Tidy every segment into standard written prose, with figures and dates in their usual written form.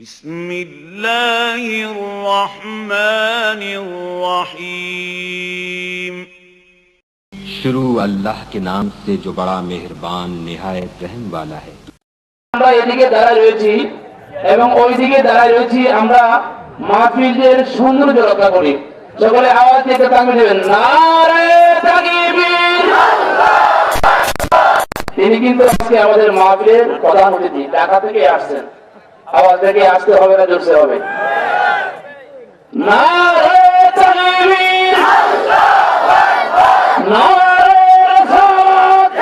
بسم الله الرحمن الرحيم शुरू अल्लाह के नाम से जो बड़ा मेहरबान निहायत रहम वाला है। আমরা এদিকে দাঁড়ায় রয়েছি এবং ওইদিকে দাঁড়ায় রয়েছি, আমরা মাহফিলের সৌন্দর্য রক্ষা করি। সকলে আওয়াজ দিয়ে তাকবীর দেবেন, নারে তাকবীর। তিনি কিন্তু আজকে আমাদের মাহফিলের প্রধান অতিথি, ঢাকা থেকে আসছেন। আওয়াজ থেকে আসতে হবে না জোরসে হবে? নারে তাকবীর, নারে রাসালাত।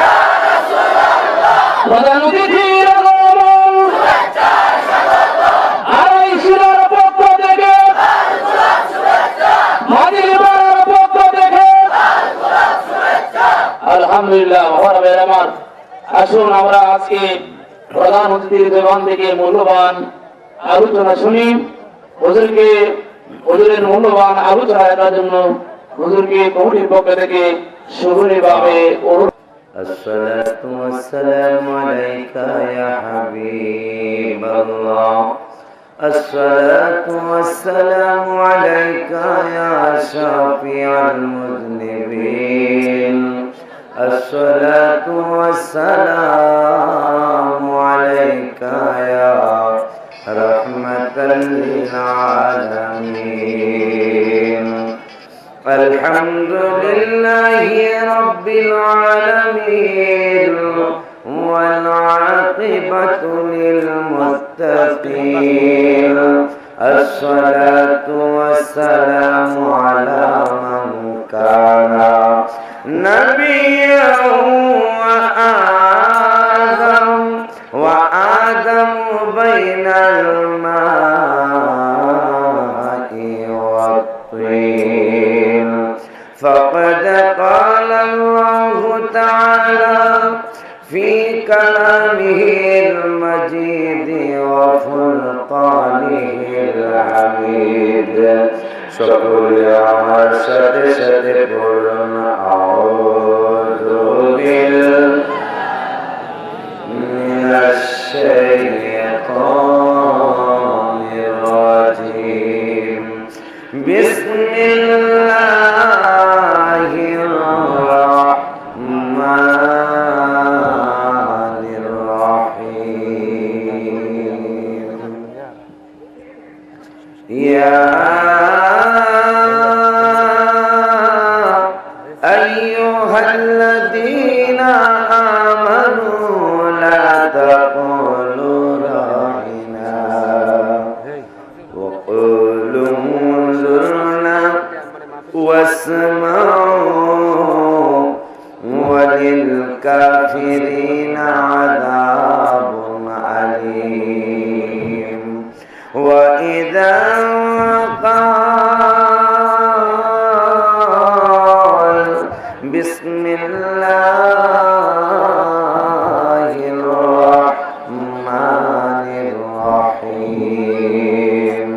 প্রধান অতিথি আলহামদুলিল্লাহ। আসুন আমরা আজকে প্রধান অতিথির জবান থেকে মূল্যবান আলোচনা শুনি। হুজুরের মূল্যবান আলোচনা করার জন্য হুজুরকে কমিটির পক্ষ থেকে শুরুভাবে الصلاة والسلام عليك يا حبيب الله. الصلاة والسلام عليك يا شافع المذنبين. الصلاة والسلام عليك يا رحمة للعالمين. الحمد لله رب العالمين والعاقبة للمتقين. الصلاة والسلام على من كان نبيا وآدم بين الماء والطين. فقد قال الله تعالى في كلامه المجيد وفرقانه الحميد. সকল আমার সাথে সাথে পড়ুন আউযু মিনাশ শাইতানির রাজীম. বিসমিল্লাহির রাহমানির রাহিম. ইয়া أيها الذين آمنوا لا تقولوا راعنا وقولوا انظرنا واسمعوا وللكافرين عذاب أليم. وإذا بسم الله الرحمن الرحيم.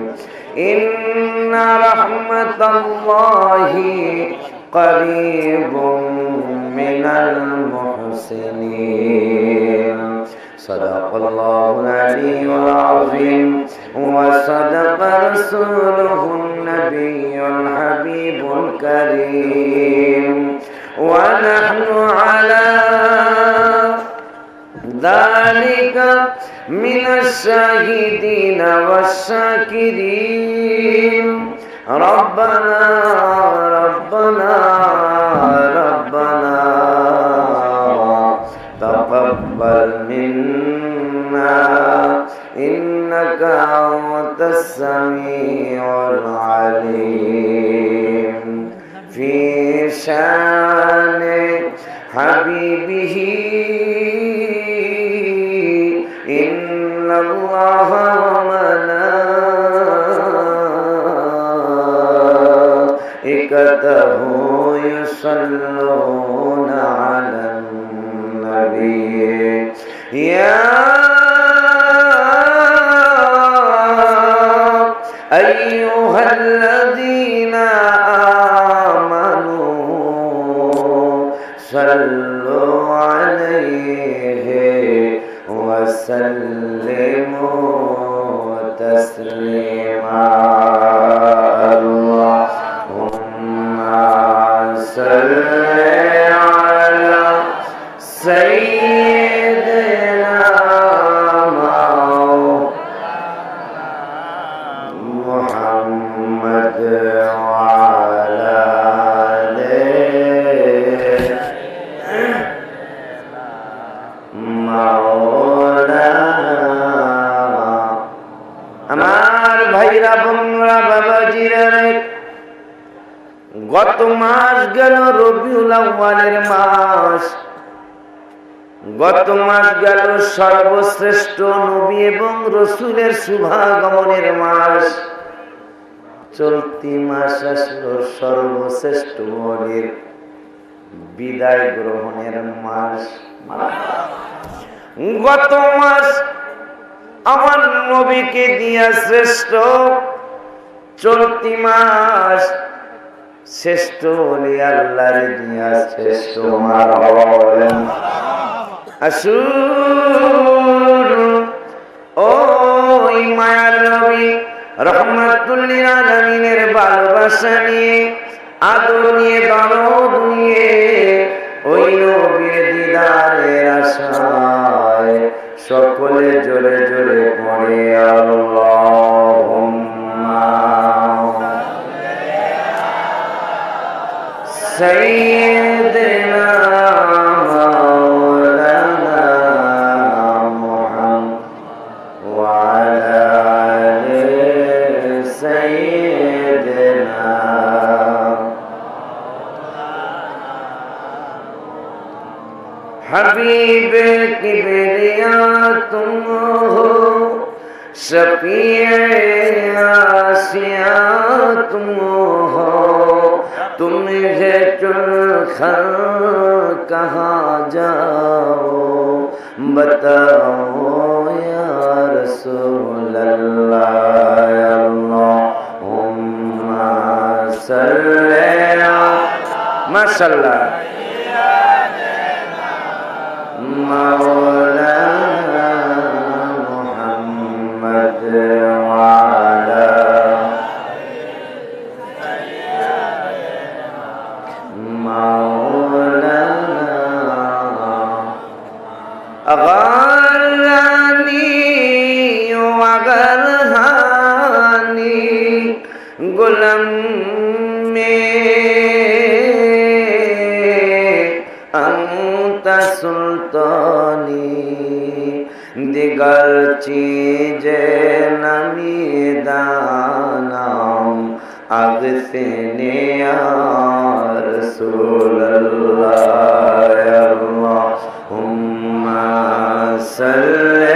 إن رحمة الله قريب من المحسنين. صدق الله العلي العظيم وصدق رسوله النبي الحبيب الكريم. ونحن على ذلك من الشاهدين والشاكرين. ربنا ربنا ربنا تقبل منا إنك أنت السميع العليم. في شان حبيبه إن الله وملائكته يصلون على النبي. يا أيها الذين صلوا عليه وسلموا تسليما اللهم صل على سيدنا محمد وعلى آله আমার ভাইরা বোনরা বাবাজিরা গত মাস গেল রবিউল আউয়ালের মাস গত মাস গেল সর্বশ্রেষ্ঠ নবী এবং রাসূলের শুভাগমনের মাস চলতি মাস আসলো সর্বশ্রেষ্ঠ নবীর বিদায় গ্রহণের মাস গত মাস আমার নবীকে দিয়া শ্রেষ্ঠ চলতি মাস শ্রেষ্ঠ ওলি আল্লাহর দিয়া শ্রেষ্ঠ মারহাবান আসুন ওই মায়ার নবী রহমাতুল লিল আলামিনের ভালোবাসা নিয়ে আদর নিয়ে দরদ নিয়ে ওই নবীর দিদারের আশায় সকলে জোরে জোরে পড়ে আল্লাহুম্মা সাইয়্যিদিনা মাওলানা মুহাম্মদ ওয়া আলা আলি সাইয়্যিদিনা हबीब किबरिया तुम हो शफीए आसिया तुम हो तुम्हें चुनकर कहाँ जाओ बताओ या रसूल अल्लाह अल्लाहुम्मा सल्ली माशाअल्लाह مولانا محمد وعلى مولانا أغرني وغرهاني غلام सुल्तानी दिगर चीजे नमी दानाम अग से ने रसूल अल्लाह अल्लाहुम्मा सल्ली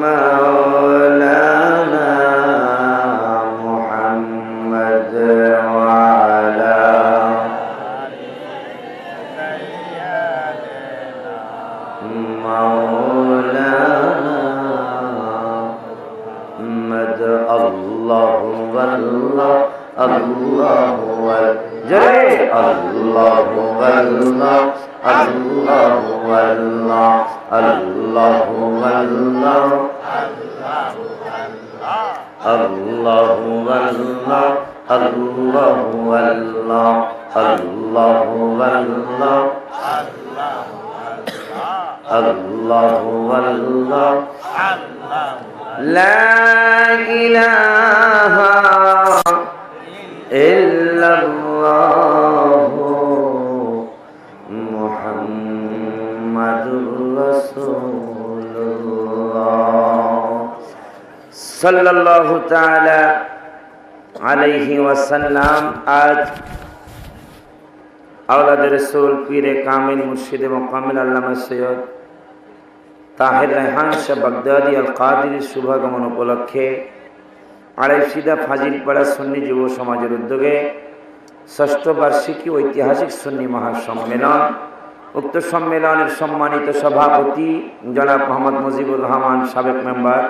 मौलाना मुहम्मद لا إله إلا الله محمد رسول الله صلى الله تعالى عليه وسلم आज औलाद रसूल पीरे कामिल मुर्शिद मुकामिल अल्लामा सैयद ताहिर रेहान शाह बागदादी अल कादिरी शुभागमन उपलक्षे आड़ाईशिदा फाजिलपाड़ा सुन्नी युव समाजेर उद्योगे षष्ठ बार्षिकी ऐतिहासिक सुन्नी महासम्मेलन उक्त सम्मेलनेर सम्मानित सभापति जनाब मोहम्मद मुजिबुर रहमान साबेक मेम्बर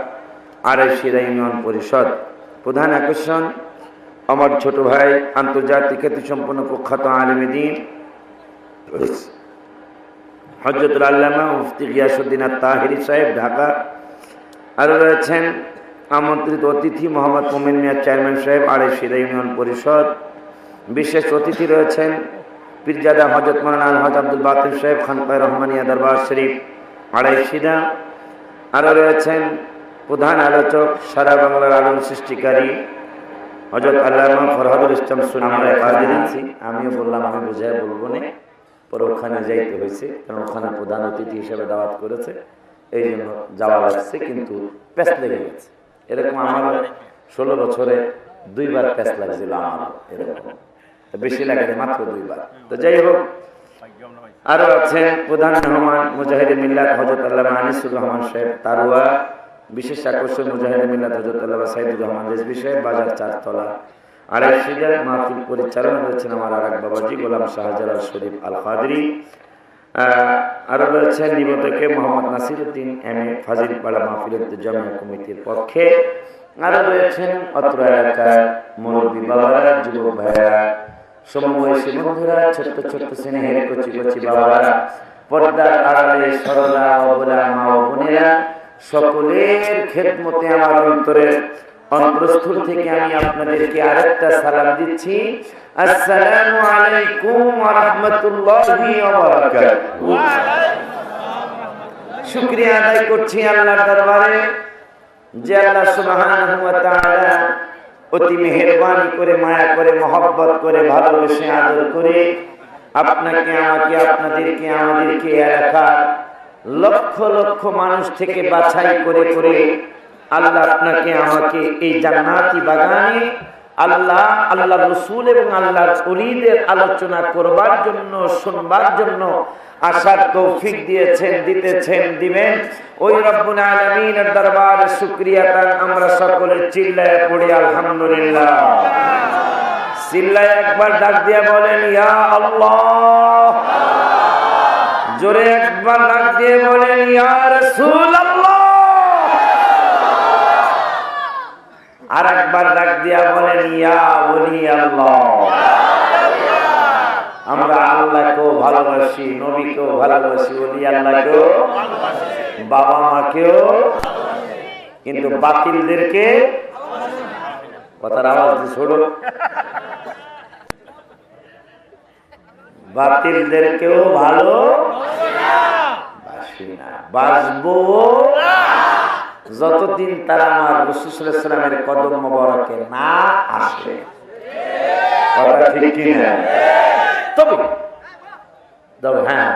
आड़ाईशिदा यूनियन परिषद प्रधान आकर्षण আমার ছোট ভাই আন্তর্জাতিক খ্যাতিসম্পন্ন প্রখ্যাত আলেম দ্বীন হযরতুল আল্লামা মুফতি গিয়াসউদ্দিন আত-তাহিরি সাহেব ঢাকা। আরও রয়েছেন আমন্ত্রিত অতিথি মোহাম্মদ মোমিন মিয়া চেয়ারম্যান সাহেব আড়াইশিদা ইউনিয়ন পরিষদ। বিশেষ অতিথি রয়েছেন পীরজাদা হযরত মাওলানা আলহাজ আব্দুল বাতিল সাহেব খানকায়ে রহমানিয়া দরবার শরীফ আড়াইশিদা। আরও রয়েছেন প্রধান আলোচক সারা বাংলার আলোর সৃষ্টিকারী হযরত আল্লামা ফরহাদুল ইসলাম সুন্নি আছি। আমিও বললাম আমি বুঝাই বলবো না, পরে ওখানে যাইতে হয়েছে, কারণ ওখানে প্রধান অতিথি হিসেবে দাওয়াত করেছে, এই জন্য যাওয়া লাগছে। কিন্তু প্যাঁচ লেগে গেছে। এরকম আমার 16 বছরে 2 বার প্যাঁচ লাগছিল আমার, এরকম বেশি লাগে মাত্র 2 বার। তো যাই হোক, আরো আছেন প্রধান মেহমান মুজাহিদে মিল্লাত হযরত আল্লামা আনিসুর রহমান সাহেব তারুয়া। বিশেষ আকর্ষণ মুজাহিদে মিল্লাত হযরত আল্লামা সাইদুর রহমান রেজভী সাহেব বাজার 4 তলা আড়াইশিদা। মাহফিল পরিচালনা করেছেন আমার আরেক বাবাজি গোলাম শাহজালাল শরীফ আল কাদরি। আরো রয়েছেন নিবেদকে মোহাম্মদ নাসিরউদ্দিন এম এ ফাজিলপাড়া মাহফিল ইন্তেজামিয়া কমিটির পক্ষে। আরো রয়েছেন অত্র এলাকার মুরব্বী বাবারা, যুবক ভাইয়েরা, সমবয়সী বন্ধুরা, ছোট্ট ছোট্ট স্নেহের কচি কচি বাবারা, পর্দার আড়ালে সরলা অবলা মা ও বোনেরা, সকলের খেদমতে আমার অন্তরস্থল থেকে আমি আপনাদেরকে আরেকটা সালাম দিচ্ছি। আসসালামু আলাইকুম ওয়া রাহমাতুল্লাহি ওয়া বারাকাতুহু। শুকরিয়া আদায় করছি আল্লাহর দরবারে যে আল্লাহ সুবহানাহু ওয়া তাআলা অতি মেহেরবানি করে, মায়া করে, মহব্বত করে, ভালোবেসে, আদর করে আপনাকে, আমাকে, আপনাদেরকে, আমাদেরকে এলাকার লক্ষ লক্ষ মানুষ থেকে বাছাই করে করে আল্লাহ আপনাকে আমাকে এই জান্নাতি বাগানে আল্লাহ রাসূল এবং আল্লাহর ওলিদের আলোচনা করবার জন্য, শুনবার জন্য আসার তৌফিক দিয়েছেন, দিতেছেন, দিবেন। ওই রব্বুল আলামিনের দরবারে শুকরিয়া তান আমরা সকলে চিল্লায়ে পড়ি আলহামদুলিল্লাহ। চিল্লায়ে একবার ডাক দিয়ে বলেন ইয়া আল্লাহ। জোরে একবার ডাক দিয়ে বলেন ইয়া রাসূলুল্লাহ। আর একবার ডাক দিয়া বলেন ইয়া ওলি আল্লাহ। আমরা আল্লাহকেও ভালোবাসি, নবীকেও ভালোবাসি, ওলি আল্লাহকেও, বাবা মাকেও, কিন্তু বাতিলদেরকে কথার আওয়াজ দিয়ে ছোড়ো, বাতিলদেরকেও ভালোবাসি না, বাসবো যতদিন তারা আমার রাসূল সাল্লাল্লাহু আলাইহি ওয়াসাল্লামের কদম মোবারকে না আসে। কথা ঠিক কি না? তবে হ্যাঁ,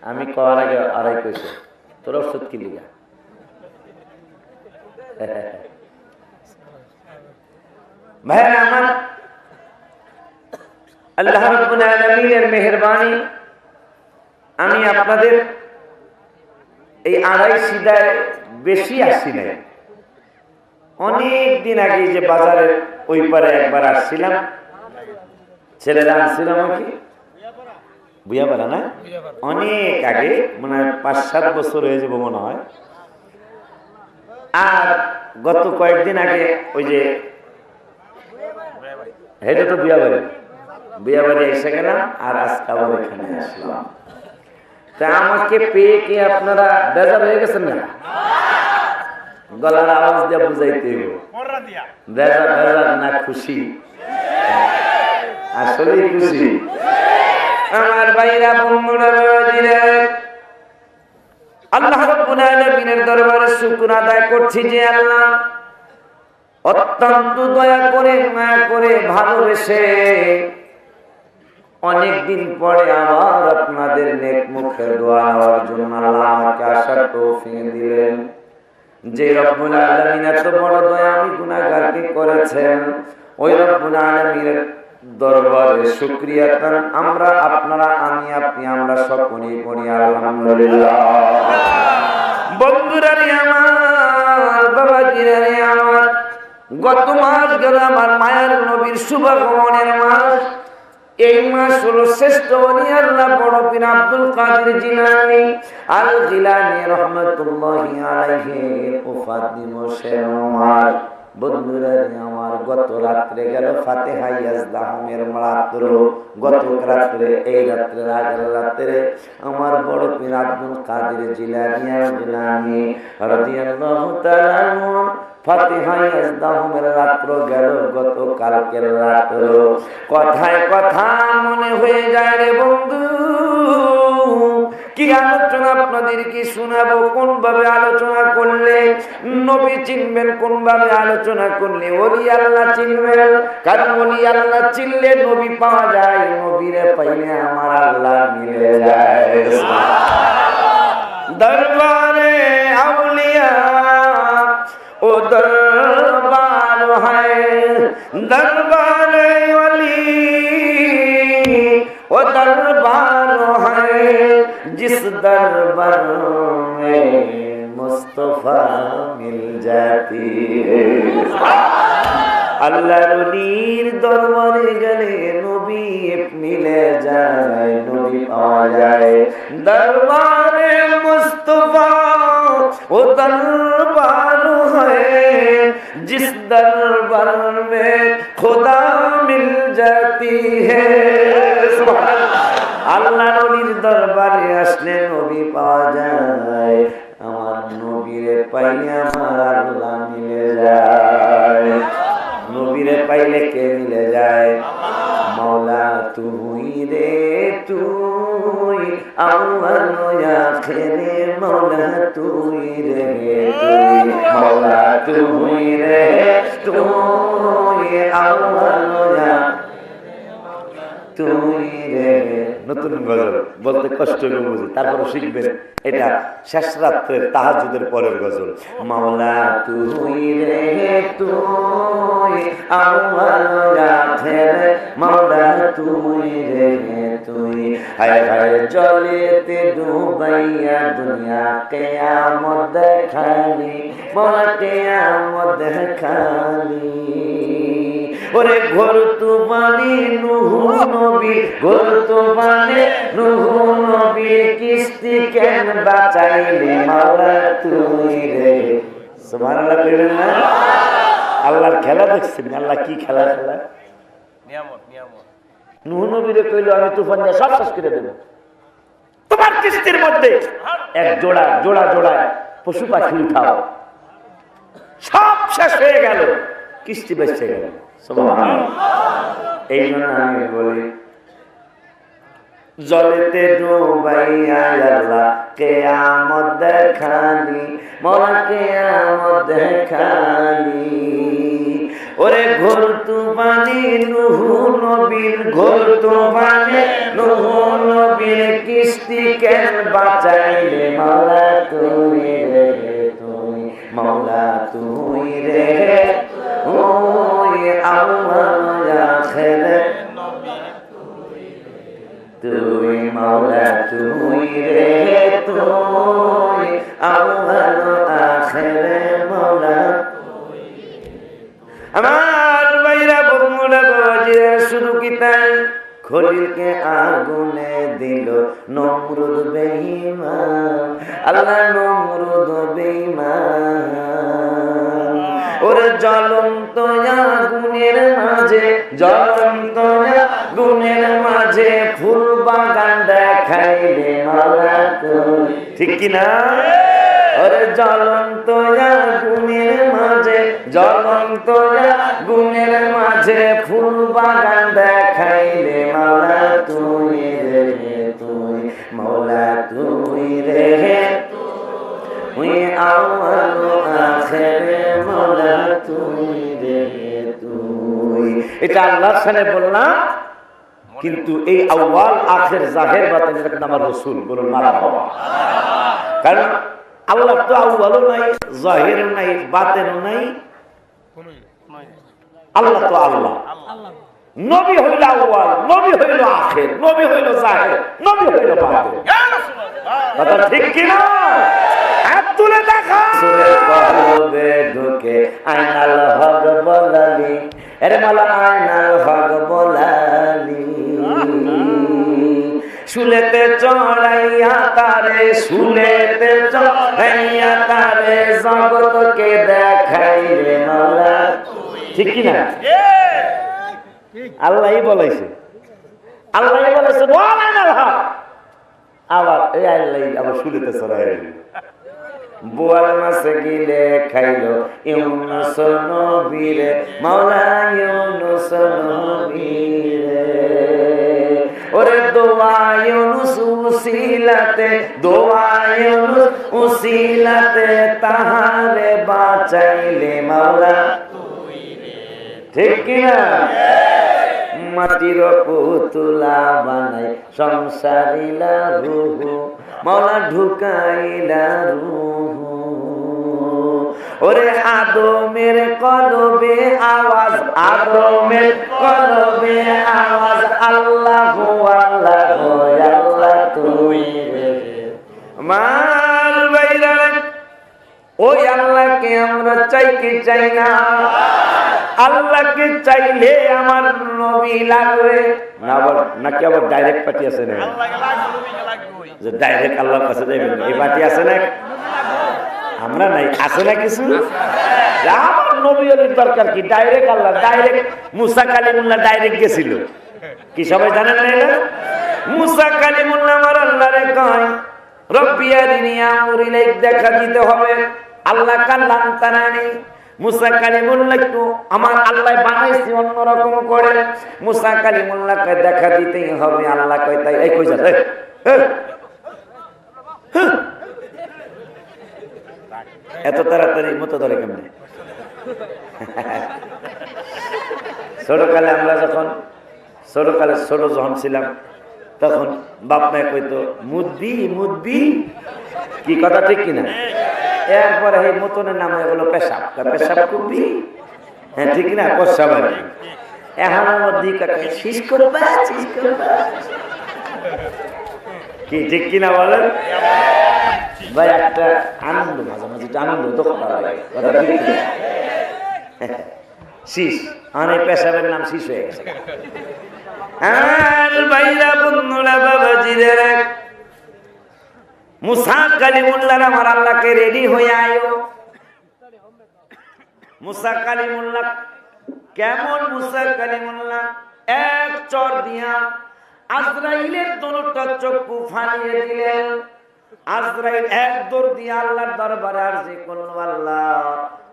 আমি করার আগে আড়াই কইছি তোর ওষুধ কি লিগা? ভাইরা আমার, আল্লাহ রাব্বুল আলামিনের মেহেরবানি, আমি আপনাদের এই আড়াইশিদায় বেশি আসি নাই। অনেক দিন আগে যে বাজারের ওই পারে একবার আসছিলাম, ছেলেরা আনছিলাম কি বুয়াপাড়া না, অনেক আগে, মনে হয় 5-7 বছর হয়ে যাবো মনে হয়। আর গত কয়েকদিন আগে ওই যে হেঁটে তো বুয়াবাড়ি এসে গেলাম, আর আজকে আবার এখানে আসলাম। তা আমাকে পেয়ে কি আপনারা বেজার হয়ে গেছেন না? গলার আওয়াজ দিয়ে বুঝাইতে বেজার না খুশি? আসলে খুশি। আমার ভাইরা, বন্ধুরা, আল্লাহ রাব্বুল আলামিনের দরবারে শুকর আদায় করছি যে আল্লাহ অত্যন্ত দয়া করে, মায়া করে, ভালোবেসে অনেকদিন পরে আবার আপনাদের নেক মুখের দোয়া নেওয়ার জন্য আল্লাহ আমাকে আসার তৌফিক দিলেন। যে রব্বুল আলামিন এত বড় দয়া আমি গুনাহগারকে করেছেন, ওই রব্বুল আলামিনের দরবারে শুকরিয়া তান আমরা, আপনারা, আমি, আপনি, আমরা সকলেই পড়ি আলহামদুলিল্লাহ। বন্ধুরা রে আমার, বাবাজিরা রে আমার, গত মাস গেল আমার মায়ের নবীর শুভাগমনের মাস। এই মাস হলো শ্রেষ্ঠ ওলি আল্লাহ বড় পীর আব্দুল কাদের জিলানী আল জিলানী রাহমাতুল্লাহি আলাইহি ওফাত দিবসের মাস। বন্ধুরা আমার গত রাত্রে গেল ফাতিহা ইয়াজদাহুমের রাত্র, গত রাত্রে, এই রাত্রে, আগের রাত্রে আমার বড় পীর আব্দুল কাদের জিলানী রাদিয়াল্লাহু তাআলা ফাতিহা ইয়াজদাহুমের রাত্র গেল, গত কালকের রাত্র। কথায় কথা মনে হয়ে যায় রে বন্ধু, কি আলোচনা আপনাদেরকে শোনাবো, কোন ভাবে আলোচনা করলে নবী চিনবেন, কোন ভাবে আলোচনা করলে ওলি আল্লাহ চিনবেন। কারণ ওলি আল্লাহ চিনলে নবী পাওয়া যায়, নবীরে পাইলে আমার আল্লাহ মিলে যায়। দরবারে আউলিয়া ও দরবার হয়, দরবারে ওলি ও दरबार है जिस दरबार में मुस्तफा मिल जाती है। আল্লাহর ওলির দরবারে গেলে নবী মিলে যায়, নবী পাওয়া যায়। দরবারে মুস্তফা ও দরবার है जिस दरबार में खुदा मिल जाती है। আল্লাহর ওলির দরবারে আসলে নবী পাওয়া যায়, আমার নবীরে পাইলে আমার আল্লাহ মিলে যায়। নবীরে পাইলে কে মিলে যায়? মওলা তুই রে তুই, আউয়াল আখিরে মওলা তুই রে তুই, মওলা তুই রে তুই, আউয়াল তুই রে। নতুন গজল বলতে কষ্ট হলে বুঝি, তারপরে শিখবেন এটা শেষ রাত্রের তাহাজ্জুদের পরের গজল। মাওলা তুই রে তুই, আউয়াল আখিরে মাওলা তুই রে তুই, হায় হায় জলেতে ডুবাইয়া দুনিয়া কিয়ামত দেখালি, মাওলা কিয়ামত দেখালি। ওরে ঘোর তুফানে নূহ নবী, ঘোর তুফানে নূহ নবী, কিস্তি কেন বাঁচাইলে মাওলা তুই রে। সুবহানাল্লাহ কইবেন না? আল্লাহর খেলা দেখছেন? আল্লাহ কি খেলা খেলা, নিয়ামত নিয়ামত। নূহ নবীরে কইলো আমি তুফান দিয়ে সব শেষ করে দেব, তোমার কিস্তির মধ্যে এক জোড়া জোড়া জোড়া পশু পাখি উঠাও, সব শেষ হয়ে গেল, কিস্তি বেঁচে গেল। এই জন্য আমি বলি জলেতে ডুবাইয়া আল্লাহ কিয়ামত দেখালি, মওলা কিয়ামত দেখালি। ওরে ঘোর তুফানে নূহ নবীর, ঘোর তুফানে নূহ নবীর, কিস্তি কেন বাঁচাইলে মওলা তুই রে তুই, মওলা তুই রে তুই, আউয়াল আখিরে তুই, মাওলা তুই রে তুই, আউয়াল আখিরে মাওলা। আমার ভাইরা বন্ধুরা বাবাজিরা, শুধু কি তাই? খলিলকে আগুনে দিল নমরুদ বেঈমান, আল্লাহ নমরুদ বেঈমান। ওরে জ্বলন্ত আগুনের মাঝে, জ্বলন্ত আগুনের মাঝে ফুল বাগান দেখাইলে মাওলা তুই, ঠিক কিনা? ওরে জ্বলন্ত আগুনের মাঝে, জ্বলন্ত আগুনের মাঝে ফুল বাগান দেখাইলে মাওলা তুই রে তুই, মাওলা তুই রে তুই, আউয়াল আখিরে মাওলা তুই রে তুই। এটা আল্লাহর সামনে বললাম, কিন্তু এই আউয়াল আখির জাহির বাতিন এটা আমার রাসূল বলুন মারহাবা। কারণ আল্লাহ তো আউয়ালও নাই, জাহিরও নাই, বাতিনও নাই, আল্লাহ তো আল্লাহ। নবী হইল আউয়াল, নবী হইল আখির, নবী হইল জাহির, নবী হইল বাতিন। কথা ঠিক কি না? হাত তুলে দেখা। সুরে কলবে ঢুকে আইনাল হক বলালি, এর মালা আইনাল হক বলালি। শুলেতে চড়াইয়া তারে, শুলেতে চড়াইয়া তারে জগৎকে দেখাইলে মাওলা। ঠিক কি না? আল্লাহই বলাইছে, আল্লাহই বলেছে আবার এই আল্লাহ আবার শুলেতে চড়াইলে। বোয়াল মাছে গিলে খাইলো ইউনুস নবীরে, মাওলা ইউনুস নবীরে। ওরে দোয়া ইউনুস উসিলাতে, দোয়া ইউনুস উসিলাতে তাহারে বাঁচাইলে মাওলা। ঠিক কি না? মাটির পুতুলা বানাই সংসারিলা রুহু, মাওলা ঢুকাইলা রুহু। ওরে আদমের কলবে আওয়াজ, আদমের কলবে আওয়াজ, আল্লাহ আল্লাহ আল্লাহ তুই রে। মার বাইরা ওই আল্লাহকে আমরা চাই কি চাই না? আল্লাহকে চাইলে আমার নবী লাগবে না, আবার নাকি আবার ডাইরেক্ট পার্টি আছে না? যে ডাইরেক্ট আল্লাহর কাছে যাবেন, এই পার্টি আছে না? আমরা নাই, আছে না কিছু? আমার নবী হলে দরকার কি? ডাইরেক্ট আল্লাহ, ডাইরেক্ট মুসা কালিমুল্লাহ ডাইরেক্ট গেছিল কি সবাই জানেন না? এটা মুসা কালিমুল্লাহ আমার আল্লাহরে কয় রব্বি আরিনি আনজুর ইলাইক, দেখা দিতে হবে। আল্লাহ কাল্লাম তারানি। মুসা কালিমুল্লাহ একটু আমার আল্লাহ বানাইছে অন্যরকম করে, মুসা কালিমুল্লাহকে দেখা দিতেই হবে। আল্লাহ কয় তাই এই কই যাচ্ছে, এত তাড়াতাড়ি মতো ধরে কেমনে? ছোটকালে আমরা যখন ছোট যখন ছিলাম তখন বাপ মায়ে কইতো মুদ্দি মুদ্দি, কি কথা ঠিক কিনা? এরপরে এই মতনের নাম হয়ে গেলো পেশাব, পেশাব করবি, হ্যাঁ ঠিক না, পেশাব আর কি। এখন আমার দিকে শীষ করবা, শীষ করবা, কি ঠিক কিনা বলেন ভাই? একটা আনন্দ, মাঝে মাঝে আনন্দ তো করা লাগে, কথা ঠিক কিনা? শীষ, আমার এই পেশাবের নাম শীষ হয়ে গেছে। আর ভাইরা বন্ধুরা বাবাজিদের, মুসা কালিমুল্লাহ আমার আল্লাহকে রেডি হয়ে আয়ো। মুসা কালিমুল্লাহ কেমন? মুসা কালিমুল্লাহ এক চর দিয়া আজরাইলের দোনোটা চক্ষু ফালিয়ে দিলেন। আজরাইল এক দৌড় দিয়ে আল্লাহর দরবারে আরজি করল, আল্লাহ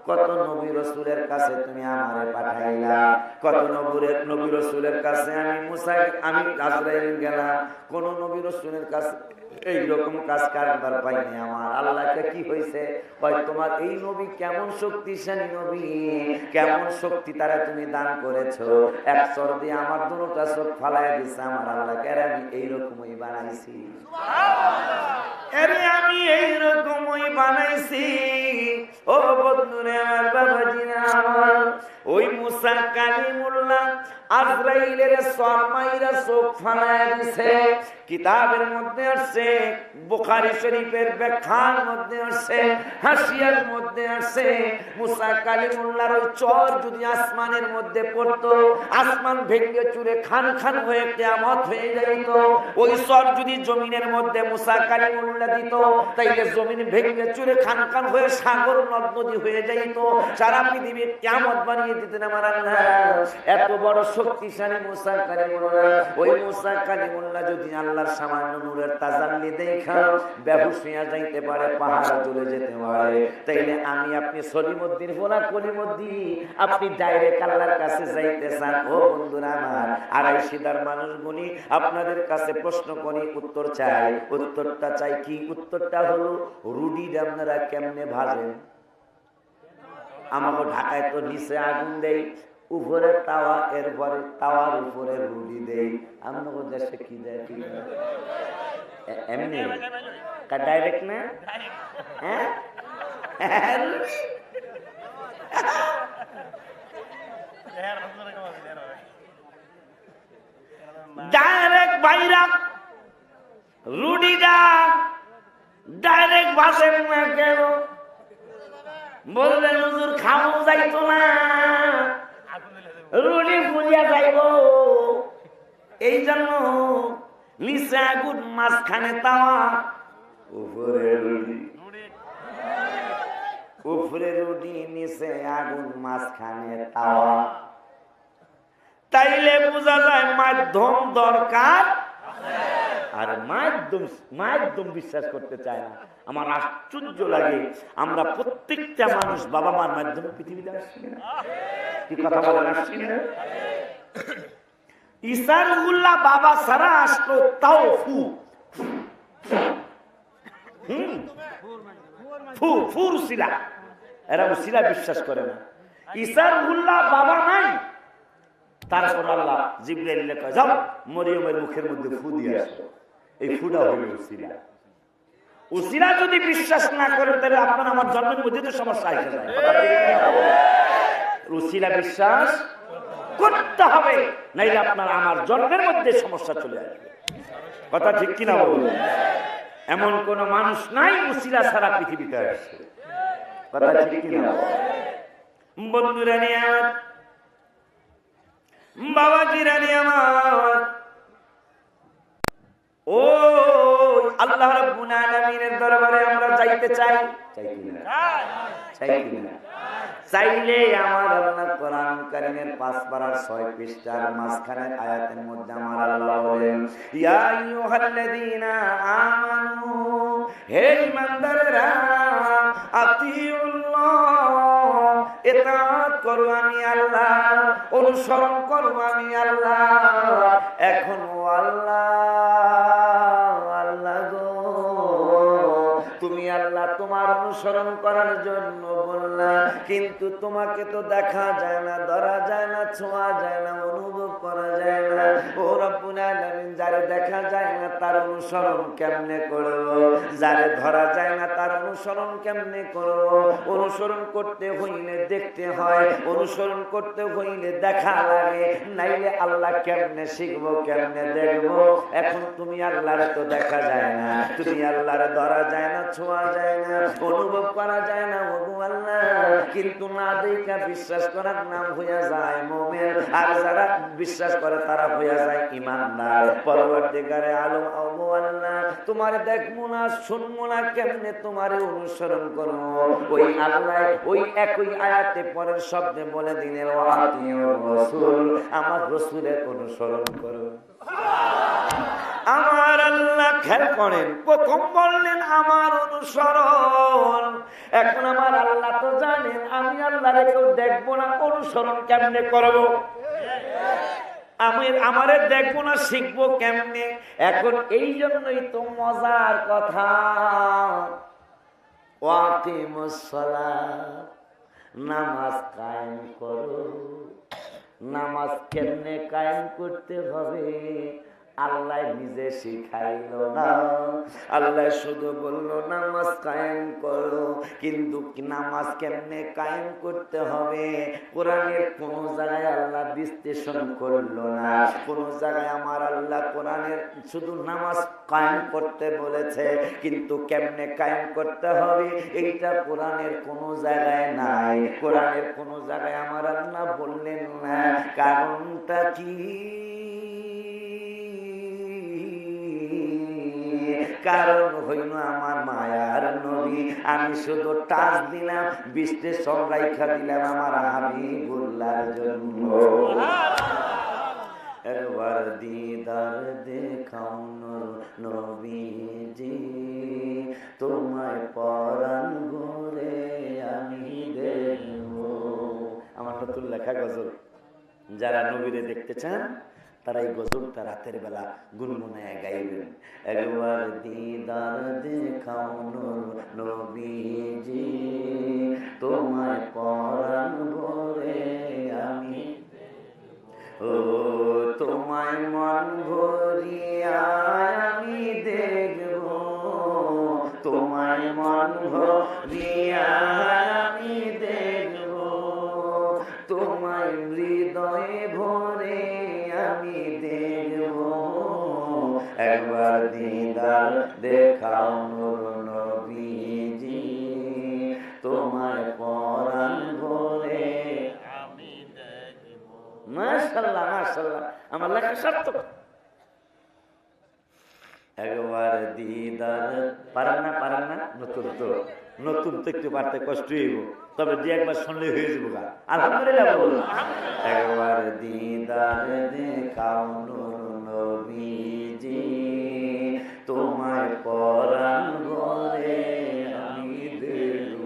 কত নবী রাসূলের কাছে তুমি আমারে পাঠাইলা, কত নবী রাসূলের কাছে আমি আজরাইল গেলাম, কোন নবী রাসূলের কাছে এইরকম কাজ কারবার পাইনি। আমার আল্লাহকে কি হয়েছে? তোমার এই নবী কেমন শক্তিশালী নবী, কেমন শক্তি তারা তুমি দান করেছো, এক চর দিয়ে আমার দুটোটা চোখ ফালাই দিছে। আমার আল্লাহকে আমি এইরকমই বানাইছি, আমি এইরকমই বানাইছি। ও বন্ধুরে আমার, বাবাজিরা আমার, ওই মুসা কালিমুল্লাহ আজরাইলের সরমাইরা চোখ ফালাই দিছে। কিতাবের মধ্যে আসছে, বুখারী শরীফের ব্যাখ্যার মধ্যে আসছে, হাসিয়ার মধ্যে আসছে, মুসা কালিমুল্লাহর ওই চর যদি আসমানের মধ্যে পড়তো, আসমান ভেঙে চুরে খান খান হয়ে কিয়ামত হয়ে যাইত। ওই চর যদি জমিনের মধ্যে মুসা কালিমুল্লাহ দিত, তাইলে জমিন ভেঙে চুরে খান খান হয়ে সাগর নদ নদী হয়ে যাইত, সারা পৃথিবীর কিয়ামত বানিয়ে দিতেন আমার আল্লাহ। এত বড় শক্তিশালী মুসা কালিমুল্লাহ। ওই মুসা কালিমুল্লাহ যদি আল্লাহর সামান্য নূরের তাজাল্লি দেখা বেহুশ হয়ে যাইতে পারে, পাহাড় জ্বলে যেতে পারে, তাইলে আমি আপনি সলিমুদ্দিন ফোলা কলিমুদ্দিন, আপনি ডাইরেক্ট আল্লাহর কাছে যাইতে চান? ও বন্ধুরা আমার, আড়াইশিদার মানুষগুলি আপনাদের কাছে প্রশ্ন করি, উত্তর চাই। উত্তরটা চাই কি? উত্তরটা হলো রুটি আপনারা কেমনে ভাজেন? আমাকে ঢাকায় তো নিচে আগুন দেয়, উপরে তাওয়া, এরপরে তাওয়ার উপরে রুটি দেই। আমাদের দেশে কি দেয়? ঠিক এমনি ডাইরেক্ট না? হ্যাঁ ডাইরেক্ট বাইরা রুটিটা ডাইরেক্ট ভাসেন না কেন? বললেন হুজুর খাওয়া যাইতো না, রুটি ফুলিয়া যাইব। এই জন্য নিচে আগুন মাঝখানে তাওয়া, উপরে রুটি, উপরে রুটি নিচে আগুন মাঝখানে তাওয়া। তাইলে বোঝা যায় মাধ্যম দরকার, আর মাধ্যম বিশ্বাস করতে চায় না। আমার আশ্চর্য লাগে, আমরা প্রত্যেকটা মানুষ বাবা মার মাধ্যমে পৃথিবীতে আসছি না, কি কথা বলেন, আসছি না? ঈসার উল্লাহ বাবা সারা আসলো, তাও ফুরসিলা, এরা উসিলা বিশ্বাস করে না। ঈসার উল্লাহ বাবা নাই, তারপর আল্লাহ জিবরাইলকে কয় যাও মরিয়মের মুখের মধ্যে ফু দিয়ে আসো, এই ফুটা হলো উসিলা। উসিলা যদি বিশ্বাস না করেন তাহলে আপনার আমার জন্মের মধ্যে তো সমস্যা এসে যায়। উসিলা বিশ্বাস করতে হবে, নাইলে আপনার আমার জন্মের মধ্যে সমস্যা চলে আসবে। কথা ঠিক কিনা বলুন? এমন কোন মানুষ নাই উসিলা ছাড়া পৃথিবীতে আসছে। কথা ঠিক কিনা? বন্ধুরা নিয়ে আমার, বাবাজিরা নিয়ে আমার, ও আল্লাহ রাব্বুল আলামিনের দরবারে আমরা যাইতে চাই, চাই কিনা? চাই কিনা? চাইলে আমার আল্লাহ কোরআন কারীমের 5 পারার 6 পৃষ্ঠার মাঝখানের আয়াতের মধ্যে আমার আল্লাহ বলেন, ইয়া আইয়ুহাল্লাযীনা আমানু, হে ঈমানদাররা, আতিউল্লাহ, ইতাআত করো আমি আল্লাহ, অনুসরণ করো আমি আল্লাহ। এখন আল্লাহ গো, তুমি আল্লাহ তোমার অনুসরণ করার জন্য বললা, কিন্তু তোমাকে তো দেখা যায় না, ধরা যায় না, ছোঁয়া যায় না, অনুভব করা যায় না। ও রব্বুল আলামিন, যারে দেখা যায় না তার অনুসরণ কেমনে করব? যারে ধরা যায় না তার অনুসরণ কেমনে করব? অনুসরণ করতে হইলে দেখতে হয়, অনুসরণ করতে হইলে দেখা লাগে, নাইলে আল্লাহ কেমনে শিখবো, কেমনে দেখবো? এখন তুমি আল্লাহরে তো দেখা যায় না, তুমি আল্লাহরে ধরা যায় না, ছোঁয়া যায় না, অনুভব করা যায় না, ওগো আল্লাহ, কিন্তু না দেখা বিশ্বাস করার নাম হইয়া যায় মুমিন, আর যারা বিশ্বাস করে তারা হইয়া যায় ঈমানদার। পরবর্তীকারে আলম, ওগো আল্লাহ, তোমারে দেখবো না, শুনবো না, কেমনে তোমারে অনুসরণ করবো? ওই আল্লাহ ওই একই আয়াতে পরের শব্দে বলে দিলেন, ওয়া আতিউর রাসূল, আমার রাসূলের অনুসরণ করো। আমার আল্লাহ খেয়াল করেন, প্রথম বললেন আমার অনুসরণ। এখন আমার আল্লাহ তো জানেন আমি আল্লাহরে কেউ দেখবো না, অনুসরণ কেমনে করবো? আমারে দেখবো না, শিখবো কেমনে? এখন এই জন্যই তো মজার কথা, ওয়াকিমুস সালাত, নামাজ কায়েম করো। নামাজ কেমনে কায়েম করতে হবে আল্লাহ নিজে শিখাইল না, আল্লাহ শুধু বললো নামাজ কায়েম করো, কিন্তু নামাজ কেমনে কায়েম করতে হবে কোরআনের কোন জায়গায় আল্লাহ বিশ্লেষণ করলো না। কোন জায়গায় আমার আল্লাহ কোরআনের শুধু নামাজ কায়েম করতে বলেছে, কিন্তু কেমনে কায়েম করতে হবে এইটা কোরআনের কোন জায়গায় নাই। কোরআনের কোন জায়গায় আমার আল্লাহ বললেন না। কারণটা কি? কারণ হইল আমার মায়ার নবী, আমি শুধু টাচ দিলাম, বিশ্লেষণ রাইখা দিলাম আমার হাবিবুল্লাহর জন্য। একবার দিদার দেখাও নবীজি, তোমায় পরাণ ভরে আমি দেখব। আমার নতুন লেখা গজল, যারা নবীরে দেখতে চান তারা এই গজলটা রাতের বেলা গুনগুনায় গাইবেন। একবার দিদার দেখাও নবীজি, তোমায় পরাণ ভরে আমি, ও তোমায় মন ভরিয়া আমি দেখব, তোমায় মন ভরিয়া আমি দেখব, তোমায় হৃদয়ে ভরে আমি দেখব। একবার দিদার দেখাও নবীজি, তোমায় পরাণ ভরে আমি দেখব। মাশাআল্লাহ মাশাআল্লাহ, আমার লেখা সার্থক। একবার দিদার পারেন না নতুন তো একটু পারতে কষ্ট হইব, তবে যে একবার শুনলে হয়ে যাবো গা। আলহামদুলিল্লাহ বলুন। একবার দিদার দেখাও নূর নবীজি, তোমায় পরাণ ভরে আমি দেখব।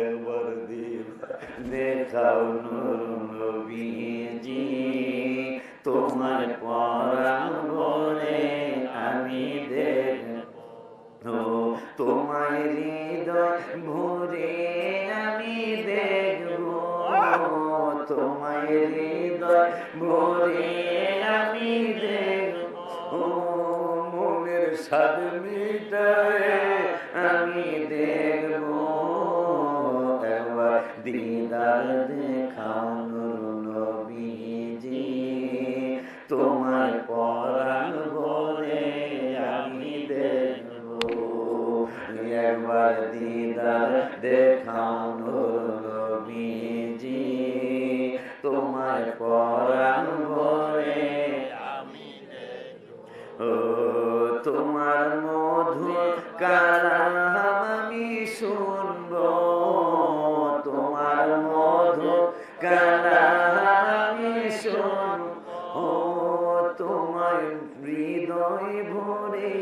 একবার দিদার দেখাও নূর নবীজি, তোমায় পরাণ ভরে আমি দেখব। তোমায় হৃদয় ভরে আমি দেখব, তোমায় হৃদয় ভরে আমি দেখব। মনের স্বাদ মিটায় আমি দেখব। একবার দিদার দেখাও নূর নবীজি, তোমায় পরাণ ভরে আমি দেখব। একবার দিদার দেখাও নূর নবীজি, তোমায় পরাণ ভরে আমি দেখব। ও তোমার মধুর কালাম আমি শুনব, তোমার মধুর কালাম আমি শুনব। ও তোমার হৃদয় ভরে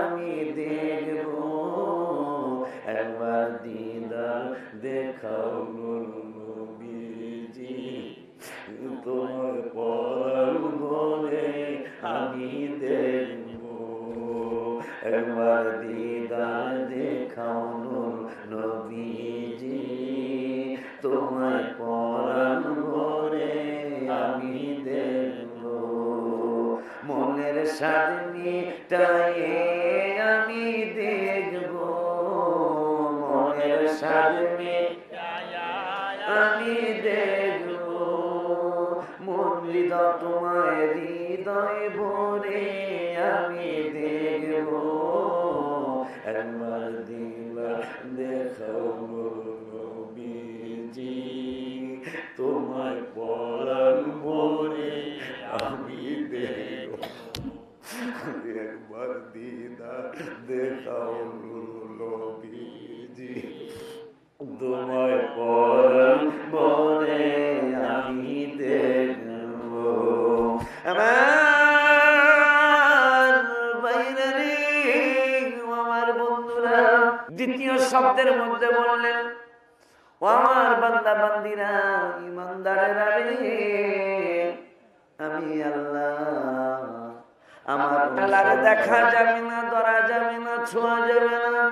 আমি দেখব। একবার দিদার দেখাও নূর নবীজি, তোমার পরাণ ভরে আমি দেখব। একবার দিদার দেখাও নূর নবীজি, তোমার পরাণ ভরে আমি দেখব। মনের স্বাদ মিটায়ে আমি দেখব, মনের স্বাদ মিটায়ে আমি দেখব। মন হৃদয় তোমায় হৃদয় ভরে আমি দেখব। একবার দিদার দেখাও নূর নবীজি, তোমায় পরাণ ভরে আমি দেখব। একবার দিদার দেখাও নূর নবীজি, তোমায় পরাণ ভরে আমি দেখব। আমার বাইরে আমার বন্ধুরা দ্বিতীয় শব্দের মধ্যে বললেন, ও আমার বান্দা বান্দিরা ইমানদারেরা রে, আমি আল্লাহ, আমার আল্লাহকে দেখা যাবে না, ধরা যাবে না, ছোঁয়া যাবে না,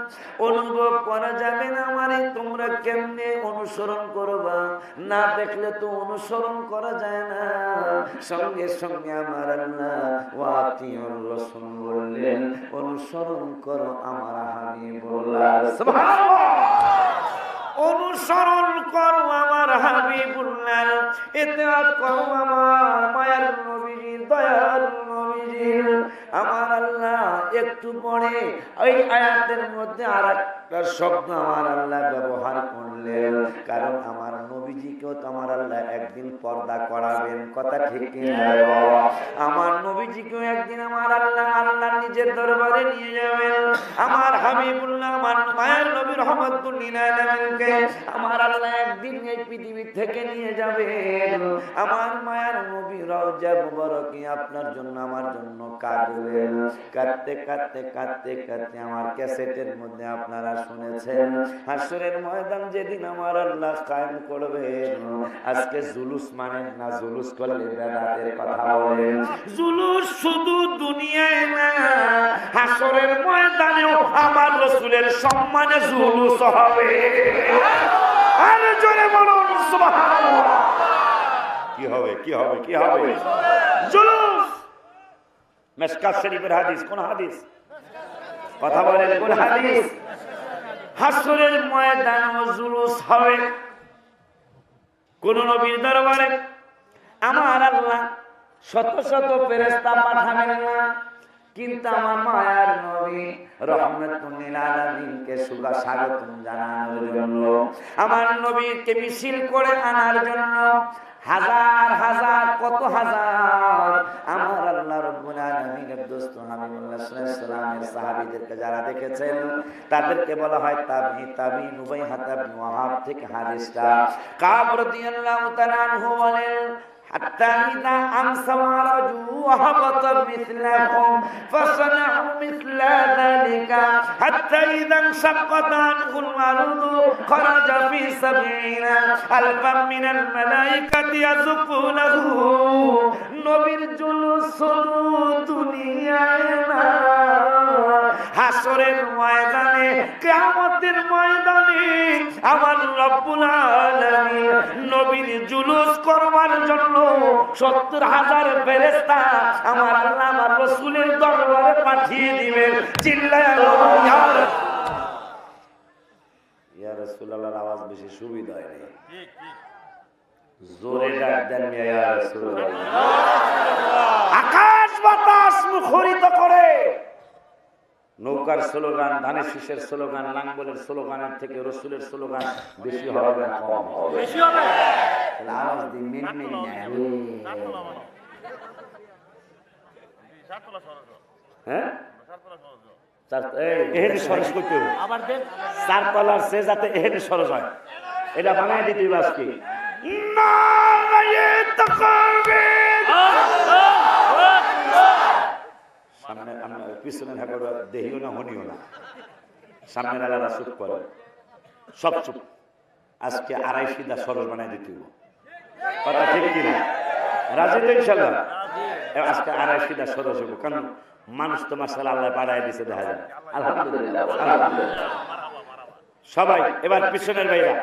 অনুভব করা যাবে না। আমারে তোমরা কেমনে অনুসরণ করবা? না দেখলে তো অনুসরণ করা যায় না। সঙ্গে সঙ্গে আমার আল্লাহ ওয়াতিউর রাসূল বললেন, অনুসরণ করো আমার হাবিবুল্লাহ। সুবহানাল্লাহ। অনুসরণ করো আমার হাবিবুল্লাহ, ইতিআত করো আমার মায়ার নবীজির, দয়ার নবীজির। আমার আল্লাহ একটু পরে ওই আয়াতের মধ্যে আরেকটা শব্দ আমার আল্লাহ ব্যবহার করলেন, কারণ আমার নবীজিকেও তো আমার আল্লাহ একদিন পর্দা করাবেন। কথা ঠিক কি না? আমার নবীজিকেও একদিন আমার আল্লাহ নিজের দরবারে নিয়ে যাবেন। আমার হাবিবুল্লাহ, আমার মায়ার নবী রহমাতুল লিল আলামিনকে আমার আল্লাহ একদিন এই পৃথিবী থেকে নিয়ে যাবেন। আমার মায়ার নবী রওজা মুবারকে আপনার জন্য আমার জন্য কাঁদলেন। কাঁদতে কাঁদতে কাঁদতে কাঁদতে আমার ক্যাসেটের মধ্যে আপনারা শুনেছেন, হাসরের ময়দান যেদিন আমার আল্লাহ কায়েম করবেন। আজকে জুলুস মানেন না, জুলুস করলে বেদাতের কথা বলেন। জুলুস শুধু দুনিয়ায় না, হাসরের ময়দানেও আমার রাসূলের সম্মানে জুলুস হবে। আর জোরে বলুন সুবহানাল্লাহ। কি হবে? কি হবে? কি হবে? জুলুস। মিশকাত শরীফের হাদিস। কোন হাদিস? কথা বলেন, কোন হাদিস? হাসরের ময়দানে জুলুস হবে। কোন নবীর দরবারে আমার আল্লাহ শত শত ফেরেশতা পাঠাবেন না, কিন্তু আমার মায়ার নবী রহমাতুল লিল আলামিনকে স্বাগতম জানানোর জন্য, আমার নবীকে মিছিল করে আনার জন্য হাজার হাজার, কত হাজার আমার আল্লাহ রাব্বুল আলামিনের দোস্ত হাবিব সাহাবীদেরকে যারা দেখেছেন তাদেরকে বলা হয় তাবিঈন উবাই হাতাব ওয়াহাব থেকে হাদিসটা কাব রাদিয়াল্লাহু তাআলা আনহু বলেন حتى إذا أمسوا عرجوا وهبط مثلهم فصنعوا مثل ذلك حتى إذا انشقت عنه الأرض خرج في 70,000 من الملائكة يزقونه নবীর জুলুস দুনিয়ায় না হাসরের ময়দানে কিয়ামতের ময়দানে আমার রব্বুল আলামিন নবীর জুলুস করবার জন্য 70,000 ফেরেশতা আমার আল্লাহ আমার রাসূলের দরবারে পাঠিয়ে দিবেন চিল্লায়া ইয়া রাসূলুল্লাহর আওয়াজ বেশি সুবিধা হয় না ঠিক জোরে ডাক দেন ইয়া রাসূলুল্লাহ আকাশ বাতাস মুখরিত করে নৌকার স্লোগান ধানের শীষের স্লোগান লাঙ্গলের স্লোগানের থেকে রাসূলের স্লোগান বেশি হবে না কম হবে বেশি হবে তাহলে আওয়াজ দিন মেনে হ্যাঁ এহেন সরস করতে হবে আবার দেন চার তলার সে যাতে এহেন সরস হয় এটা বানায় দিতে হবে আজকে সামনে আমরা পিছনে থাকার দেহিও না হনিও না সামনের আলাদা চুপ করে সব চুপ আজকে 2.5 সরস বানায় দিতে হবে কথা ঠিক কিনা রাজি তো ইনশাল্লাহ আজকে 2.5 সরস হবো কারণ মানুষ তো মাশাআল্লাহ আল্লাহ বাড়ায় দিছে দেখা যায় আলহামদুলিল্লাহ সবাই এবার পিছনের ভাইরা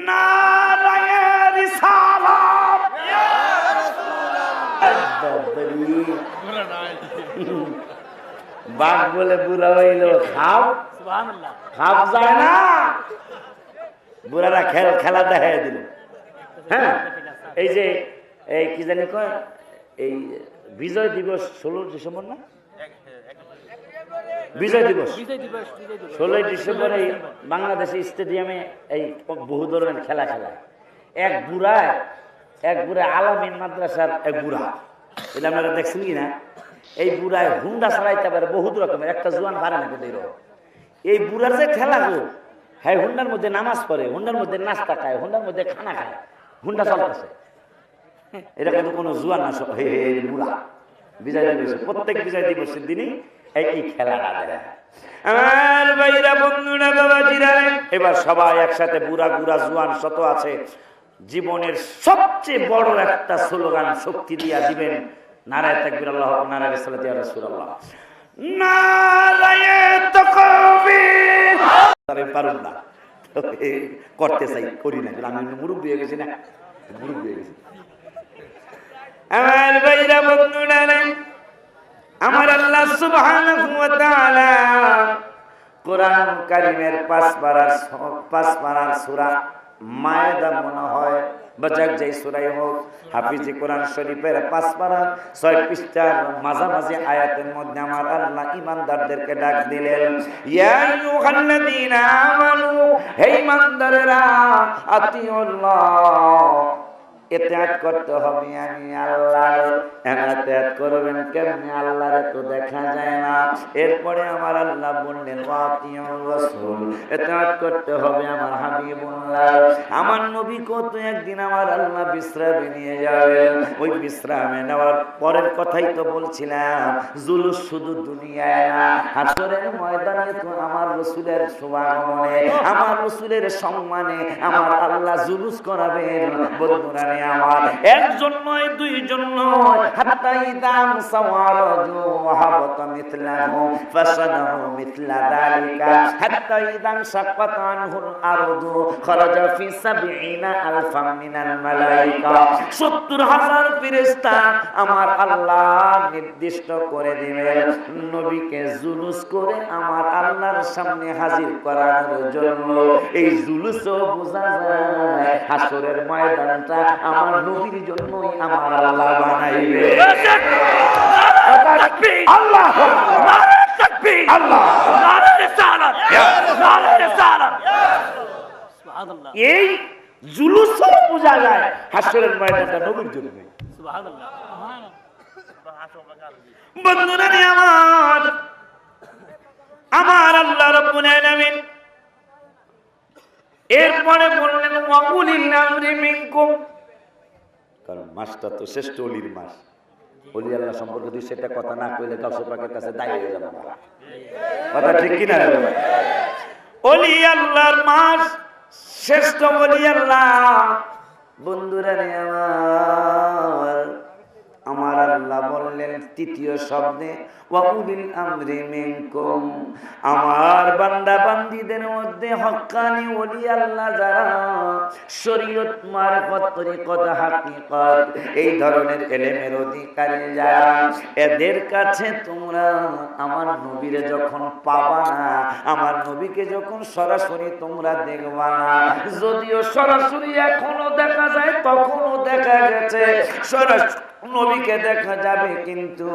নারায়ে রিসালাত ইয়া রাসূলুল্লাহ বাঘ বলে বুড়া হইলো খাও সুবহানাল্লাহ খাপ যায় না বুড়ারা খেলা দেখায় দিল হ্যাঁ এই যে এই কি জানি কয় এই বিজয় দিবস 16 ডিসেম্বর না বিজয় দিবস 16 ডিসেম্বর এই বাংলাদেশের স্টেডিয়ামে এই বহু ধরনের খেলা এক বুড়া আলামিন মাদ্রাসার এক বুড়া এটা আপনারা দেখছেন কি না এই বুড়ায় হুন্ডা চালাইতে পারে বহুত রকমের একটা জোয়ান পারে না কিন্তু এই বুড়ার যে খেলা গো হ্যাঁ হুন্ডার মধ্যে নামাজ পড়ে হুন্ডার মধ্যে নাস্তা খায় হুন্ডার মধ্যে খানা খায় হুন্ডা চলতেছে এটা কিন্তু কোনো জোয়ান না বুড়া বিজয় দিবস প্রত্যেক বিজয় দিবসের দিনই এই খেলাটা দেয় আমার ভাইরা বন্ধুরা বাবাজিরা এবার সবাই একসাথে বুড়া জোয়ান শত আছে জীবনের সবচেয়ে বড় একটা স্লোগান শক্তি দিয়া দিবেন নারায়ে তাকবীর আল্লাহু আকবার নারায়ে রিসালাত ইয়া রাসূলুল্লাহ নারায়ে তাকবীর আরে পারুন না করতে চাই করি না আমি মুরব্বি হয়ে গেছি না মুরব্বি হয়ে গেছি আমার ভাইরা বন্ধুরা আমার আল্লাহ সুবহানাহু ওয়া তাআলা কোরআন কারীমের 5 পারার সূরা মায়েদা মনে হয় বাজাক যেই সূরাই হোক হাফিজি কোরআন শরীফের 5 পারা 6 পৃষ্ঠার মাঝামাঝি আয়াতের মধ্যে আমার আল্লাহ ঈমানদারদেরকে ডাক দিলেন ইয়া আইয়ুহাল্লাযীনা আমানু হে ঈমানদাররা আতিউল্লাহ ইতাআত করতে হবে আমি আল্লাহর ইতাআত করবেন কেমনে আল্লাহরে তো দেখা যায় না এরপরে আমার আল্লাহ বললেন ওয়াতিউর রাসূল ইতাআত করতে হবে আমার হাবিবুল্লাহ আমার নবী কত একদিন আমার আল্লাহ বিশ্রামে নিয়ে যাবেন ওই বিশ্রামে নেওয়ার পরের কথাই তো বলছিলাম জুলুস শুধু দুনিয়ায় না হাসরের ময়দানে তো আমার রাসূলের শুভাগমনে আমার রাসূলের সম্মানে আমার আল্লাহ জুলুস করাবেন বন্ধুরা আমার একজন নয় দুইজন নয় হাত্তা ইদাম সাওয়ারাজু ওয়াহাবাতা মিথলাহু ফাসানাহু মিথলা যালিকা হাত্তা ইদাম শাক্কাত আনহুল আরদু খরাজা ফি 70000 মিনাল মালায়েকা 70000 ফেরেশতা আমার আল্লাহ নির্দিষ্ট করে দিবেন নবীকে জুলুস করে আমার আল্লাহর সামনে হাজির করার জন্য এই জুলুসও বোঝা যায় হাসরের ময়দানটা আমার নবীর জন্যই আমার আল্লাহ বানাইবে আল্লাহ নারে তাকবীর আল্লাহ নারে রিসালাত নারে রিসালাত সুবহানাল্লাহ এই জুলুসও বোঝা যায় হাসরের ময়দানটা নবীর জন্য সুবহানাল্লাহ বন্ধুরা আমার আমার আল্লাহ রাব্বুল আলামিন এরপরে বললেন ওয়া উলিল আমরি মিনকুম, কারণ মাসটা তো শ্রেষ্ঠ ওলির মাস। ওলি আল্লাহ সম্পর্কে দুই সেটা কথা না কইলে গাউসে পাকের কাছে দাঁড়িয়ে হয়ে যাবে, কথা ঠিক কি না? ওলি আল্লাহর মাস, শ্রেষ্ঠ ওলি আল্লাহ। বন্ধুরা রে আমার আল্লাহ বললেন তৃতীয় শব্দে ওয়া উলিল আমরি মিনকুম, আমার বান্দা বান্দীদের মধ্যে হক্কানি ওলি আল্লাহ যারা শরীয়ত মারফত তরিকত হাকিকত এই ধরনের ইলমের অধিকারী যারা, এদের কাছে তোমরা আমার নবীরে যখন পাবা না, আমার নবীকে যখন সরাসরি তোমরা দেখবা না, যদিও সরাসরি এখনো দেখা যায় তখনও দেখা গেছে সরাসরি নবীকে দেখা যাবে, কিন্তু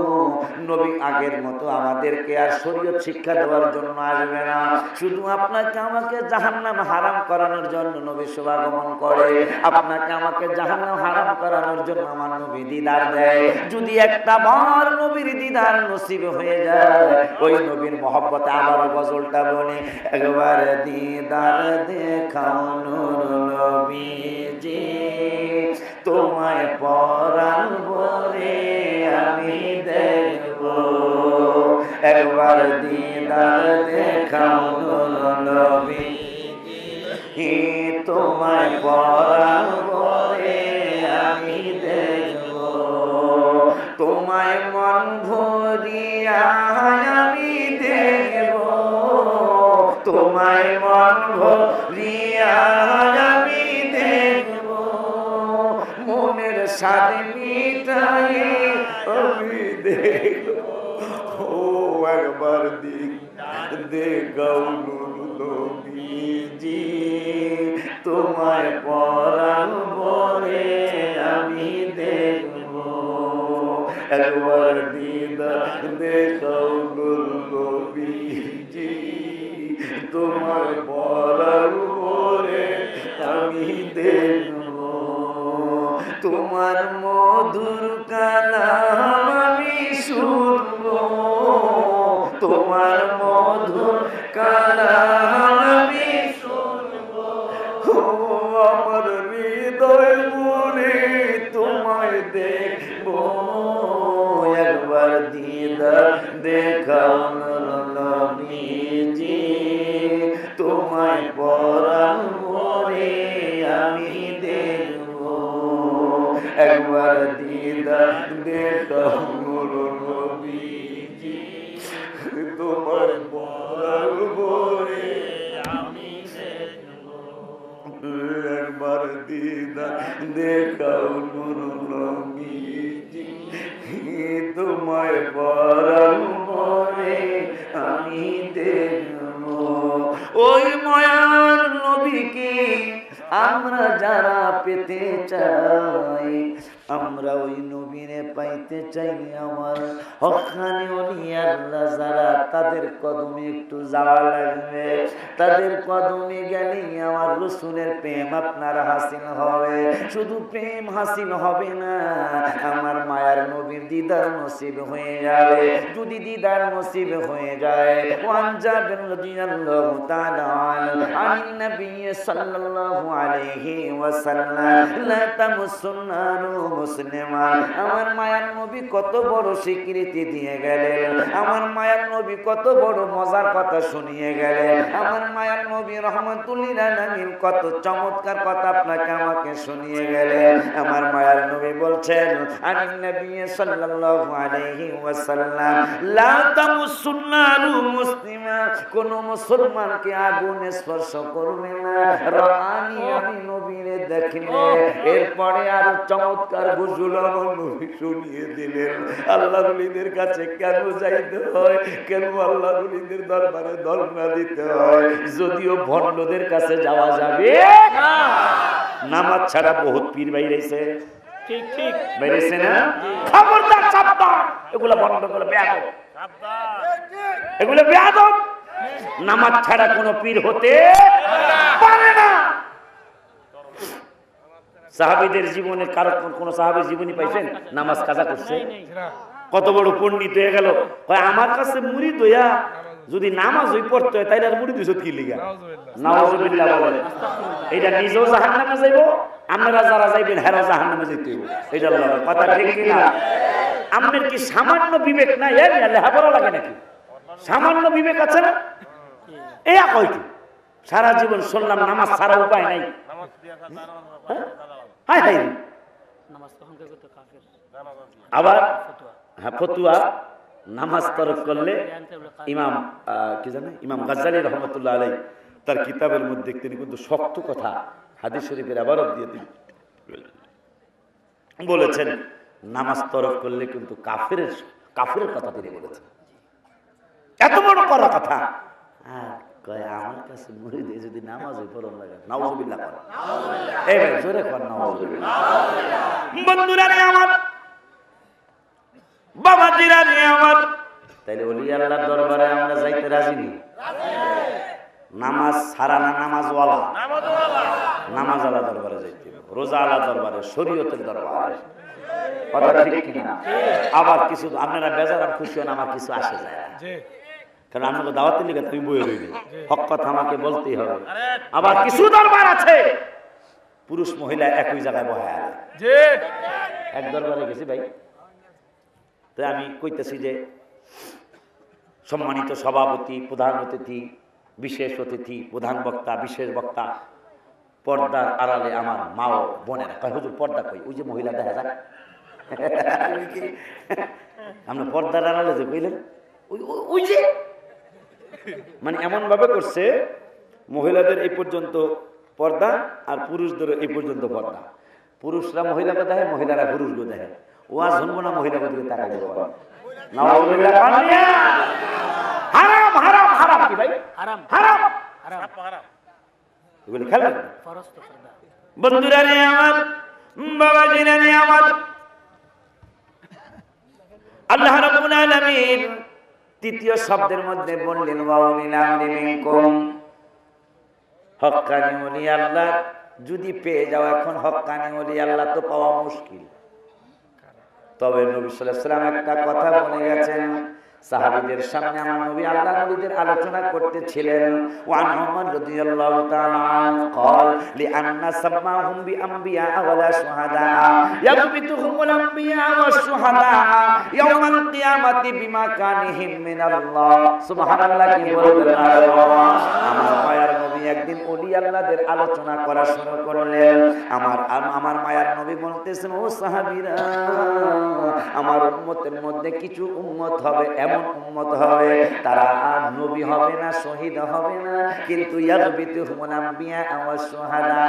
নবী আগের মতো আমাদেরকে আর শরীয়ত শিক্ষা দেওয়ার জন্য আসবে না। শুধু আপনাকে আমাকে জাহান্নাম হারাম করানোর জন্য নবী শুভাগমন করে, আপনাকে আমাকে জাহান্নাম হারাম করানোর জন্য আমার নবী দিদার দেয়। যদি একটা বার নবীর দিদার নসিব হয়ে যায়, ওই নবীর মহব্বতে আবার গজলটা বলে, একবার দিদার দেখাও নূর নবীজি, তোমায় পরাণ ভরে আমি দেখব, একবার দিদার দেখাও নবীজি, তোমায় পরাণ ভরে আমি দেখব, তোমায় মন ভরিয়া আমি দেখব, তোমায় মন ভরিয়া আমি দেখব, মনের সাথে মিটাই আমি দেখব, ও একবার দেখাও নবীজি, তোমায় পরাণ ভরে আমি দেখব, একবার দিদার দেখাও নবীজি, তোমায় পরাণ ভরে আমি দেখব, তোমার মধুর কালাম আমি শুনব, তোমার মধুর কালাম আমি শুনব, আমার হৃদয় মনে তোমায় দেখব, একবার দিদার দেখাও নবীজি, তোমায় পরাণ ভরে আমি দেখব, একবার দিদার দেখাও নবীজি, তোমার পরাণ ভরে আমি দেখব, একবার দিদার দেখাও নবীজি, তোমায় পরাণ ভরে আমি দেখব। ওই মায়ার নবীকে আমরা যারা পেতে চাই, আমরা ওই নবীরে পাইতে চাই, আমার হক্কানি ওলি আল্লাহ যারা, তাদের কদমে একটু যাওয়া লাগবে, তাদের কদমে গেলে আমার রাসূলের প্রেম আপনার হাসিল হবে। শুধু প্রেম হাসিল হবে না, আমার মায়ার নবীর দিদার নসিব হয়ে যাবে। যদি দিদার নসিব হয়ে যায়, ওয়ান জাবির রাদিয়াল্লাহু তাআলা আন নবী সাল্লাল্লাহু আলাইহি ওয়াসাল্লাম লা তামুসুন্না মুসলিমা, আমার মায়ার নবী কত বড় স্বীকৃতি দিয়ে গেলেন, আমার মায়ার নবী কত বড় মজার কথা শুনিয়ে গেলেন, আমার মায়ার নবী রহমাতুল লিল আলামিন কত চমৎকার কথা আপনাকে আমাকে শুনিয়ে গেলেন। আমার মায়ার নবী বলছেন, আন নবী সাল্লাল্লাহু আলাইহি ওয়াসাল্লাম লা তামুসুন্না মুসলিমা, কোন মুসলমানকে আগুনে স্পর্শ করবে না, রানি আমি নবীরে দেখলে। এরপরে আর চমৎকার গুজল আমার নবী শুনিয়ে দিলেন। আল্লাহর ওলিদের কাছে কেন যাইতে হয়, কেন আল্লাহর ওলিদের দরবারে ধর্ণা দিতে হয়? যদিও ভণ্ডদের কাছে যাওয়া যাবে না, নামাজ ছাড়া বহুত পীর বাইরেছে, ঠিক ঠিক বাইরেছে না? খবরদার, সাবধান, এগুলা বন্ধ করে, বেয়াদব, এগুলো বেয়াদব। নামাজ ছাড়া কোনো পীর হতে পারে না। সাহাবীদের জীবনে কারো কোন সাহাবীর জীবনী পাইছেন নামাজ কাজা করছে? কত বড় পণ্ডিত হয়ে গেল, আমার কাছে মুরিদ হইয়া যদি নামাজ ওই পড়তে হয় তাইলে আর মুড়ি দিছো কি লিগা নাউজুবিল্লাহ বলে এটা নিজেও জাহান্নামে যাইব আপনারা যারা যাইবেন হেরাও জাহান্নামে যাইতে হইব এটা কথা ঠিক কি না আপনার কি সামান্য বিবেক নাই লেখাপড়া লাগে নাকি সামান্য বিবেক আছে না এ কয় কি সারা জীবন শুনলাম নামাজ ছাড়া উপায় নাই হায় হায় আবার হ্যাঁ ফতুয়া নামাজ তরক করলে ইমাম কি জানে ইমাম গাজ্জালী রহমতুল্লাহ আলাইহি তার কিতাবের মধ্যে তিনি কিন্তু শক্ত কথা হাদিস শরীফের আবারত দিয়ে বলেছেন নামাজ তরক করলে কিন্তু কাফেরের কথা তিনি বলেছেন এত বড় করা কথা কয় আমার কাছে মুড়ি দিয়ে যদি নামাজই পড়ন লাগে নাউজুবিল্লাহ কর এই ভাই জোরে কর নাউজুবিল্লাহ বন্ধুরা রে আমার বাবাজিরা রে আমার তাইলে ওলি আল্লাহর দরবারে আমরা যাইতে রাজি নি নামাজ ছাড়া না নামাজওয়ালা নামাজওয়ালা দরবারে যাইতে রোজা আলা দরবারে শরীয়তের দরবারে কথা ঠিক কি না আবার কিছু আপনারা বেজার আর খুশি হন আমার কিছু আসে যায় না কারণ আপনাকে দাওয়াতের লিগে তুমি বইয়ে রইলে হক কথা আমাকে বলতেই হবে আবার কিছু দরবার আছে পুরুষ মহিলা একই জায়গায় বসে আছে এক দরবারে গেছি ভাই তো আমি কইতেছি যে সম্মানিত সভাপতি প্রধান অতিথি বিশেষ অতিথি প্রধান বক্তা বিশেষ বক্তা পর্দার আড়ালে আমার মা ও বোনেরা কয় হুজুর পর্দা কই ওই যে মহিলা দেখা যায় আমরা পর্দার আড়ালে যে কইলেন ওই যে মানে এমন ভাবে করছে মহিলাদের এই পর্যন্ত পর্দা আর পুরুষদের এই পর্যন্ত পর্দা পুরুষরা মহিলাকে দেখে মহিলারা পুরুষকে দেখে ওয়াজ শুনবো না মহিলাকে দিকে তাকাই দেবো হারাম হারাম হারাম কি ভাই হারাম হারাম হারাম এগুলো খেলবেন বন্ধুরা রে আমার বাবাজিরা রে আমার আল্লাহ রাব্বুল আলামিন তৃতীয় শব্দের মধ্যে বললেন হক্কানি ওলি আল্লাহ যদি পেয়ে যাও এখন হক্কানি ওলি আল্লাহ তো পাওয়া মুশকিল তবে নবী সাল্লাল্লাহু আলাইহি ওয়াসাল্লাম একটা কথা বলে গেছেন সাহাবীদের সামনে আমার নবী আল্লাহ নবীদের আলোচনা করতেছিলেন ওয়ান উমর রাদিয়াল্লাহু তাআলা قال لان سماهم بانبياء ولا شهداء يغبطهم الانبياء والشهداء يوم القيامه بمكانهم من الله سبحان الله কি বলবেন আমার মায়ার নবী একদিন ওলি আল্লাহদের আলোচনা করা শুরু করলেন আমার মায়ার নবী বলতেছেন ও সাহাবীরা আমার উম্মতের মধ্যে কিছু উম্মত হবে এমন উম্মত হবে তারা আর নবী হবে না শহীদ হবে না কিন্তু ইয়াগবিতুহুমুল আম্বিয়া ওয়াস শুহাদা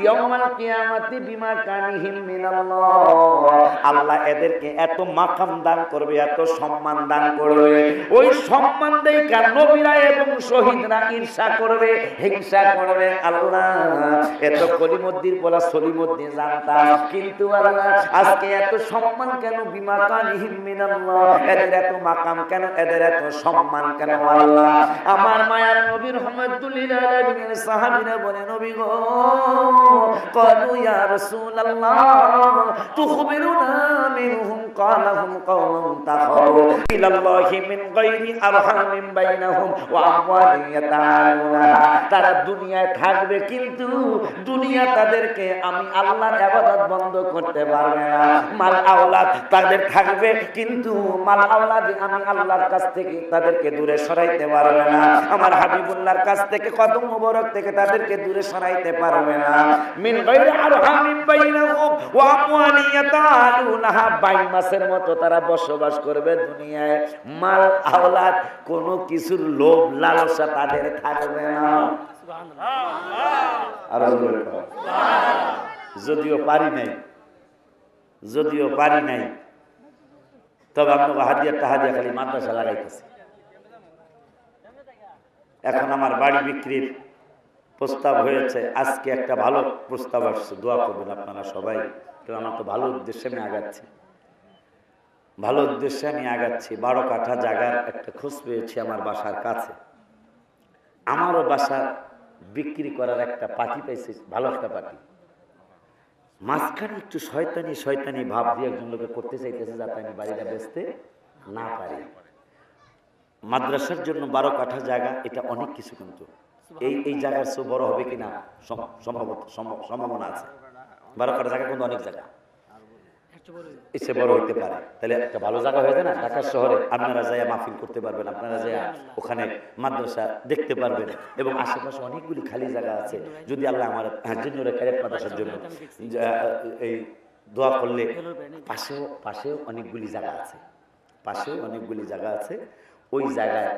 ইয়াউমাল কিয়ামাতি বিমা কানিহিম মিনাল্লাহ আল্লাহ এদেরকে এত মাকাম দান করবে এত সম্মান দান করবে ওই সম্মান দেইকা নবীরা এবং শহীদরা ঈর্ষা করবে হিংসা করবে আল্লাহ এত কলিমুদ্দিন বলা সলিমুদ্দিন জানতাম কিন্তু আল্লাহ আজকে এত সম্মান কেন বিমা কানিহিম মিনাল্লাহ এদের এত মাকাম কেন এদের এত সম্মান কেন আল্লাহ আমার মায়ার নবী রাহমাতুল লিল আলামিন সাহাবীরা বলে নবী গো ক্বালু ইয়া রাসূলুল্লাহ তুখবিরুনা মিনহুম ক্বালাহুম কওমুন তাখাবু ইলাল্লাহি মিন গায়রি আরহামিন বাইনাহুম ওয়া আমওয়ালিন ইয়াতাআলুনাহা তারা দুনিয়ায় থাকবে কিন্তু দুনিয়া তাদেরকে আমি আল্লাহর ইবাদত বন্ধ করতে পারবে না মাল আওলাদ তাদের থাকবে কিন্তু মাল আওলাদ আমি আল্লাহর কাছ থেকে তাদেরকে দূরে সরাইতে পারবে না আমার হাবিবুল্লাহর কাছ থেকে কদম মোবারক থেকে তাদেরকে দূরে সরাইতে পারবে না মিন গায়রি আরহামিন বাইনাহুম ওয়া আমওয়ালিন ইয়াতাআলুনাহা বাইন মাসের মতো তারা বসবাস করবে দুনিয়ায় মাল আওলাদ কোনো কিছুর লোভ লালসা তাদের থাকবে না সুবহানাল্লাহ আর যদিও পারি নাই তবে আমরা হাদিয়া খালি মাদ্রাসা লাগাইতেছি এখন আমার বাড়ি বিক্রির প্রস্তাব হয়েছে আজকে একটা ভালো প্রস্তাব আসছে দোয়া করবেন আপনারা সবাই কারণ আমার তো ভালো উদ্দেশ্যে আমি আগাচ্ছি 12 কাঠা জায়গার একটা খোঁজ পেয়েছি আমার বাসার কাছে আমারও বাসা বিক্রি করার একটা পার্টি পাইছি ভালো একটা পার্টি মাঝখানে একটু শয়তানি ভাব দিয়ে একজন লোকে করতে চাইতেছে যাতে আমি বাড়িটা বেচতে না পারি মাদ্রাসার জন্য 12 কাঠা জায়গা, এটা অনেক কিছু, কিন্তু এই জায়গার চেয়ে বড় হবে কিনা সম্ভাবনা আছে। 12 কাঠা জায়গা কিন্তু অনেক জায়গা, এসে বড় হইতে পারে। তাহলে একটা ভালো জায়গা হয়ে যায় না ঢাকা শহরে, আপনারা যাইয়া মাহফিল করতে পারবেন, আপনারা যাইয়া ওখানে মাদ্রাসা দেখতে পারবেন, এবং আশেপাশে অনেকগুলি খালি জায়গা আছে। যদি আল্লাহ আমার জুনিয়র ক্যাডেট মাদ্রাসার জন্য এই দোয়া করলে, পাশেও অনেকগুলি জায়গা আছে, পাশেও অনেকগুলি জায়গা আছে। ওই জায়গায়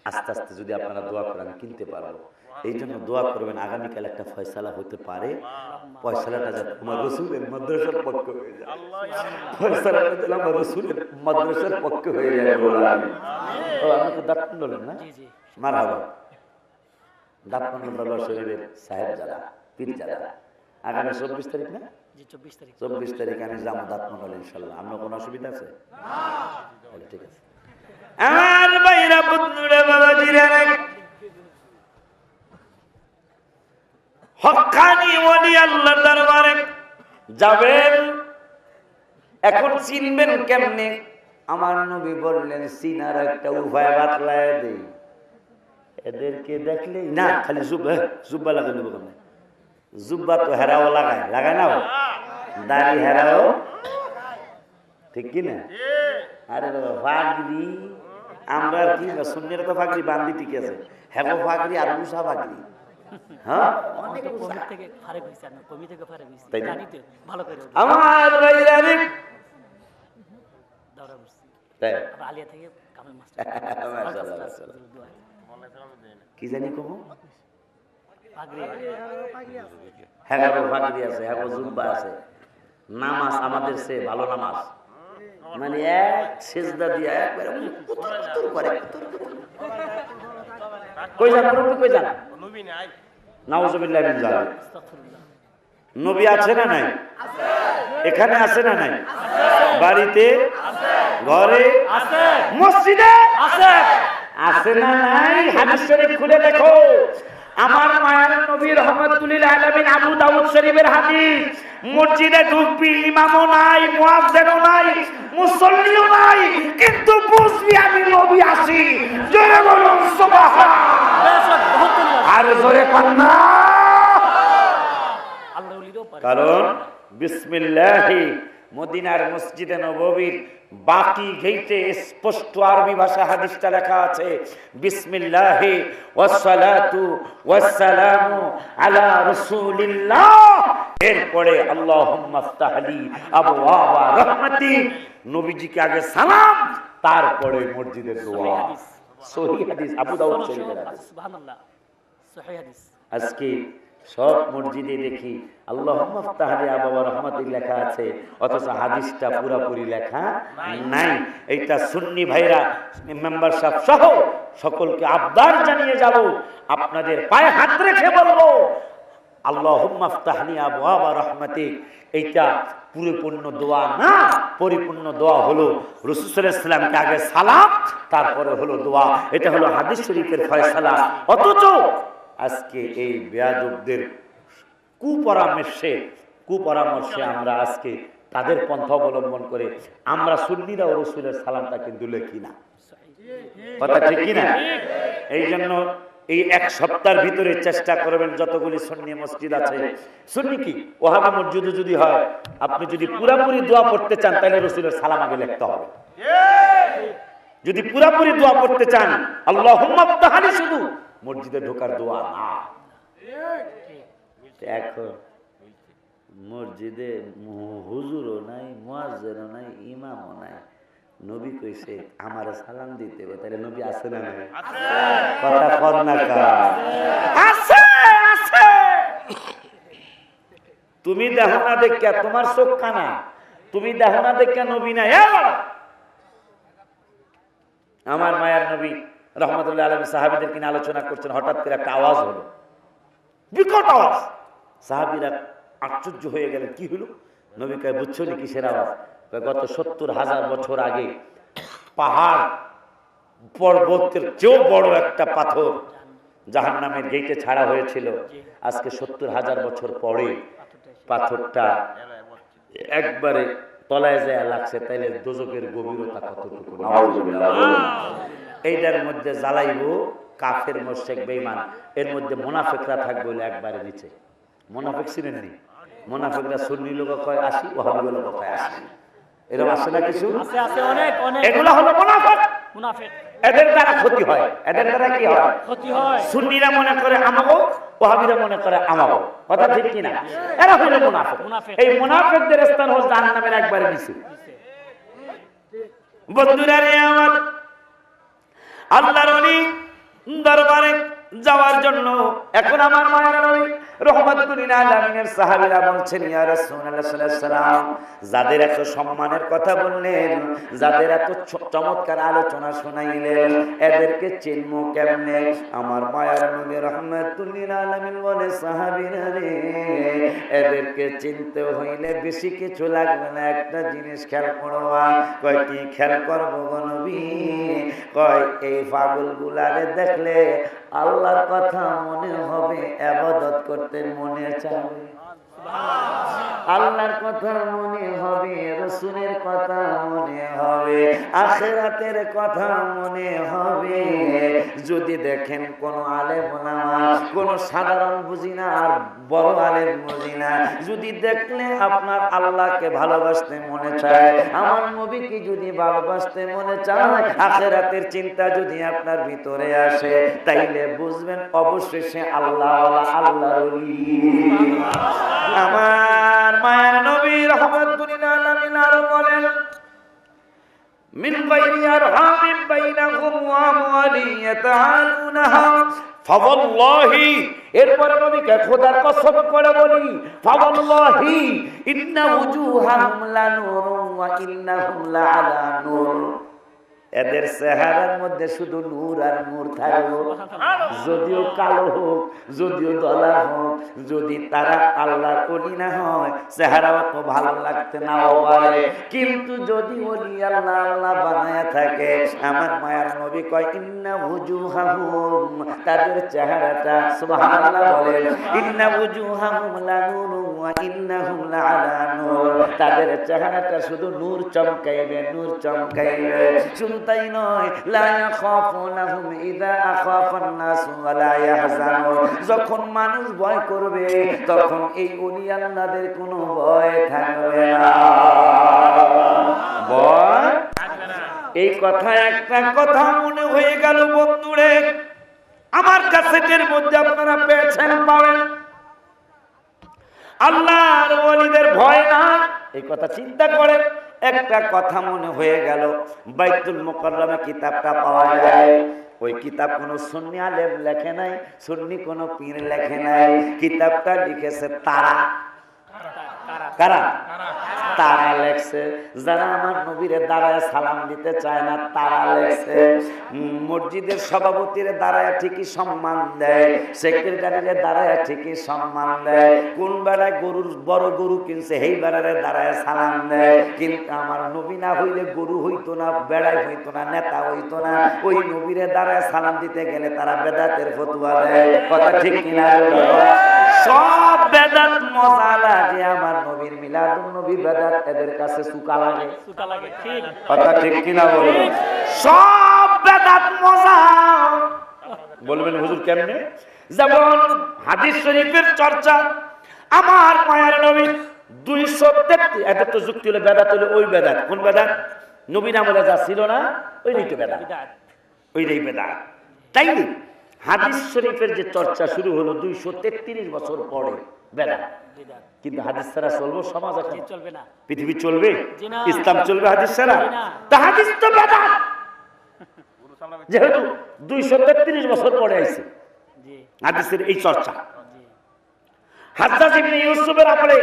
আস্তে আস্তে যদি আপনারা দোয়া করেন কিনতে পারবো। এই জন্য দোয়া করবেন, আগামীকাল একটা ফয়সালা হতে পারে, ফয়সালাটা যাতে আমার রসুলের মাদ্রাসার পক্ষে হয়ে যায়, ফয়সালাটা যেন আমার রসুলের মাদ্রাসার পক্ষে হয়ে যায়। আপনি তো দাঁতন বলেন না? মারহাবা। দাঁতন শরীরের সাহেব যারা, পীর যারা, আগামী 24 তারিখ না? 24 তারিখ আমি যাবো দাঁতন ইনশাল্লাহ। আপনার কোনো অসুবিধা আছে? তাহলে ঠিক আছে। আমার ভাইরা বন্ধুরা বাবাজিরা, হক্কানি ওলি আল্লাহর দরবারে যাবেন, এখন চিনবেন কেমনে? আমার নবী বললেন চিনার একটা উপায় বাতলায় দেই। এদেরকে দেখলেই না খালি জুব্বা লাগাই নেবো কেমনে? জুব্বা তো হেরাও লাগায় না, দাড়ি হেরাও, ঠিক কিনা? আরে ফাগরি, আমরা আর কি সুন্নিরা তো ফাগরি বান্দি, ঠিক আছে, হ্যাঁ ফাগরি আর উষা ফাগরি। হ্যাঁ আমার কি জানি কব, হ্যাঁ ফাগরি আছে, হ্যাঁ জুব্বা আছে। নামাজ আমাদের সে ভালো নামাজ, মানে এক সেজদা দিয়ে একবারে করে। কই যান মুরব্বি, কই যান? নাউজুবিল্লাহ মিন যালিক। নবী আছে না নাই? এখানে আছে না নাই? বাড়িতে, ঘরে, মসজিদে আছে না নাই? হাদিস শরীফ খুলে দেখো। আমার মায়ের নবী রাহমাতুল লিল আলামিন আবু দাউদ শরীফের হাদিস। মসজিদে ঢুকবি, ইমামও নাই, মুয়াজ্জিনও নাই, মুসল্লিও নাই, কিন্তু বুঝবি আমি নবী আসি। জোরে বলুন সুবহানাল্লাহ, আর জোরে কন্না। কারণ বিসমিল্লাহি, মদিনার মসজিদে নববীর বাকি গেইটে স্পষ্ট আরবি ভাষা হাদিসটা লেখা আছে, বিসমিল্লাহি ওয়াসসালাতু ওয়াসসালামু আলা রাসূলিল্লাহ। এরপরে আল্লাহুম্মা আফতাহলি আবওয়াবা রাহমাতি, নবীজিকে আগে সালাম, তারপরে মসজিদের দোয়া। সহিহ হাদিস, আবু দাউদ শরীফের হাদিস। সুবহানাল্লাহ, সহিহ হাদিস। আজকে সব মসজিদে দেখি আল্লাহুম্মা আফতাহলি আবওয়াবা রাহমাতি লেখা আছে, অথচ হাদিসটা পুরোপুরি লেখা নাই। এইটা সুন্নি ভাইরা মেম্বারশিপ সহ সকলকে আবদার জানিয়ে যাব, আপনাদের পায়ে হাত রেখে বলবো আল্লাহুম্মা আফতাহলি আবওয়াবা রাহমাতিক। এইটা পরিপূর্ণ দোয়া না, পরিপূর্ণ দোয়া হলো রাসূল সাল্লাল্লাহু আলাইহি ওয়াসাল্লামকে আগে সালাম, তারপরে হলো দোয়া। এটা হলো হাদিস শরীফের ফয়সালা। অথচ আজকে এই বেয়াদবদের কুপরামর্শে আমরা আজকে তাদের পন্থা অবলম্বন করে আমরা সুন্নিরা ও রাসূলের সালামটা কিন্তু লিখি না। কথা ঠিক কিনা? এই জন্য এই এক সপ্তাহের ভিতরে চেষ্টা করবেন, যতগুলি সুন্নি মসজিদ আছে, সুন্নি কি ওয়াহাবি মসজিদ যদি হয়, আপনি যদি পুরোপুরি দোয়া পড়তে চান তাহলে রাসূলের সালাম আগে লিখতে হবে। যদি পুরোপুরি দোয়া পড়তে চান, আল্লাহুম্মা আফতাহলি শুধু মসজিদে ঢোকার দোয়া না। এখন মসজিদে হুজুরও নাই, মুয়াজ্জিনও নাই, ইমামও নাই, নবী কইছে আমারে সালাম দিতে হবে, তাহলে নবী আছে না নাই? কথা কর না কা? আছে, আছে। তুমি দেখো না দেখা, তোমার চোখ কানা, তুমি দেখো না দেখা নবী নাই। আমার মায়ের নবী রহমতুল্লাহ আলাইহি সাহাবীদের কিনে আলোচনা করছেন, হঠাৎ করে একটা আওয়াজ হলো, বিকট আওয়াজ। সাহাবীরা আশ্চর্য হয়ে গেলেন, কি হলো? নবী কয় বুঝছো নি কিসের আওয়াজ? গত 70,000 বছর আগে পাহাড় পর্বতের চেয়েও বড় একটা পাথর জাহান্নামের গেটে ছাড়া হয়েছিল। আজকে 70,000 বছর পরে পাথরটা একবারে তলায় যায় লাগছে, তাইলে দোজকের গভীরতা কতটুকু? এইটার মধ্যে জ্বালাইবো কাফের মুশরিক বেঈমান, এর মধ্যে মুনাফিকরা থাকবে বলে একবারে নিচে। মুনাফিক চিনেন নি? মুনাফিকরা সুন্নি লোক কয় 80, ওয়াহাবি লোক কয় 80, এরকম আছে না কিছু? আছে আছে অনেক অনেক। এগুলো হলো মুনাফিক। মুনাফিক এদের দ্বারা ক্ষতি হয়। এদের দ্বারা কি হয়? ক্ষতি হয়। সুন্নিরা মনে করে আমাগো, ওয়াহাবিরা মনে করে আমাগো, কথা ঠিক কি না? এরা হলো মুনাফিক। এই মুনাফিকদের স্থান হলো জাহান্নামের একবারে নিচে। বন্ধুরা রে আমার, আল্লাহর ওলি দরবারে যাওয়ার জন্য এখন আমার মায়ের নবী রহমাতুল লিল আলামিনের সাহাবীরা বলছেন, ইয়া রাসূলুল্লাহ সাল্লাল্লাহু আলাইহি ওয়াসাল্লাম, যাদের এত সম্মানের কথা বললেন, যাদের এত চমৎকার আলোচনা শোনাইলেন, এদেরকে চিনবো কেমনে? আমার মায়ের নবী রহমাতুল লিল আলামিন বলে, সাহাবীরা রে, এদেরকে চিনতে হইলে বেশি কিছু লাগবে না, একটা জিনিস খেয়াল করবা। কয় কি খেয়াল করবো গো নবী? কয় এই পাগলগুলারে দেখলে আল্লাহর কথা মনে হবে, ইবাদত করতে মনে চাবে, আল্লাহর কথা মনে হবে, রাসূলের কথা মনে হবে, আখিরাতের কথা মনে হবে। যদি দেখেন কোন আলেম ওলামা, কোন সাধারণ বুঝি না আর বড় আলেম বুঝি না, যদি দেখলে আপনার আল্লাহকে ভালোবাসতে মনে চায়, আমার নবীকে যদি ভালোবাসতে মনে চায়, আখিরাতের চিন্তা যদি আপনার ভিতরে আসে, তাইলে বুঝবেন অবশ্যই সে আল্লাহওয়ালা, আল্লাহর ওলি। আমার মায়ের নবী রাহমাতুল লিল আলামিন আরো বলেন, মিন গায়রি আরহামিন বাইনাহুম ওয়া আমওয়ালিয়াতাআলুনাহা ফাওয়াল্লাহি। এরপরে নবীকে খোদার কসম করে বলি, ফাওয়াল্লাহি ইন্না উজুহাহুম লানুরুন ওয়া ইন্নাহুম লাআলা নূর। এদের চেহারার মধ্যে শুধু নূর আর নূর থাকবে, যদিও কালো হোক, যদিও দলা হোক, যদি তারা আল্লাহর ওলি না হয়, চেহারাও তো ভালো লাগতে নাও পারে, কিন্তু যদি ওলি আল্লাহ আল্লাহ বানায়া থাকে, আমার মায়ার নবী কয়, ইন্না উজুহাহুম, তাদের চেহারাটা, সুবহানাল্লাহ বলেন, ইন্না উজুহাহুম লানুরুন ওয়া ইন্নাহুম লাআলা নূর, তাদের চেহারাটা শুধু নূর চমকাইবে, নূর চমকাইবে। শুধু তাই নয়, লা ইয়াখাফুনাহুম ইযা আখাফান নাস ওয়া লা ইয়াহজানুন, যখন মানুষ ভয় করবে তখন এই ওলি আল্লাহদের কোনো ভয় থাকবে না, ভয় এই কথা। একটা কথা মনে হয়ে গেল বন্ধুরে, আমার কাছেটের মধ্যে আপনারা পেয়েছেন, পাবেন, আল্লাহর ওলিদের ভয় না, এই কথা চিন্তা করেন। একটা কথা মনে হয়ে গেল, বাইতুল মুকাররমে কিতাবটা পাওয়া যায়, ওই কিতাব কোন সুন্নি আলেম লেখে নাই, সুন্নি কোন পীর লেখে নাই, কিতাবটা লিখেছে তারা। কারা? তারা লেখছে। যারা আমার নবীরে দাঁড়ায় সালাম দিতে চায় না, তারা লেখছে। মসজিদের সভাপতির দাঁড়ায় ঠিকই সম্মান দেয়, সেক্রেটারিরে দাঁড়ায় ঠিকই সম্মান দেয়, কোন বেড়ায় গরুর বড় গরু কিনছে সেই বেড়ারে দাঁড়ায় সালাম দেয়, কিন্তু আমার নবী না হইলে গরু হইতো না, বেড়াই হইতো না, নেতা হইতো না। ওই নবীরে দাঁড়ায় সালাম দিতে গেলে তারা বেদাতের ফতোয়া দেয়, কথা ঠিক কিনা? সব বেদাত মজা লাগে, আমার নবীর মিলাদুন নবী বেদাত এদের কাছে সুকা লাগে, ঠিক কথা ঠিক কিনা বলুন? সব বেদাত মজা। বলবেন হুজুর কেমনে? যেমন হাদিস শরীফের চর্চা, আমার মায়ের নবী 233, এদের তো যুক্তি হলো বেদাত হলো ওই বেদাত। কোন বেদাত? নবীর আমলে যা ছিল না ওই নিতে বেদাত, ওইটাই বেদাত। তাই হাদিস শরীফের যে চর্চা শুরু হলো 233 বছর পরে, বেদাত। কিন্তু হাদিস ছাড়া চলবে সমাজ? এখন চলবে না, পৃথিবী চলবে, ইসলাম চলবে হাদিস ছাড়া? তা হাদিস তো বেদাত, যেহেতু 233 বছর পরে আইছে হাদিসের এই চর্চা। হাজ্জাজ ইবনে ইউসুফের আমলে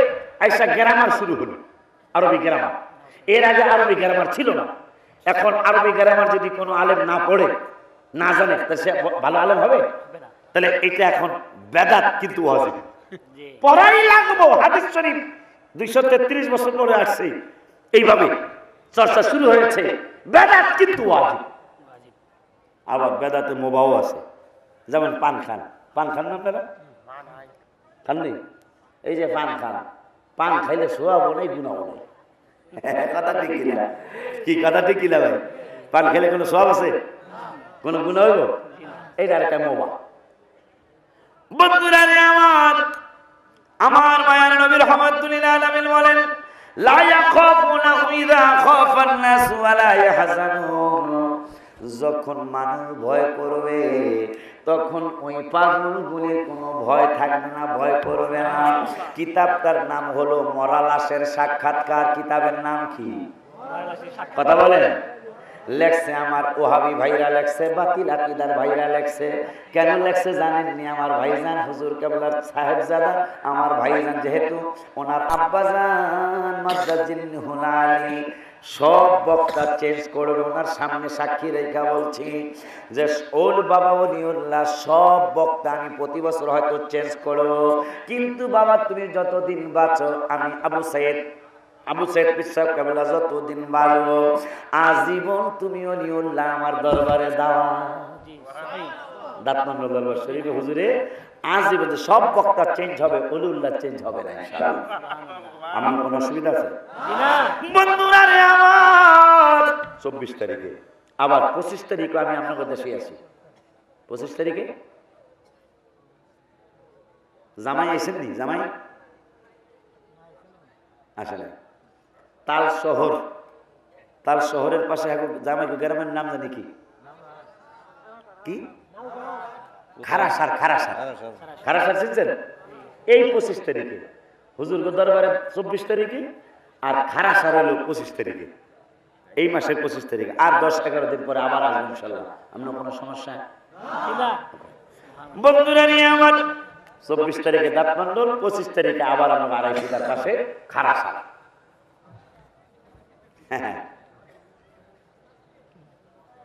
আইসা গ্রামার শুরু হলো, আরবি গ্রামার। এর আগে আরবি গ্রামার ছিল না। এখন আরবি গ্রামার যদি কোনো আলেম না পড়ে, না জানে, তাহলে সে ভালো আলেম হবে? তাহলে এটা এখন বেদাত, কিন্তু ওয়াজিব পড়াই লাগবো। হাদিস শরীফ 233 বছর পরে আসছে, এইভাবে চর্চা শুরু হয়েছে, বেদাত কিন্তু ওয়াজিব। আবার বেদাতে মোবাও আছে, যেমন পান খান। পান খান না আপনারা? খান নেই? এই যে পান খান, পান খাইলে সোয়াবো নাই, গুনাবো নাই, কথা ঠিক কিনা? কি কথা ঠিক কিনা ভাই? পান খেলে কোনো সোয়াব আছে? কোন গুণ হইব? এইটা একটা মোবা। বন্ধুরা রে আমার মায়ার নবী রাহমাতুল লিল আলামিন বলেন, লা ইয়াখাফুনা ইযা খাফান নাস ওয়া লা ইয়াহজানুন। যখন মানুষ ভয় করবে তখন ওই পাগলগুলির কোনো ভয় থাকবে না, ভয় করবে না। কিতাবটার নাম হলো মরা লাশের সাক্ষাৎকার। কিতাবের নাম কি? কথা বলেন। লেখছে আমার ওহাবি ভাইরা, লেখছে বাতিল আকিদার ভাইরা লেখছে। কেন লেখছে জানেননি? আমার ভাইজান হুজুর কেবলার সাহেবজাদা, আমার ভাইজান যেহেতু ওনার আব্বাজান মাদ্দাজিল হুনালি সব বক্তা চেঞ্জ করবে। ওনার সামনে সাক্ষী রেখা বলছি যে ওল বাবা ওলিউল্লাহ সব বক্তা আমি প্রতি বছর হয়তো চেঞ্জ করব, কিন্তু বাবা তুমি যতদিন বাঁচো, আমি আবু সাইদ পিসাব কেবলা যতদিন বাঁচো আজীবন তুমি ওলিউল্লাহ আমার দরবারে দাওয়া। দাঁতমান্ড দরবার শরীফে হুজুরে আজীবন সব বক্তা চেঞ্জ হবে, ওলিউল্লাহ চেঞ্জ হবে না ইনশাআল্লাহ। আমার কোনো অসুবিধা আছে? বন্ধুরা রে আমার 24 তারিখে আবার 25 তারিখে আমি আপনাদের দেশে আছি। 25 তারিখে জামাই আইছেন নি? জামাই আসলে তাল শহরের পাশে জামাই গ্রামের নাম জানি কি? কি? খারাসার চিনছেন? এই 25 তারিখে হুজুর দরবারে 24 তারিখে, আর খারাসার হলো 25 তারিখে, এই মাসের 25 তারিখে। আর 10-11 দিন পরে আবার আসবেন ইনশাআল্লাহ। আপনার কোনো সমস্যা? বন্ধুরা নিয়ে আমার 24 তারিখে দাঁতমন্ডল, 25 তারিখে আবার আমরা আড়াইশিদার পাশে খারাসার।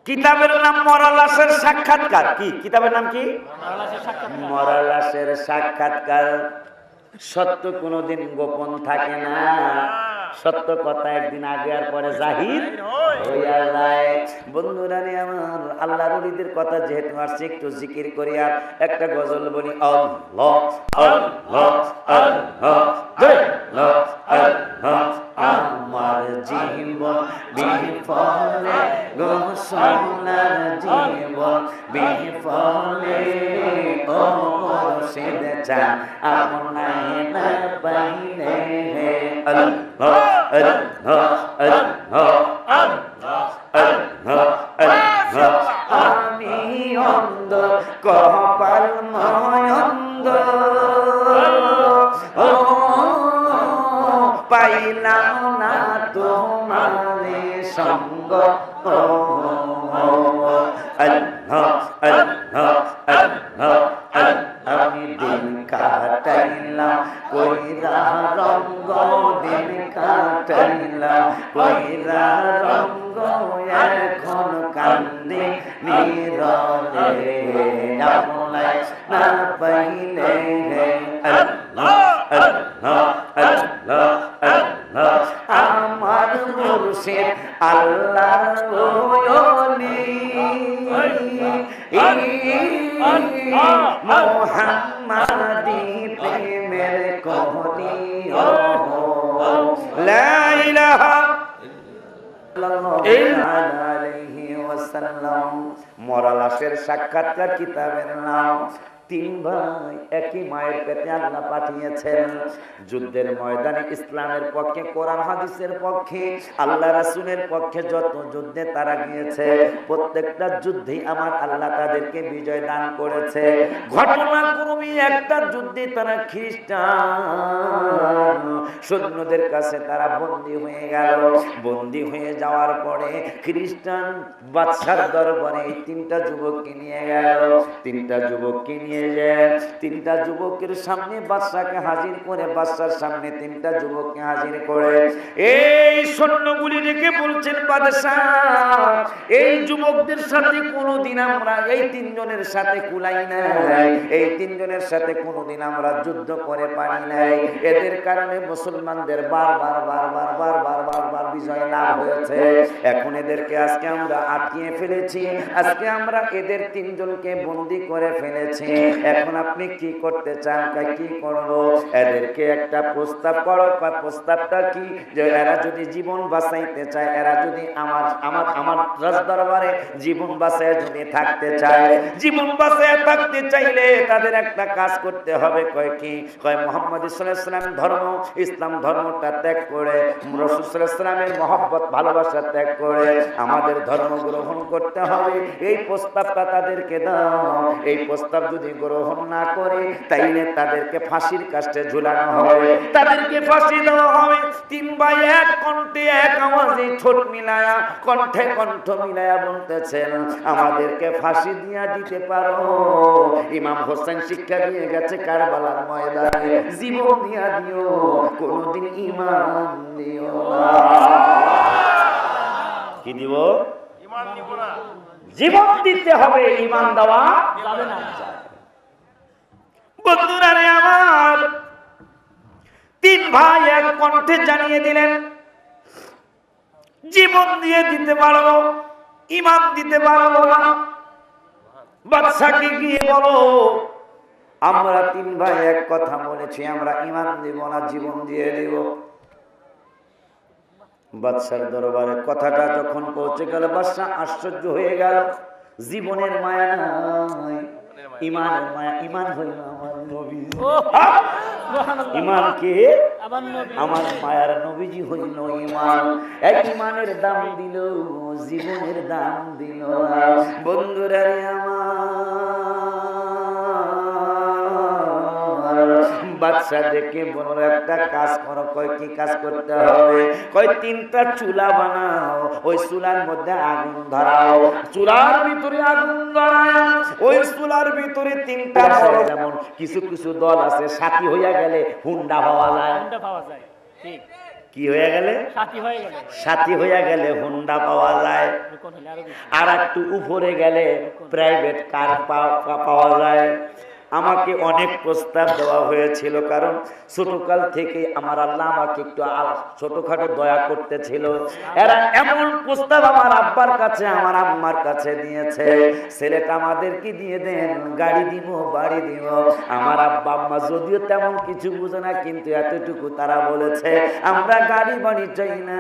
কিতাবের নাম মরা লাশের সাক্ষাৎকার। কি কিতাবের নাম? কি? মরা লাশের সাক্ষাৎকার। সত্য কোনোদিন গোপন থাকে না, সত্য কথা একদিন আগে আর পরে জাহির হইয়া যায়। বন্ধুরা রে আমার, আল্লাহর ওলিদের কথা যেহেতু আসছে একটু জিকির করি আর একটা গজল বলি। আল্লাহ আল্লাহ আল্লাহ আল্লাহ আল্লাহ আমার জীবন বিফলে গো সোনার জীবন বিফলে ও মুর্শিদ চান আপনায় না পাইলে। আল্লাহ আল্লাহ আল্লাহ আল্লাহ আল্লাহ আমি অন্ধ কপাল অন্ধ পাইলাম না তোমারে সঙ্গ। আল্লাহ আল্লাহ আল্লাহ আমি দিন কাটাইলাম কইরা রঙ্গ, দিন কাটাইলাম কইরা রঙ্গ, এখন কান্দে নীরবে আপনায় না পাইলে। আল্লাহ আল্লাহ আল্লাহ আল্লাহ আমার মুর্শিদ আল্লাহর ওলি মুহাম্মাদি প্রেমের কহনি। লা ইলাহা ইল্লাল্লাহ। মরা লাশের সাক্ষাৎকার কিতাবের নাম। 3 ভাই একই মায়ের পেটে আল্লাহ পাঠিয়েছেন। যুদ্ধের ময়দানে ইসলামের পক্ষে, কোরআন হাদিসের পক্ষে, আল্লাহ রাসূলের পক্ষে যত যুদ্ধে তারা গিয়েছে প্রত্যেকটা যুদ্ধেই আমার আল্লাহ তাদেরকে বিজয় দান করেছে। ঘটনাক্রমে একটা যুদ্ধে তারা খ্রিস্টান সৈন্যদের কাছে তারা বন্দী হয়ে গেল। বন্দী হয়ে যাওয়ার পরে খ্রিস্টান বাদশার দরবারে এই 3টা যুবককে নিয়ে গেল। 3টা যুবককে নিয়ে তিনটা যুবকের সামনে বাদশাকে হাজির করে, বাদশার সামনে 3টা যুবককে হাজির করে এই সৈন্যগুলি রেখে বলছেন, বাদশাহ এই যুবকদের সাথে কোনোদিন আমরা এই 3 জনের সাথে কুলাই নাই, এই 3 জনের সাথে কোনোদিন আমরা যুদ্ধ করে পারি নাই। এদের কারণে মুসলমানদের বারবার বিজয় লাভ হয়েছে। এখন এদেরকে আজকে আমরা আটকিয়ে ফেলেছি, আজকে আমরা এদের 3 জনকে বন্দী করে ফেলেছি। এখন আপনি কি করতে চান? কি করব? এদেরকে একটা প্রস্তাব করো। প্রস্তাবটা কি? যে এরা যদি জীবন বাঁচাইতে চায়, এরা যদি আমার রাজদরবারে জীবন বাঁচায় যদি থাকতে চায়, জীবন বাঁচায় থাকতে চাইলে তাদের একটা কাজ করতে হবে। কয় কি? কয় মুহাম্মদ সাল্লাল্লাহু আলাইহি ওয়াসাল্লাম ধর্ম, ইসলাম ধর্মটা ত্যাগ করে, রাসূল সাল্লাল্লাহু আলাইহি ওয়াসাল্লামের মহব্বত ভালোবাসা ত্যাগ করে আমাদের ধর্ম গ্রহণ করতে হবে। এই প্রস্তাবটা তাদেরকে দাও। এই প্রস্তাব যদি গ্রহণ না করে তাইলে তাদেরকে ফাঁসির কাস্টে ঝুলানো হবে, তাদেরকে ফাঁসি দেওয়া হবে। তিন ভাই এক কণ্ঠে এক আওয়াজে ঠোঁট মিলায়া, কণ্ঠে কণ্ঠ মিলায়া বলতেছেন, আমাদেরকে ফাঁসি দিয়া দিতে পারো। ইমাম হোসেন শিক্ষা দিয়ে গেছে কারবালার ময়দানে, জীবন দিয়া দিও, কোনদিন ঈমান দিও না। কি দিব? ঈমান নিব না। জীবন দিতে হবে, ঈমান দেওয়া যাবে না। বন্ধুরা রে আমার, তিন ভাই এক কণ্ঠে জানিয়ে দিলেন, জীবন দিয়ে দিতে পারবো, ঈমান দিতে পারবো না। বাদশাকে গিয়ে বলো, আমরা তিন ভাই এক কথা বলেছি, আমরা ঈমান দিব না, জীবন দিয়ে দেব। বাদশার দরবারে কথাটা যখন পৌঁছে গেল, বাদশা আশ্চর্য হয়ে গেল। জীবনের মায়া নাই, ঈমানের মায়া। ঈমান হইল আমার নবী। ঈমান কে? আমার মায়ার নবীজি হইল ঈমান। এক ঈমানের দাম দিল, জীবনের দাম দিল। বন্ধুরা রে আমার, বাদশা দেখে বলল, একটা কাজ করো। কয় কি কাজ করতে হবে? কয় তিনটা চুলা বানাও, ওই চুলার মধ্যে আগুন ধরাও, চুলার ভিতরে আগুন ধরাও, ওই চুলার ভিতরে তিনটা দল, যেমন কিছু কিছু দল আছে সাথী হইয়া গেলে হুন্ডা পাওয়া যায়। হুন্ডা পাওয়া যায়, ঠিক। কি হয়ে গেলে? সাথী হয়ে গেলে। সাথী হইয়া গেলে হুন্ডা পাওয়া যায়। আর একটু উপরে গেলে প্রাইভেট কার পাওয়া যায়। আমাকে অনেক প্রস্তাব দেওয়া হয়েছিল, কারণ ছোটকাল থেকে আমার আল্লাহ আমাকে একটু ছোটখাটো দয়া করতেছিল। এরা এমন প্রস্তাব আমার আব্বার কাছে, আমার আম্মার কাছে দিয়েছে, ছেলেটা আমাদেরকে দিয়ে দেন, গাড়ি দিব, বাড়ি দিব। আমার আব্বা আম্মা যদিও তেমন কিছু বুঝে না, কিন্তু এতটুকু তারা বলেছে, আমরা গাড়ি বাড়ি চাই না,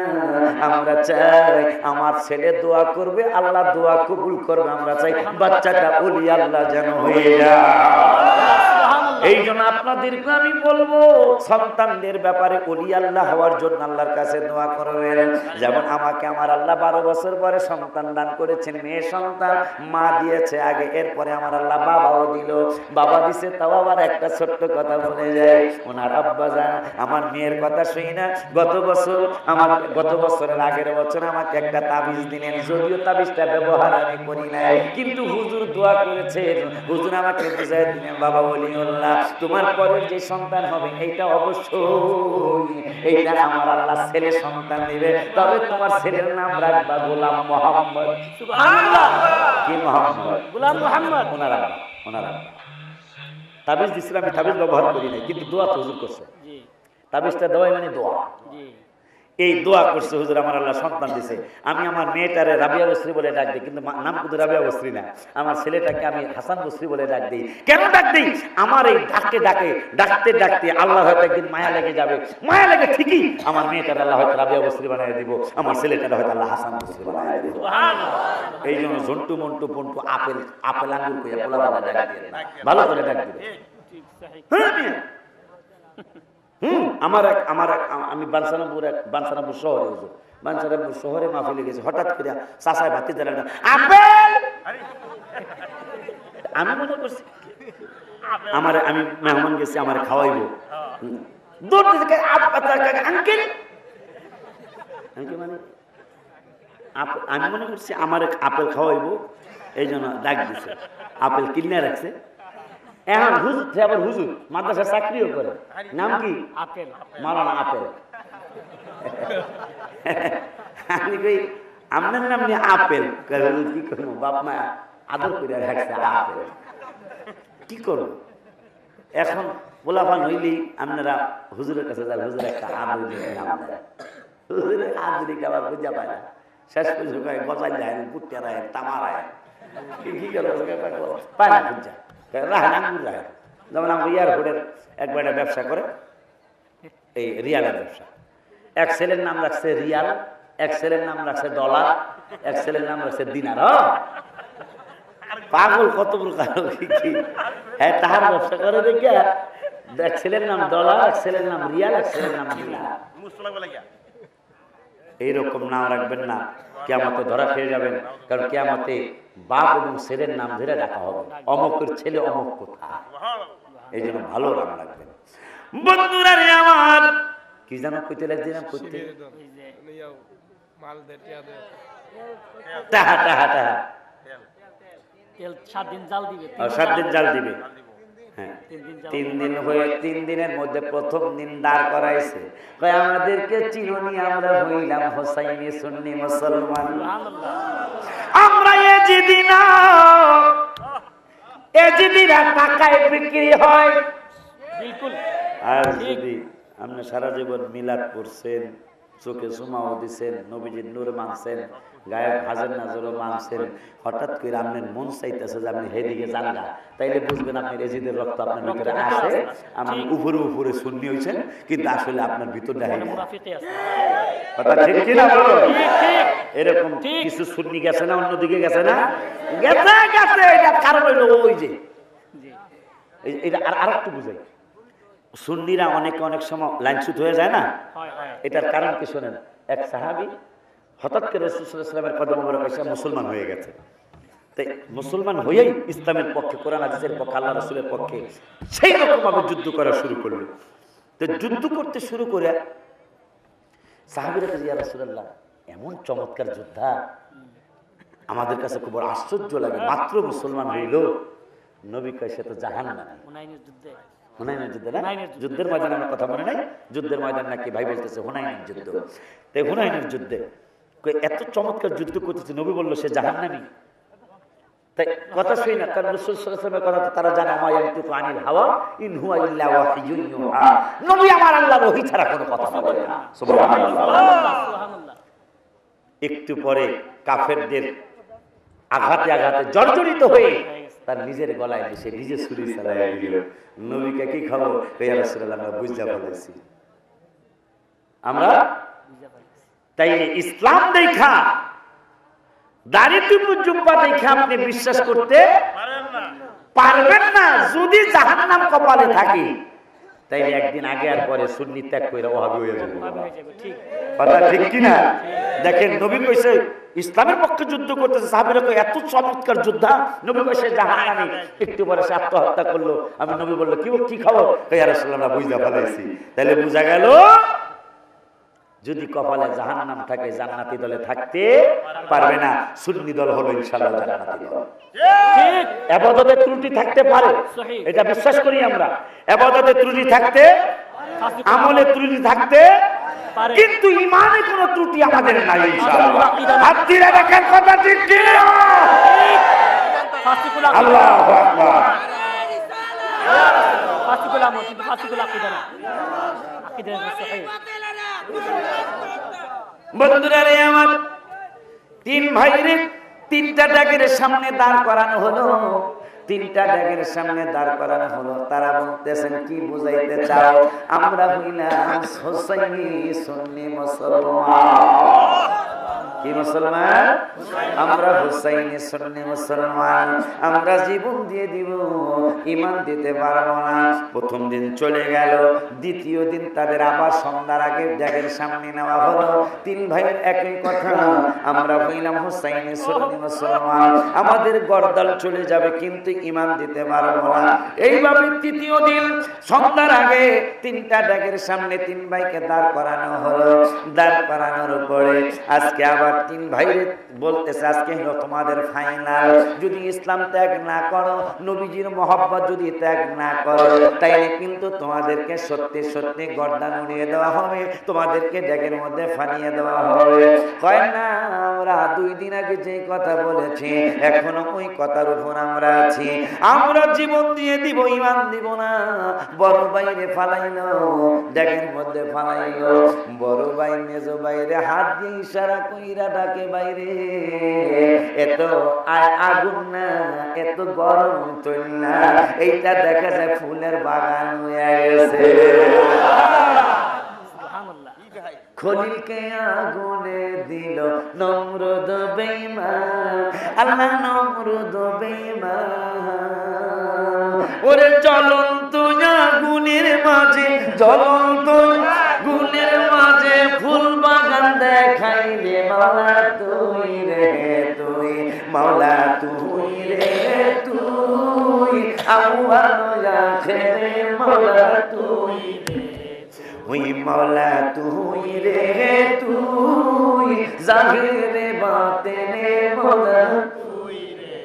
আমরা চাই আমার ছেলে দোয়া করবে, আল্লাহ দোয়া কবুল করবে। আমরা চাই বাচ্চাটা ওলি আল্লাহ যেন হয়ে যায়। এই জন্য আপনাদেরকে আমি বলবো, সন্তানদের ব্যাপারে ওলি আল্লাহ হওয়ার জন্য আল্লাহর কাছে দোয়া করবেন। যেমন আমাকে আমার আল্লাহ 12 বছর পরে সন্তান দান করেছেন, মেয়ে সন্তান। মা দিয়েছে আগে, এরপরে আমার আল্লাহ বাবাও দিল। বাবা দিছে, তাও আবার একটা ছোট্ট কথা বলে যায়, ওনার আব্বা জান আমার মেয়ের কথা শুই না, গত বছরের আগের বছর আমাকে একটা তাবিজ দিলেন। যদিও তাবিজটা ব্যবহার আমি করি নাই, কিন্তু হুজুর দোয়া করেছেন, হুজুর আমাকে বুঝাই দিলেন, বাবা ওলিউল্লাহ, তোমার পরের যে সন্তান হবে এইটা অবশ্যই এইটা আমার আল্লাহ ছেলে সন্তান দিবে, তবে তোমার ছেলের নাম রাখবা গোলাম মোহাম্মদ। সুবহানাল্লাহ। কি মোহাম্মদ? গোলাম মোহাম্মদ। ওনার আব্বা তাবিজ দিছিল, আমি তাবিজ ব্যবহার করি নাই, কিন্তু দোয়া তো হুজুর করছে। জি তাবিজটা দেওয়াই মানে দোয়া। জি। এই দোয়া করছে, হুজুর আমার আল্লাহ সন্তান দিছে। আমি আমার মেয়েটারে রাবিয়া বসরি বলে ডাক দিই, কিন্তু নাম কিন্তু রাবিয়া বসরি না। আমার ছেলেটাকে আমি হাসান বসরি বলে ডাক দিই। কেন ডাক দিই? আমার এই ডাকতে ডাকতে আল্লাহ হয়তো একদিন মায়া লেগে যাবে। মায়া লেগে ঠিকই আমার মেয়েটার আল্লাহ হয়তো রাবিয়া বসরি বানিয়ে দিব, আমার ছেলেটারে হয়তো আল্লাহ হাসান বসরি বানিয়ে দিব। এই জন্য ঝন্টু মন্টু পন্টু আপেল আঙ্গুর কইয়া পোলা বাবা ডাক দিয়ে ভালো করে ডাক দিবে। আমি বানসারাপুর শহরে মাহফিলে গেছি, হঠাৎ করে চাষায় ভাতি দিলেন আপেল। আমি মনে করছি আমি মেহমান গেছি, আমার খাওয়াইবো। আঙ্কেল মানে আমি মনে করছি আমার আপেল খাওয়াইবো, এই জন্য ডাক দিছে। আপেল কিনে রাখছে। এখন হুজুর মাদ্রাসার চাকরিও করে, নাম কি? আপেল। মাওলানা আপেল। আমি কই আপনার নাম নিয়ে আপেল, কি করবো, বাপ মা আদর করে রাখছে আপেল, কি করবো? এখন পোলাপান হইলেই আপনারা হুজুরের কাছে যান, হুজুর একটা আদর নাম দেয়, হুজুরের আদরি আবার বুঝা পায় না। শেষ পর্যন্ত গজাই যায়, পুটিয়া রায়, তামা রায়, কি করবো পায় না বুঝা। রাহেন আঙ্গুর রাহেন, যেমন আমরা এয়ারপোর্টের একবার একটা ব্যবসা করে, এই রিয়ালের ব্যবসা। এক ছেলের নাম রাখছে রিয়াল, এক ছেলের নাম রাখছে ডলার, এক ছেলের নাম রাখছে দিনার। পাগল কত প্রকার কি। হ্যাঁ, তাহার ব্যবসা করে দেখে এক ছেলের নাম ডলার, এক ছেলের নাম রিয়াল, এক ছেলের নাম দিনার। এইরকম নাম রাখবেন না, কিয়ামতে ধরা খেয়ে যাবেন। কারণ কিয়ামতে বাপ এবং ছেলের নাম ধরে রাখা হবে, অমকের ছেলে অমক কোথা। এই জন্য ভালো নাম রাখবেন। বন্ধুরা রে আমার, কি জানো কইতে লাগছিলাম করতে, টাহা টাহা টাহা, তেল 7 দিন জাল দিবে, 7 দিন জাল দিবে। হ্যাঁ, 3 দিন হয়ে 3 দিনের মধ্যে প্রথম দিন দাঁড় করাইছে। কয় আমাদেরকে চিরনি, আমরা হইলাম হোসাইনি সুন্নি মুসলমান। আমরা এজিদিরা টাকায় বিক্রি হয়। বিলকুল। আর যদি আপনি সারা জীবন মিলাদ পড়ছেন, চোখে সুমাও দিচ্ছেন, নবীজির নূর মানছেন, গায়ে হাজার নাজরও মানছেন, হঠাৎ করে আপনার মন চাইতেছে যে আপনি হেদিকে যান না, তাইলে বুঝবেন আপনার এজিদের রক্ত আপনার ভিতরে আছে। আপনি উপরে উপরে সুন্নি হয়েছেন, কিন্তু আসলে আপনার ভিতরটা মুনাফিকই আছে। কথা ঠিক কিনা বলো? ঠিক। এরকম কিছু সুন্নি গেছে না, অন্যদিকে গেছে না, গেছে গেছে। এটা কারণ হইল ওই যে জি। এটা আর একটু বুঝাই, সুন্নিরা অনেক সময় লাইনচ্যুত হয়ে যায় না। হয় হয়। এটার কারণ কি শোনেন, এক সাহাবী হঠাৎ করে রাসূল সাল্লাল্লাহু আলাইহি ওয়াসাল্লামের কদম মোবারক এসে মুসলমান হয়ে গেছে। তাই মুসলমান হয়েই ইসলামের পক্ষে, কোরআন হাদিসের পক্ষে, আল্লাহ রাসূলের পক্ষে সেই রকম ভাবে যুদ্ধ করা শুরু করলো। তো যুদ্ধ করতে শুরু করে সাহাবীরা বললেন, ইয়া রাসূলুল্লাহ, এমন চমৎকার যোদ্ধা, আমাদের কাছে খুব আশ্চর্য লাগে, মাত্র মুসলমান হইল। নবী কয় সে তো জাহান্নামী। হুনাইনের যুদ্ধে, হুনাইনের যুদ্ধে না, যুদ্ধের ময়দানে আমার কথা মনে নাই, যুদ্ধের ময়দান নাকি ভাই বলতেছে হুনাইনের যুদ্ধ। তাই হুনাইনের যুদ্ধে এত চমৎকার যুদ্ধ করতেছে, নবী বললো সে জাহান্নামী। তাই কথা শুই না, কারণ রাসূল সাল্লাল্লাহু আলাইহি ওয়াসাল্লামের কথা তো তারা জানে, মা ইয়ানতিকু আনিল হাওয়া ইন হুয়া ইল্লা ওয়াহিয়ুন ইউহা। নবী আমার আল্লাহর ওহী ছাড়া কোনো কথা বলে না। সুবহানাল্লাহ। সুবহানাল্লাহ। একটু পরে কাফেরদের আঘাতে আঘাতে জর্জরিত হয়ে তার নিজের গলায় সে নিজে ছুরি চালাইয়া দিল। নবীকে কি খবর? ইয়া রাসূলুল্লাহ, আমরা বুঝা ফেলেছি। আমরা তাই ইসলাম দেখা, দাড়ি টুপি জুব্বা দেখা আপনি বিশ্বাস করতে পারবেন না। যদি জাহান্নাম কপালে থাকে, তাইলে একদিন আগে আর পরে সুন্নি ত্যাগ করে ওয়াহাবি হয়ে যাবে। ঠিক। কথা ঠিক কিনা? দেখেন, নবী কইছে ইসলামের পক্ষে যুদ্ধ করতেছে, সাহাবীরা কয় এত চমৎকার যোদ্ধা, নবী কইছে জাহান্নামী। একটু পরে সে আত্মহত্যা করলো। আমি নবী বললো কি খবর? ইয়া রাসূলুল্লাহ, বুঝা ফেলাইছি। তাহলে বুঝা গেল, যদি কপালে জাহান্নাম থাকে জান্নাতি দলে থাকতে পারবে না। সুন্নি দল হলো ইনশাআল্লাহ জান্নাতি দল। ঠিক। ইবাদতে ত্রুটি থাকতে পারে, সহিহ। এটা বিশ্বাস করি আমরা। ইবাদতে ত্রুটি থাকতে, আমলে ত্রুটি থাকতে পারে, কিন্তু ঈমানে কোনো ত্রুটি আমাদের নাই ইনশাআল্লাহ। হাত দিয়ে দেখেন কথা ঠিক কি? ফাসিকুল আল্লাহু আকবার। ফাসিকুল আমল, কিন্তু ফাসিকুল আকীদা না। আকীদা সহিহ। বন্ধুরা রে আমার, 3 ভাইরে 3টা ডাকের সামনে দাঁড় করানো হলো। 3টা ডাকের সামনে দাঁড় করানো হলো। তারা বলতেছেন, কি বুঝাইতে চাও? আমরা হইলাম হোসাইনি সুন্নি মুসলমান। কি মুসলমান? আমরা হুসাইনি সুন্নি মুসলমান। আমরা জীবন দিয়ে দিব, ঈমান দিতে পারবো না। প্রথম দিন চলে গেল, দ্বিতীয় দিন তাদের আবার সন্ধ্যার আগে ড্যাগের সামনে নেওয়া হলো। 3 ভাইয়ের একই কথা, আমরা হইলাম হুসাইনি সুন্নি মুসলমান, আমাদের গর্দান চলে যাবে কিন্তু ঈমান দিতে পারবো না। এইভাবে তৃতীয় দিন সন্ধ্যার আগে 3টা ড্যাগের সামনে 3 ভাইকে দাঁড় করানো হলো। দাঁড় করানোর পরে আজকে আবার 3 ভাইরে বলতেছে, আজকে হলো তোমাদের ফাইনাল। যদি ইসলাম ত্যাগ না করো, নবীজির মহব্বত যদি ত্যাগ না করো, তাইলে কিন্তু তোমাদেরকে সত্যি সত্যি গর্দান উড়িয়ে দেওয়া হবে, তোমাদেরকে ড্যাগের মধ্যে ফানিয়ে দেওয়া হবে। কয় না, আমরা 2 দিন আগে যে কথা বলেছি এখনো ওই কথার উপর আমরা আছি। আমরা জীবন দিয়ে দিব, ঈমান দিব না। বড় ভাইরে ফালাইলো, ডেকের মধ্যে ফালাইলো। বড় ভাই মেজো ভাইরে হাত দিয়ে ইশারা কইরা ডাকে, বাইরে এত আগুন না, এত গরম তৈল না, এইটা দেখা যায় ফুলের বাগান হয়ে গেছে। খলিলকে আগুনে দিল নমরুদ বেঈমান, আল্লাহ নমরুদ বেঈমান। ওরে জ্বলন্ত আগুনের মাঝে, জ্বলন্ত আগুনের মাঝে ফুল বাগান দেখাইলে মাওলা তুই রে তুই, মাওলা তুই রে তুই, আউয়াল আখিরে মাওলা তুই, ওই মাওলা তুই রে তুই, জাহিরে বাতিনে মাওলা তুই রে।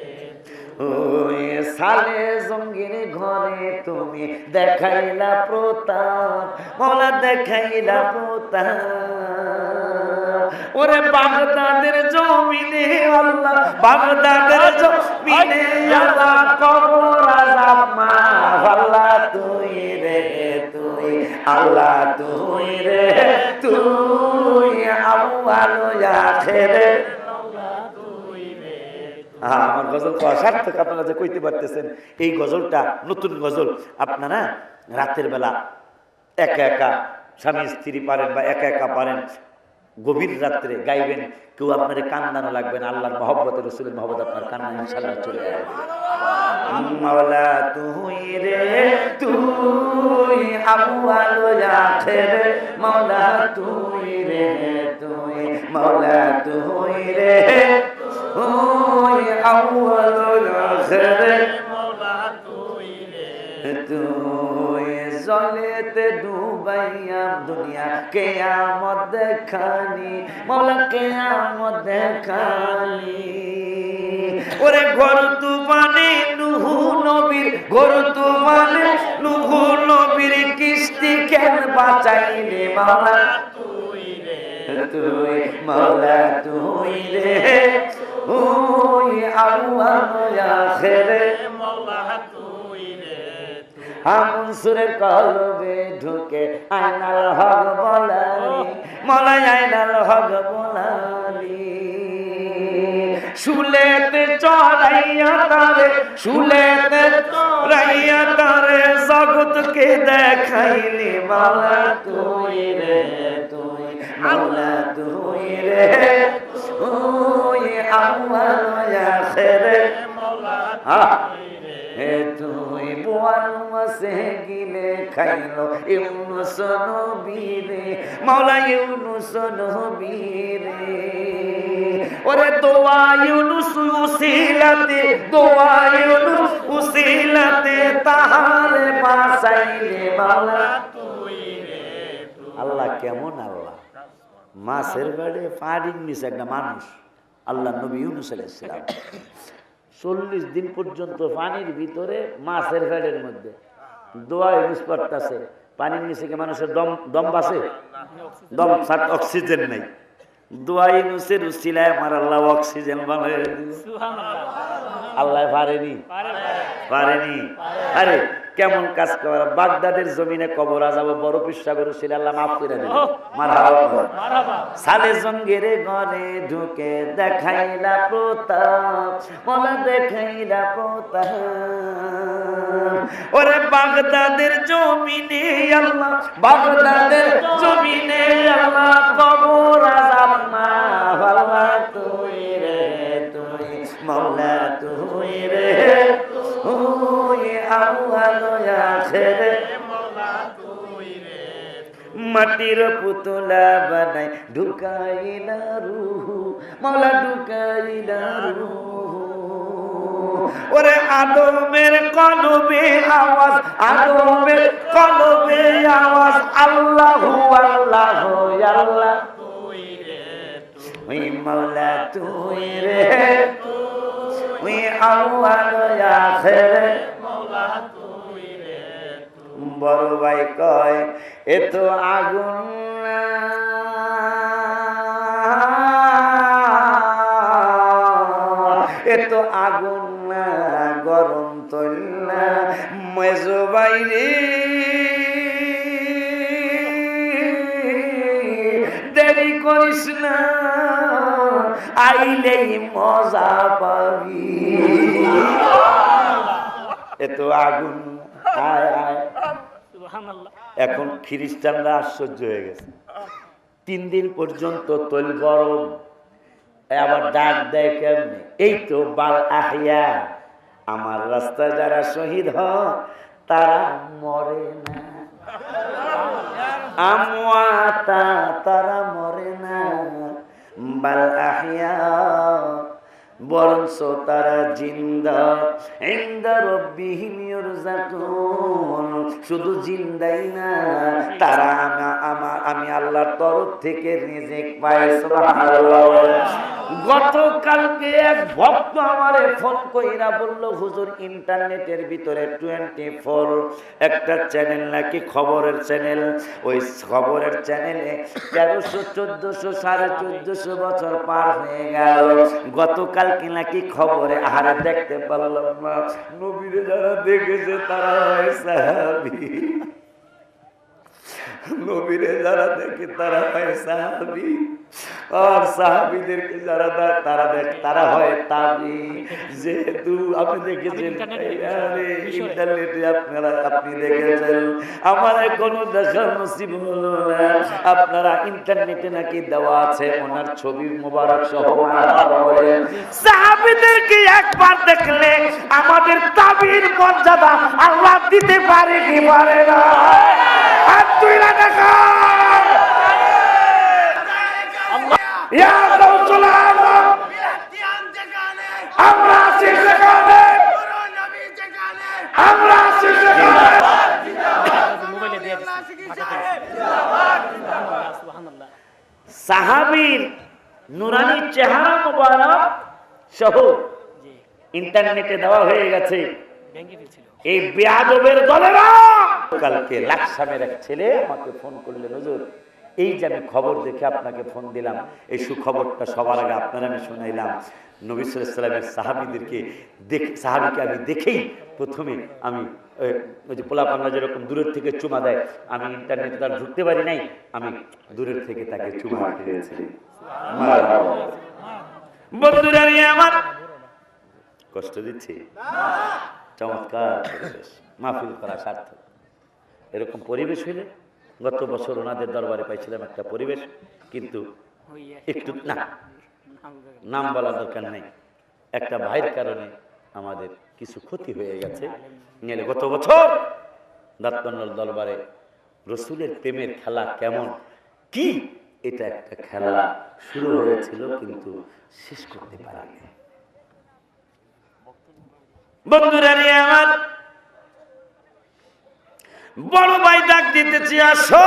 ওই সালে জঙ্গির ঘরে তুমি দেখাইলা প্রতাপ, মাওলা দেখাইলা প্রতাপ। ওরে বাগদাদের জমিনে আল্লাহ, বাগদাদের জমিনে আল্লাহ কবর আযাব মাফ, আল্লাহ তুই রে তুই, আল্লাহ তুই রে তুই, আউয়াল আখিরে আমার গজল তো সার্থক। আপনারা যে কইতে পারতেছেন এই গজলটা নতুন গজল, আপনারা রাতের বেলা একা একা স্বামী স্ত্রী পারেন বা একা একা পারেন, গভীর রাত্রে গাইবেন। কেউ আপনার কান্নানো লাগবে না, আল্লাহর মহব্বত, রসুলের মহব্বত আপনার কান্না ইনশাআল্লাহ চলে আসবে। মাওলা তুই রে তুই, আউয়াল আখিরে মাওলা তুই রে তুই, মাওলা তুই রে তুই, আউয়াল আখিরে মাওলা তুই রে তুই। জলেতে ডুবাইয়া দুনিয়া কিয়ামত দেখানি, মাওলা কিয়ামত দেখানি। ওরে ঘর তুফানে নূহ নবীর, ঘর তুফানে নূহ নবীর কিস্তি কেন বাঁচাইলে মাওলা তুই রে তুই, মাওলা তুই রে ওই, আউয়াল আখিরে মাওলা তুই রে। মনসুরের কলবে ঢুকে আইনাল হক বলালি, মাওলা আইনাল হক বলালি। শুলেতে চড়াইয়া তারে, শুলেতে চড়াইয়া তারে জগৎকে দেখাইলি, মাওলা তুই রে তুই, মাওলা তুই রে ওই, আউয়াল আখিরে মাওলা তুই রে তুই। বোয়াল মাছে গিলে খাইলো ইউনুস নবী রে, মাওলা ইউনুস নবী রে। ওরে দোয়া ইউনুস উসিলাতে, দোয়া ইউনুস উসিলাতে তাহারে বাঁচাইলে, মাওলা তুই রে তুই। আল্লাহ কেমন আল্লাহ! মাছের বেড়ে পানির নিচে একটা মানুষ, আল্লাহ নবী ইউনুস আলাইহিস সালাম 40 দিন পর্যন্ত পানির ভিতরে মাছের ফেডের মধ্যে দোয়া ইউজ করতেছে। পানির নিচে কি মানুষের দম বাসে? দম অক্সিজেন নাই। দোয়া ইউনুসের উসিলায় আমার আল্লাহ অক্সিজেন বানায় দিয়েছে। আল্লাহ পারেনি? পারেনি। আরে কেমন কাজ করা! বাগদাদের জমিনে কবর আযাব বড় পীর সাহেবের উসিলায় আল্লাহ মাফ করে দিলেন। মারহাবা। সালে জঙ্গির ঘরে ঢুকে দেখাইলা প্রতাপ, মাওলা দেখাইলা প্রতাপ। ওরে বাগদাদের জমিনে আল্লাহ, বাগদাদের জমিনে আল্লাহ কবর আযাব মাফ, আল্লাহ তুই রে তুই, মাওলা তুই রে ওই, আউয়াল আখিরে মাওলা তুই রে। মাটির পুতলা বানাই ঢুকাইলা রূহ, মাওলা ঢুকাইলা রূহ। ওরে আদমের কলবে আওয়াজ, আদমের কলবে আওয়াজ, আল্লাহু আল্লাহু আল্লাহ তুই রে তুই, মাওলা তুই রে তুই, আউয়াল আখিরে মাওলা তুই রে। বড় ভাই কয় এত আগুন এত আগুন না গরম তৈল না মেজো বাইরে দেরি করিস না আইলেই মজা পাবি এত আগুন আয় আয় সুবহানাল্লাহ। এখন খ্রিস্টানরা আশ্চর্য হয়ে গেছে 3 দিন পর্যন্ত তৈল গরম আবার ডাক দেয় কেমনে এই তো বাল আহিয়া আমার রাস্তায় যারা শহীদ হয় তারা মরে না আমওয়াতা তারা মরে না বাল আহিয়া বরঞ্চ তারা জিন্দা ইনদা রাব্বিহিম ইউরযাকুন শুধু জিন্দাই না তারা আমি আল্লাহর তরফ থেকে রিজিক পায় সুবহানাল্লাহ। গতকালকে এক ভক্ত আমারে ফোন কইরা বলল হুজুর ইন্টারনেটের ভিতরে 24 একটা চ্যানেল নাকি খবরের চ্যানেল ওই খবরের চ্যানেলে 1300 1400 1450 বছর পার হয়ে গেল গতকালকে নাকি খবরে আহারে দেখতে পারলাম না নবীরে যারা দেখেছে তারা হয় সাহাবী নবীরে যারা দেখে তারা হয় সাহাবী আর সাহাবীদেরকে যারা তারা হয় তাবি যেহেতু আপনি দেখেছেন ইন্টারনেটে আপনি দেখেছেন আমার কোনো দেখার নসিব হলো না আপনারা ইন্টারনেটে নাকি দেওয়া আছে ওনার ছবি মোবারক সহ সাহাবীদেরকে একবার দেখলে আমাদের তাবির মর্যাদা আল্লাহ দিতে পারে কি পারে না আর তুই না দেখা আমরা আছি সেখানে আমরা আছি সেখানে মোবাইলে দিয়ে সুবহানাল্লাহ। সাহাবীর নুরানি চেহারা মোবারক সহ ইন্টারনেটে দেওয়া হয়ে গেছে ভেঙে ফেলছিল এই বেয়াদবের দলেরা। কালকে লাকসামের এক ছেলে আমাকে ফোন করলেন হুজুর এই যে আমি খবর দেখে আপনাকে ফোন দিলাম এই সুখবরটা সবার আগে আপনারা আমি শোনাইলাম নবী সাল্লাল্লাহু আলাইহি ওয়াসাল্লামের সাহাবীদেরকে সাহাবীকে আমি দেখেই প্রথমে আমি ওই যে পোলাপানরা যেরকম দূরের থেকে চুমা দেয় আমি ইন্টারনেটে তার ঢুকতে পারি নাই আমি দূরের থেকে তাকে চুমা দিয়েছি বন্ধুরা আমার কষ্ট দিচ্ছি চমৎকার পরিবেশ মাহফিল করা সার্থক এরকম পরিবেশ হইলে গত বছর ওনাদের দরবারে পাইছিলাম একটা পরিবেশ কিন্তু একটু না নাম বলা দরকার নেই একটা ভাইয়ের কারণে আমাদের কিছু ক্ষতি হয়ে গেছে নিলে গত বছর দাঁতকন্নল দরবারে রসুলের প্রেমের খেলা কেমন কি এটা একটা খেলা শুরু হয়েছিল কিন্তু শেষ করতে পারেনি বন্ধুরা নিয়ে আমার বড় ভাই ডাক দিতেছি আসো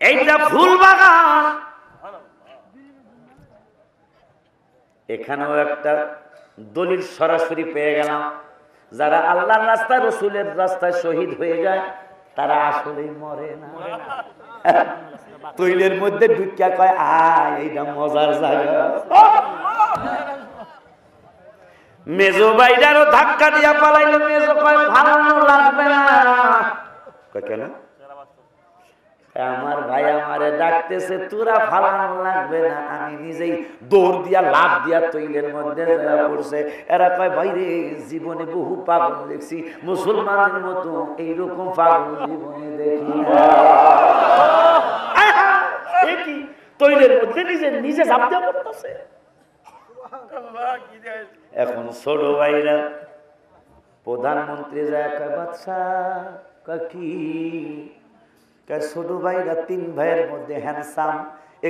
এইটা ফুল বাগান এখানেও একটা দলিল সরাসরি পেয়ে গেলাম যারা আল্লাহর রাস্তায় রসুলের রাস্তায় শহীদ হয়ে যায় তারা আসলেই মরে না তৈলের মধ্যে ঢুকিয়া কয় আয় এইটা মজার জায়গা মেজো ভাইটারও ধাক্কা দিয়া পালাইলে মেজো কয় ভালো লাগবে না কেন আমার ভাই আমারে ডাকতেছে তোরা ফালানো লাগবে না আমি নিজেই দৌড় দিয়া লাভ দিয়া তৈলের মধ্যে পড়ছে এরা কয় ভাই রে জীবনে বহু পাগল দেখছি মুসলমানের মতো এইরকম পাগল জীবনে দেখি কি তৈলের মধ্যে নিজে ঝাঁপ দিয়া পড়তেছে এখন ছোট ভাইরা প্রধানমন্ত্রী যায় কয় বাদশা কি ছোট ভাইরা 3 ভাইয়ের মধ্যে হ্যান্ডসাম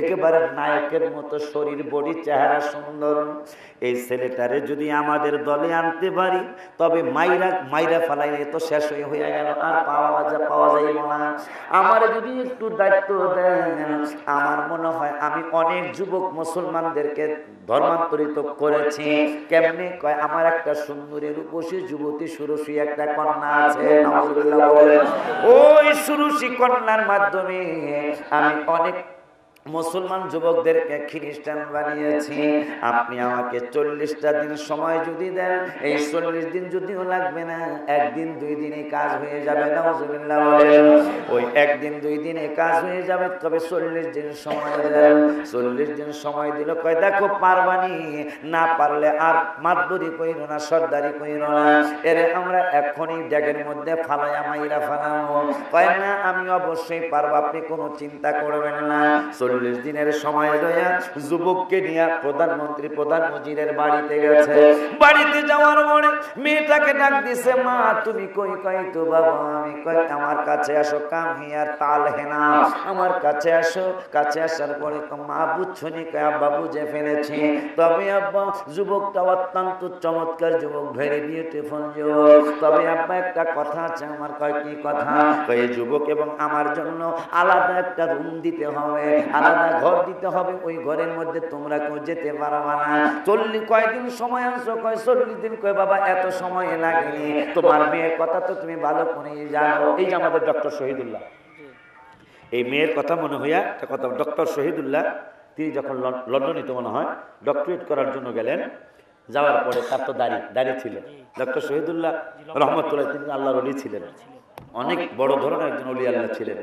একেবারে নায়কের মতো শরীর বডি চেহারা সুন্দর এই ছেলেটারে যদি আমাদের দলে আনতে পারি তবে মাইরা ফালাইলে তো শেষ হয়ে গেল আর পাওয়া যাইব না আমার যদি একটু দায়িত্ব দেন আমার মনে হয় আমি অনেক যুবক মুসলমানদেরকে ধর্মান্তরিত করেছি কেমনে কয় আমার একটা সুন্দরী রূপসী যুবতী সুরসী একটা কন্যা আছে নাউজুবিল্লাহ ওই সুরসী কন্যার মাধ্যমে আমি অনেক মুসলমান যুবকদেরকে খ্রিস্টান বানিয়েছি। আপনি আমাকে 40টা দিন সময় যদি দেন, এই 40 দিন যদিও লাগবে না, একদিন 2 দিনে কাজ হয়ে যাবে। নাউজুবিল্লাহ বলেন। ওই একদিন 2 দিনে কাজ হয়ে যাবে, তবে 40 দিন সময় দেন। 40 দিন সময় দিল, কয় দেখো পারবানি, না পারলে আর মাতবরি কইরো না, সর্দারি কইরো না, এরে আমরা এখনই ড্যাগের মধ্যে ফালাইয়া মাইরা ফালাবো। কয় না, আমি অবশ্যই পারবো, আপনি কোনো চিন্তা করবেন না। 40 দিনের সময় লইয়া যুবককে নিয়ে প্রধানমন্ত্রী প্রধান মুজিরের বাড়িতে গেছে। বাড়িতে যাওয়ার পরে মেয়েটাকে ডাক দিছে, মা তুমি কই? কই তো বাবা আমি। কই আমার কাছে আসো, কাম হিয়ার তাল হেনা, আমার কাছে আসো। কাছে আসার পরে মা বুঝছো নি? কয় আব্বা বুঝে ফেলেছি। তবে আব্বা যুবকটা অত্যন্ত চমৎকার যুবক, ভেরি বিউটিফুল যুবক। তবে আব্বা একটা কথা আছে আমার। কয় কি কথা? কয় যুবক এবং আমার জন্য আলাদা একটা রুম দিতে হবে, আলাদা ঘর দিতে হবে, ওই ঘরের মধ্যে তোমরা কেউ যেতে পারবা না। 40 কয়দিন সময় আনছো? কয় 40 দিন। কয় বাবা এত সময় লাগেনি, তোমার মেয়ের কথা তো তুমি ভালো করে জানো। এই যে আমাদের ডক্টর শহীদুল্লাহ, এই মেয়ের কথা মনে হইয়া একটা কথা। ডক্টর শহীদুল্লাহ তিনি যখন লন্ডনে তো মনে হয় ডক্টরেট করার জন্য গেলেন, যাওয়ার পরে তার তো দাড়ি ছিল। ডক্টর শহীদুল্লাহ রহমতুল্লাহ তিনি আল্লাহর ওলি ছিলেন, অনেক বড় ধরনের একজন ওলি আল্লাহ ছিলেন।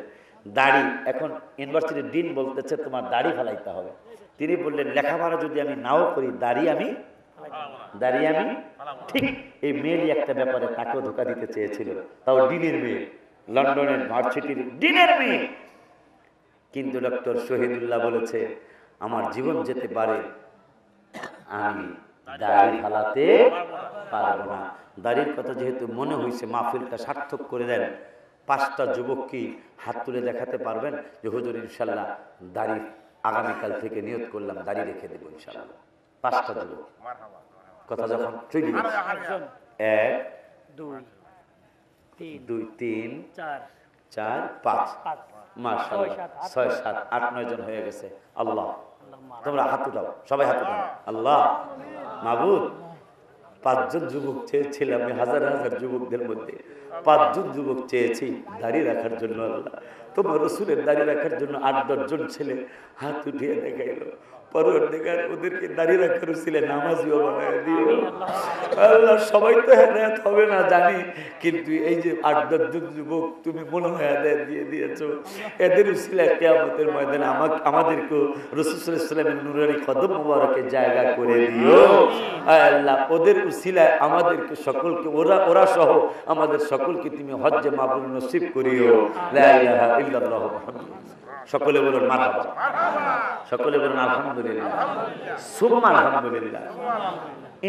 দাড়ি, এখন ইউনিভার্সিটির ডিন বলতেছে তোমার দাড়ি ফেলাইতে হবে। তিনি বললেন লেখাপড়া যদি আমি নাও করি, দাড়ি আমি ঠিক। এই মেয়েরই একটা ব্যাপারে তাকেও ধোকা দিতে চেয়েছিল, তাও ডিনের মেয়ে, লন্ডনের ভার্সিটির ডিনের মেয়ে। কিন্তু ডক্টর শহীদুল্লাহ বলেছে আমার জীবন যেতে পারে, আমি দাড়ি ফালাতে পারবো না। দাড়ির কথা যেহেতু মনে হয়েছে, মাহফিলটা সার্থক করে দেন। 5টা যুবক কি হাত তুলে দেখাতে পারবেন যে হুজুর ইনশাল্লাহ দাড়ি আগামীকাল থেকে নিয়ত করলাম দাড়ি রেখে দেবো ইনশাল্লাহ? 5টা যুবক কথা যখন চলে 1 2 3 4 5 মাশাআল্লাহ 6 7 8 9 জন হয়ে গেছে। আল্লাহ, তোমরা হাত উঠাও, সবাই হাত উঠাও। আল্লাহ মাবুদ, 5 জন যুবক চেয়েছিলাম, আমি হাজার হাজার যুবকদের মধ্যে 5 জন যুবক চেয়েছি দাড়ি রাখার জন্য। আল্লাহ তোমার রসুলের দাড়ি রাখার জন্য 8-10 জন ছেলে হাত উঠিয়ে দেখাইলো। পরবর্তীকার ওদেরকে দাড়ি রাখার উসিলে নামাজিও বানায় দিও। আল্লাহ সবাই তো হেদায়েত হবে না জানি, কিন্তু এই যে 8-10 জন যুবক তুমি মনে হয় হেদায়েত দিয়ে দিয়েছো, এদের উসিলে কিয়ামতের ময়দানে আমাদেরকে রাসূল সাল্লাল্লাহু আলাইহি ওয়াসাল্লামের নূরানি কদম মোবারকে জায়গা করে দিও। আল্লাহ ওদের উসিলায় আমাদেরকে সকলকে, ওরা সহ আমাদের সকলকে তুমি হজ্জে মাবরুর নসিব করিও। লা ইলাহা ইল্লাল্লাহু মুহাম্মাদুর। সকলে বলুন মারহাবা, সকলে বলুন আলহামদুলিল্লাহ, সুবহান আলহামদুলিল্লাহ।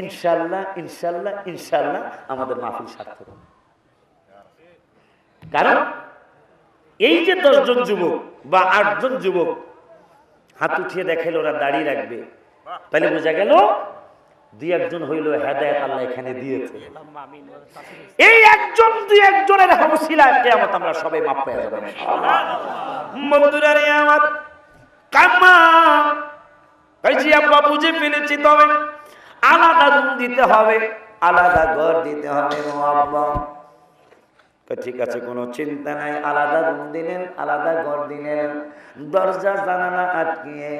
ইনশাআল্লাহ ইনশাআল্লাহ ইনশাআল্লাহ আমাদের মাহফিল সার্থক। কারণ এই যে 10 জন যুবক বা 8 জন যুবক হাত উঠিয়ে দেখাইল ওরা দাড়ি রাখবে, তাহলে বোঝা গেল 2-1 জন হইল হেদায়েত আল্লাহ এখানে দিয়েছে। এই 1-2 জনের ওসিলায় কিয়ামত আমরা সবাই মাপ পেয়ে যাব ইনশাআল্লাহ। বন্ধুরা রে আমার কাম্মা কইছি আব্বা বুঝে ফেলেছি, তবে আলাদা রুম দিতে হবে, আলাদা ঘর দিতে হবে। ও আব্বা ঠিক আছে, কোনো চিন্তা নাই। আলাদা রুম দিলেন, আলাদা ঘর দিলেন। দরজা জানালা আটকিয়ে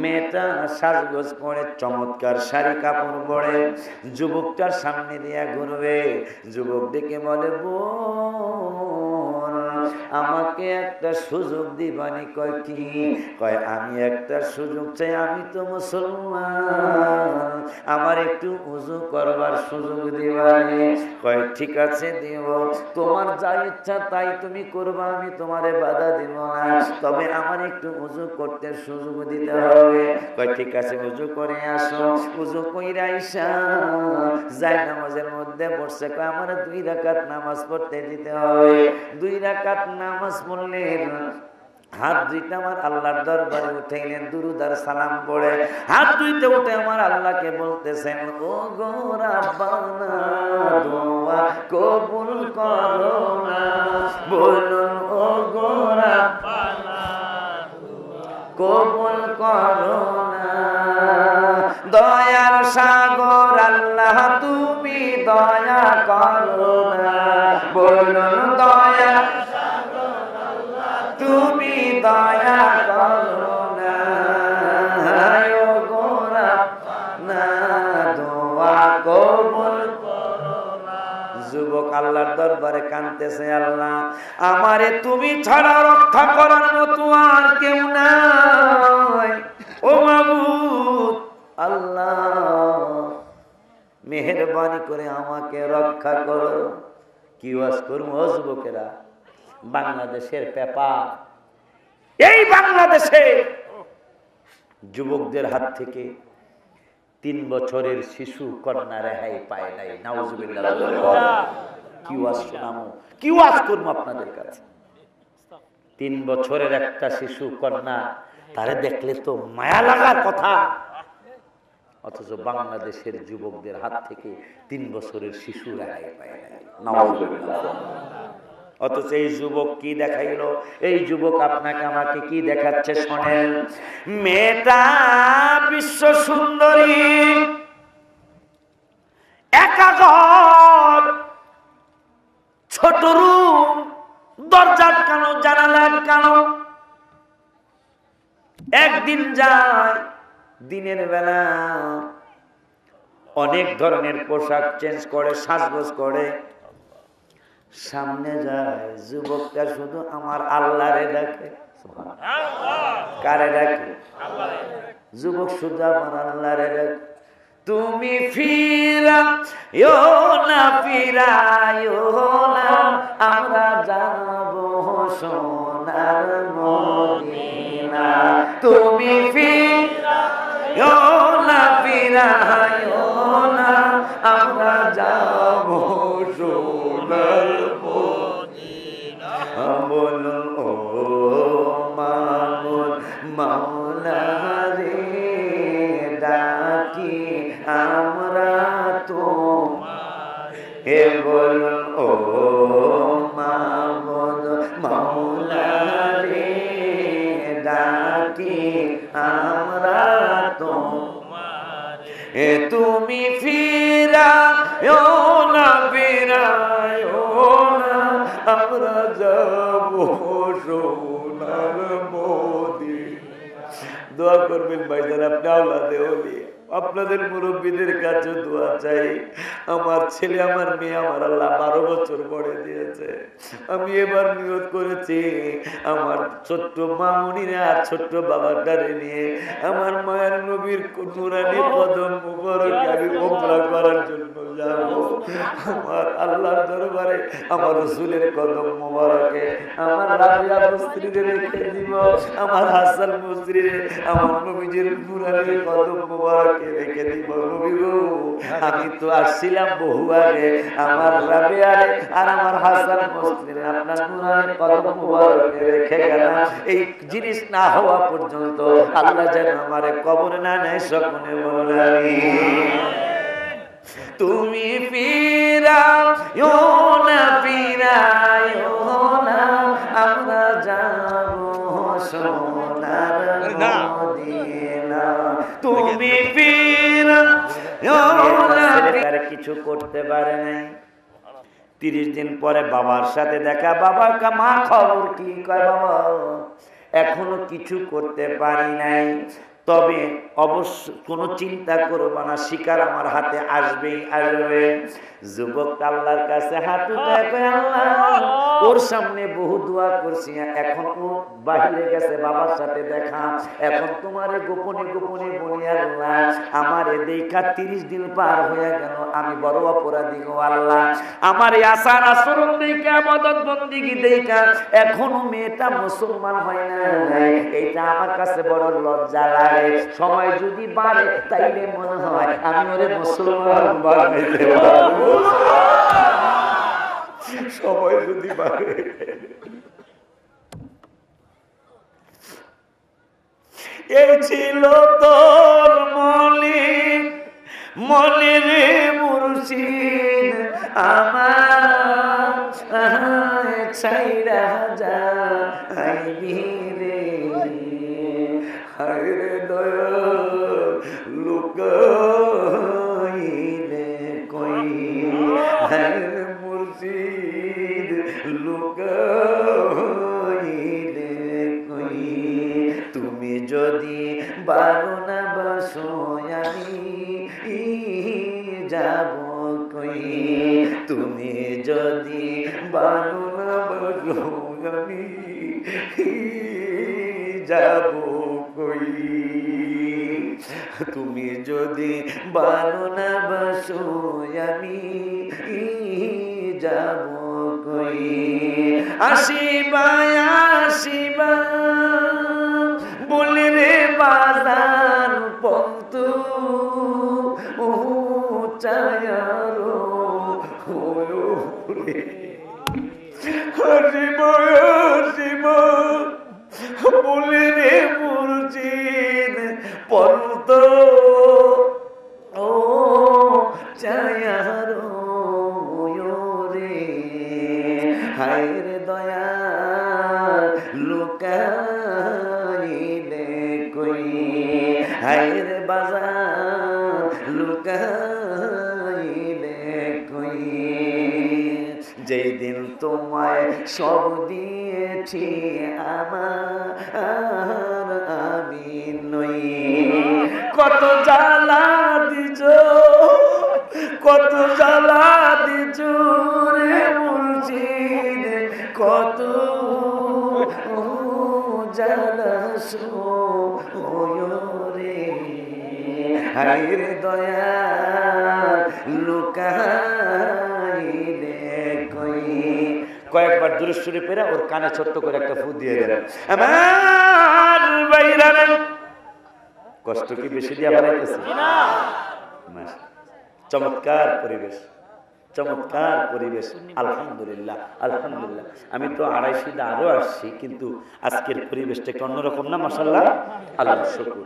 মেয়েটা সাজগোজ করে চমৎকার শাড়ি কাপড় পরে যুবকটার সামনে দিয়া ঘুরবে। যুবক ডেকে বলে, বোন আমাকে একটা সুযোগ দিবানি? কয় কি? কয় আমি একটা সুযোগ চাই, আমি তো মুসলমান, আমার একটু উযু করবার সুযোগ দিবানি? কয় ঠিক আছে দিব, তোমার যা ইচ্ছা তাই তুমি করবা, আমি তোমারে বাধা দিব না, তবে আমার একটু উযু করতে সুযোগ দিতে হবে। কয় ঠিক আছে, উযু করে আসো। উযু কইরা আইসা যায় নামাজের মধ্যে বসে, কয় আমার 2 রাকাত নামাজ পড়তে দিতে হবে। 2 রাকাত নামাজ পড়লেন, হাত দুইটা আমার আল্লাহর দরবারে উঠে গেলেন, দুরূদ আর সালাম পড়ে হাত দুইটা উঠে আমার আল্লাহকে বলতেছেন, ও গো রাব্বানা দোয়া কবুল করো না, বলুন ও গো রাব্বানা কবুল করো না। দয়ার সাগর আল্লাহ তুমি দয়া করো না, বলুন দয়া তুমি দয়া করো না। আল্লাহর দরবারে কাঁদতেছে, আল্লাহ আমারে তুমি ছাড়া রক্ষা করার মতো আর কেউ নাই। ও মাবুদ আল্লাহ মেহেরবানি করে আমাকে রক্ষা করো। কি ওয়াজ করব যুবকেরা, বাংলাদেশের পেপার, এই বাংলাদেশে যুবকদের হাত থেকে 3 বছরের শিশু কন্যা রেহাই পায় নাই। নাউজুবিল্লাহ। কি ওয়াজ শোনাবো, কি ওয়াজ করবো আপনাদের কাছে? 3 বছরের একটা শিশু কন্যা, তারে দেখলে তো মায়া লাগার কথা, অথচ বাংলাদেশের যুবকদের হাত থেকে 3 বছরের শিশু রেহাই পায় নাই। নাউজুবিল্লাহ। অথচ এই যুবক কি দেখাইলো? এই যুবক আপনাকে আমাকে কি দেখাচ্ছে শোনেন। মেয়েটা বিশ্ব সুন্দরী, একা ঘর, ছোট রুম, দরজা আটকানো, জানালা আটকানো। একদিন যায়, দিনের বেলা অনেক ধরনের পোশাক চেঞ্জ করে, সাজগোজ করে, সামনে যায়, যুবকটা শুধু আমার আল্লাহরে ডাকে। কারে ডাকে? যুবক শুধু আমার আল্লাহরে ডাকে। তুমি ফিরাইও না, ফিরাইও না, আমরা যাবো সোনার মদিনা। তুমি ফিরাইও না, ফিরাইও না, আমরা যাবো সোনার মদিনা। বলুন ও মামুন মাওলা রে, ডাকি আমরা তোমারে। বলুন ও মামুন মাওলা রে, ডাকি আমরা তোমারে। তুমি ফিরাইও না, ফিরাইও না, আমরা যাবো সোনার মদিনা। দোয়া করবেন ভাইজান, আপনি আওলাদে ওলি, আপনাদের মুরব্বীদের কাছে দোয়া চাই। আমার ছেলে, আমার মেয়ে, আমার আল্লাহ 12 বছর বড় দিয়েছে। আমি এবার নিয়ত করেছি আমার ছোট্ট মামুনিরে আর ছোট্ট বাবাটারে নিয়ে আমার মায়ের নবীর নুরানি কদম মুবারকে আমি উমরা করার জন্য যাব। আমার আল্লাহর দরবারে আমার রাসূলের কদম মুবারকে আমার রাবিয়া মুস্ত্রিরে রেখে দিব, আমার হাসান মুস্ত্রিরে আমার নবীজির নুরানি কদম মুবারকে রেখে দিব। নবী গো, আমি তো আসছিলাম বহু আগে, আমার রাবিয়ারে আর আমার হাসান মুস্ত্রিরে আপনার নুরানি কদম মুবারকে রেখে গেলাম। এই জিনিস না হওয়া পর্যন্ত আল্লাহ যেন আমারে কবরে না নেয়। সকলে বলেন আমিন। তুমি ফিরাইও না, ফিরাইও না, আমরা যাবো সোনার মদিনা। তুমি ফিরাইও না। কিছু করতে পারে নাই। 30 দিন পরে বাবার সাথে দেখা। বাবা মা খবর কি? কয় বাবা এখনো কিছু করতে পারি নাই, তবে অবশ্য কোনো চিন্তা করবো না, শিকার আমার হাতে আসবেই আসবে। যুবক আল্লাহর কাছে হাত উঠায়, আল্লাহ ওর সামনে বহু দোয়া করছি, এখন ও বাহিরে গেছে বাবার সাথে দেখা, এখন তোমারে গোপনে গোপনে বলি আল্লাহ আমার দেখা 30 দিন পার হয়ে গেল, আমি বড় অপরাধী গো আল্লাহ। আমার এই আচার আচরণ দেখা, ইবাদত বন্দেগী দেখা এখনো মেয়েটা মুসলমান হয় না, এইটা আমার কাছে বড় লজ্জা লাগে। সময় যদি বাড়ে তাইলে মনে হয় আমি ওরে মুসলমান বানাইতে পারবো। সময় যদি বাড়ে। এই ছিল তোর মনের মুর্শিদ আমার, ছাইরা যাইবি রে, হায় রে দয়াল লুকাইলে কই, হায় মুর্শিদ লুকাইলে কই, তুমি যদি বারো না বাসো আমি যাব কই, তুমি যদি বানো না বাসো আমি যাব কই, তুমি যদি বানো না বাসো আমি যাব কই। আসিবা আসিবা বলে রে বাজার পন্তু ও চায়ারো হলো রে। আসিবা আসিবা বলে রে মুর্শিদ পন্তু ও চায়ারো রে। হায়ের দয়া লুকাইলে কই, হায়ের বাজার লুকাইলে কই। যেই দিন তোমায় সব দিয়েছি আমার আমি নই। কত জ্বালা দিছ, কত জ্বালা দিছ রে মুর্শিদ, কত জ্বালাসো রে। হায়ের দয়া লুকাইলে কই। কয়েকবার দুরূদ শরীফ পড়ে ওর কানে ছোট্ট করে একটা ফু দিয়ে দেন। আমার বাইরারে কষ্ট কি বেশি দিয়া বানাইতেছে না? চমৎকার পরিবেশ, চমৎকার পরিবেশ। আলহামদুলিল্লাহ আলহামদুলিল্লাহ। আমি তো 2:30 আরো আসছি, কিন্তু আজকের পরিবেশটা একটু অন্যরকম না? মাশাআল্লাহ, আল্লাহ শুকর।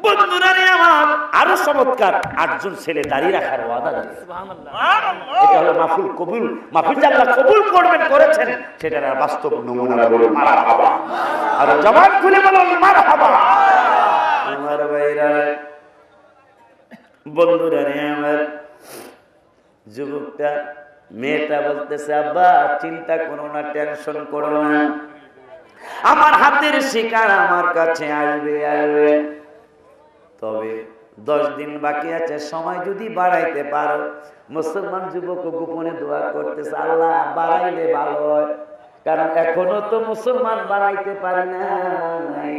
বন্ধুরা রে আমার, আরো চমৎকার 8 জন ছেলে দাঁড়িয়ে রাখার ওয়াদা দিয়েছে। সুবহানাল্লাহ। এটা হলো মাহফিল কবুল, মাহফিল যে আল্লাহ কবুল করবেন করেছেন সেটার বাস্তব নমুনা। বলুন মারহাবা, আর জবান খুলে বলুন মারহাবা। আমার ভাইরা, বন্ধুরা রে আমার, যুবকটা মেয়েটা বলতেছে আব্বা চিন্তা করো না, টেনশন করো না, আমার হাতের শিকার আমার কাছে আসবে আসবে। তবে 10 দিন বাকি আছে, সময় যদি বাড়াইতে পারো। মুসলমান যুবক গোপনে দোয়া করতেছে আল্লাহ বাড়াইলে ভালো হয়, কারণ এখনো তো মুসলমান বাড়াইতে পারি নাই।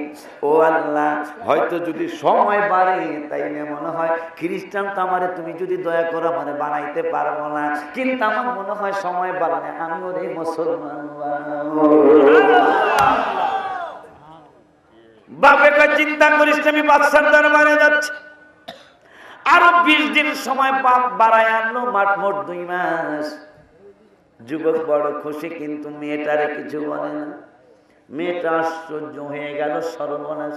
ও আল্লাহ, হয়তো যদি সময় বাড়ে তাইলে মনে হয় খ্রিস্টান তো আমারে তুমি যদি দয়া করো আমারে বানাইতে পারবো না, কিন্তু আমার মনে হয় সময় বাড়লে আমি ওরে মুসলমান বানাবো। বাপে কয় চিন্তা করিস আমি বাদশার দরবারে যাচ্ছি। আরো 20 দিন সময় বাড়ায় আনলো, মোট 2 মাস। যুবক বড় খুশি, কিন্তু মেয়েটারে কিছু বলে না। মেয়েটা আশ্চর্য হয়ে গেল, সর্বনাশ,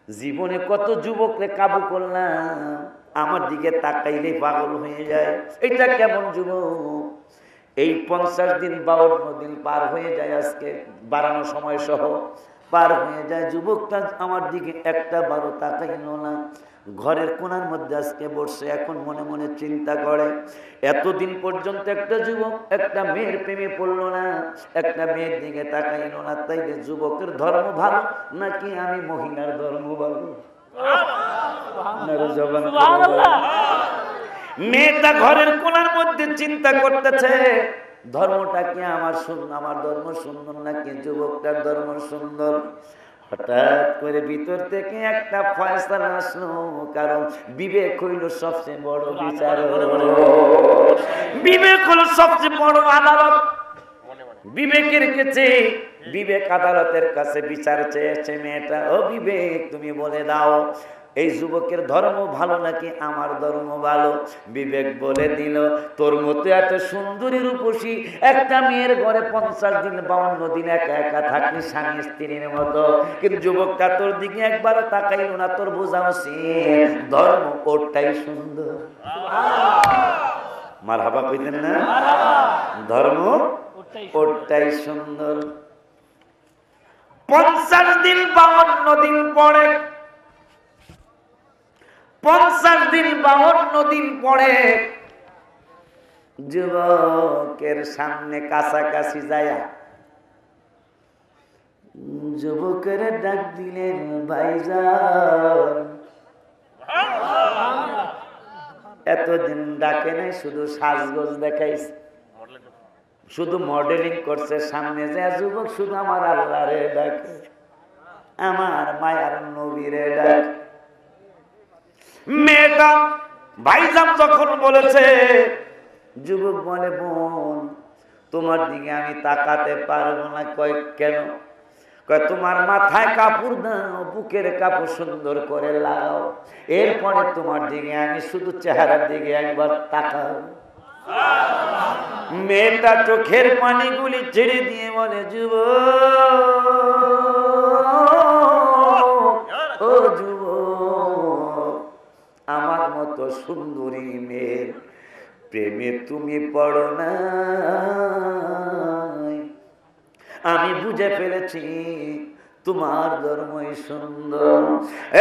জীবনে কত যুবকরে কাবু করলাম, আমার দিকে তাকাইলে পাগল হয়ে যায়, এটা কেমন যুবক? এই 50 দিন 52 দিন পার হয়ে যায়, আজকে বাড়ানো সময় সহ পার হয়ে যায়। যুবকটা আমার দিকে একটা বারো তাকাইল না, ঘরের কোণার মধ্যে আজকে বসে এখন মনে মনে চিন্তা করে, এতদিন পর্যন্ত একটা যুবক একটা মেয়ের প্রেমে পড়লো না, একটা মেয়ের দিকে তাকাইল না, তাইলে যুবকের ধর্ম ভালো নাকি আমি মহিলার ধর্ম ভালো? মেয়েটা ঘরের কোণার মধ্যে চিন্তা করতেছে, ধর্মটা কি আমার ধর্ম সুন্দর নাকি যুবকটার ধর্ম সুন্দর? হঠাৎ করে ভিতর থেকে একটা ফয়সালা আসলো, কারণ বিবেক হইল সবচেয়ে বড় বিচার, বিবেক হলো সবচেয়ে বড় আদালত। বিবেকের কাছে, বিবেক আদালতের কাছে বিচার চেয়েছে মেয়েটা। ও বিবেক, তুমি বলে দাও এই যুবকের ধর্ম ভালো নাকি আমার ধর্ম ভালো? বিবেক বলে দিল, তোর মতো এত সুন্দরী রূপসী একটা মেয়ের ঘরে 50 দিন 52 দিন একা একা থাকলি স্বামী স্ত্রীর মতো, কিন্তু যুবকটা তোর দিকে একবারও তাকাইল না, তোর বোঝা উচিত ধর্ম ওরটাই সুন্দর। মারহাবা কইতেন না? ধর্ম ওরটাই সুন্দর। 50 দিন 52 দিন পরে, 50 দিন 52 দিন পরে যুবকের সামনে কাছাকাছি যায় যুবকের ডাক দিলেন, ভাইজান এত এতদিন ডাকে নাই, শুধু সাজগোজ দেখাইছে, শুধু মডেলিং করছে। সামনে যে যুবক শুধু আমার আল্লাহরে ডাকে, আমার মায়ার নবীরে ডাকে। মেয়েটা ভাইজান যখন বলেছে, যুবক বলে বোন তোমার দিকে আমি তাকাতে পারবো না। কয় কেন? কয় তোমার মাথায় কাপড় দাও, বুকের কাপড় সুন্দর করে লাগাও, এরপরে তোমার দিকে আমি শুধু চেহারার দিকে একবার তাকাও। মেয়েটা চোখের পানিগুলি ছেড়ে দিয়ে বলে যুবক, ও যুবক, আমার মতো সুন্দরী মেয়ের প্রেমে তুমি পড়ো না। আমি বুঝে ফেলেছি তোমার ধর্মই সুন্দর।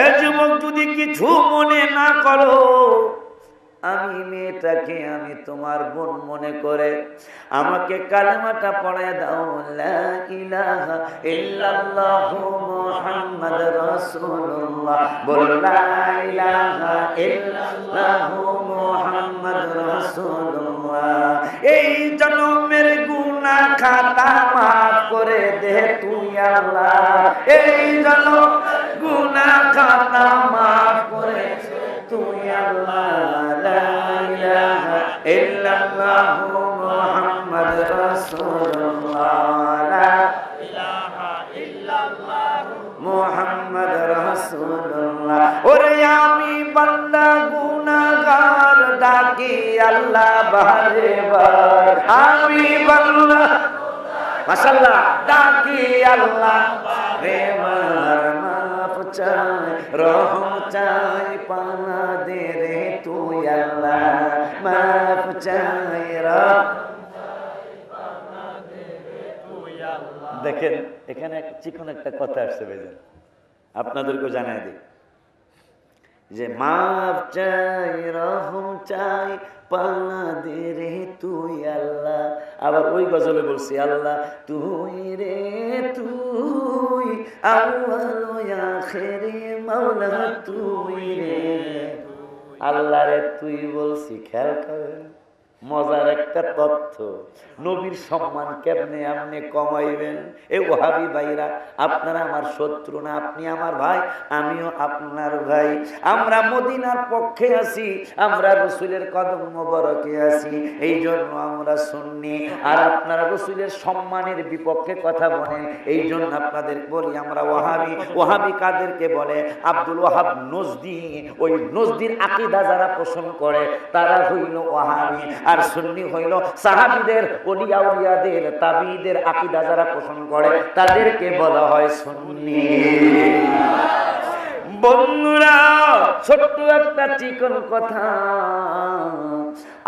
এ যুবক, যদি কিছু মনে না করো, আমি মেয়েটাকে আমি তোমার বোন মনে করে আমাকে কালেমাটা পড়ায় দাও, লা ইলাহা ইল্লাল্লাহু মুহাম্মাদুর রাসূলুল্লাহ। বল লা ইলাহা ইল্লাল্লাহু মুহাম্মাদুর রাসূলুল্লাহ। এই জন্মের গুনাহ খাতা মাফ করে দে তুই আল্লাহ, এই জন্ম গুনাহ খাতা মাফ করে তুই আল্লাহ। লা ইলাহা ইল্লাল্লাহু মুহাম্মাদুর রাসূলুল্লাহ, লা ইলাহা ইল্লাল্লাহু মুহাম্মাদুর রাসূলুল্লাহ। ওরে আমি বান্দা গুনাহগার ডাকি আল্লাহ বারে বার, আমি বান্দা মাশাআল্লাহ ডাকি আল্লাহ বারে বার। মাফ চাই রহম চাই পানা দে রে তুই আল্লাহ, মাফ চাই রহম চাই পানা দে রে তুই আল্লাহ। দেখেন এখানে চিকন একটা কথা আসছে ভাইজান, আপনাদেরকে জানাই দিই যে মাফ চাই রহম চাই পানা দে রে তুই আল্লাহ। আবার ওই গজলে বলছি, আল্লাহ তুই রে তুই আউয়াল ওয়া আখিরি মাওলা তুই রে। আল্লাহ রে তুই বলছি, খেয়াল করেন মজার একটা তথ্য, নবীর সম্মান কেমনে আপনি কমাইবেন? এই ওহাবি ভাইরা, আপনারা আমার শত্রু না, আপনি আমার ভাই, আমিও আপনার ভাই। আমরা মদিনার পক্ষে আছি, আমরা রাসূলের কদম মোবারকে আছি, এই জন্য আমরা সুন্নি। আর আপনারা রাসূলের সম্মানের বিপক্ষে কথা বলেন, এই জন্য আপনাদের বলি আমরা ওহাবি। ওহাবি কাদেরকে বলে? আব্দুল ওয়াহাব নজদি, ওই নজদির আকীদা যারা পোষণ করে তারা হইল ওহাবি। আর সুন্নি হইল সাহাবীদের, ওলিয়া উলিয়াদের, তাবিঈদের আকীদা যারা পোষণ করে তাদেরকে বলা হয় সুন্নি। বন্ধুরা, ছোট্ট একটা চিকন কথা,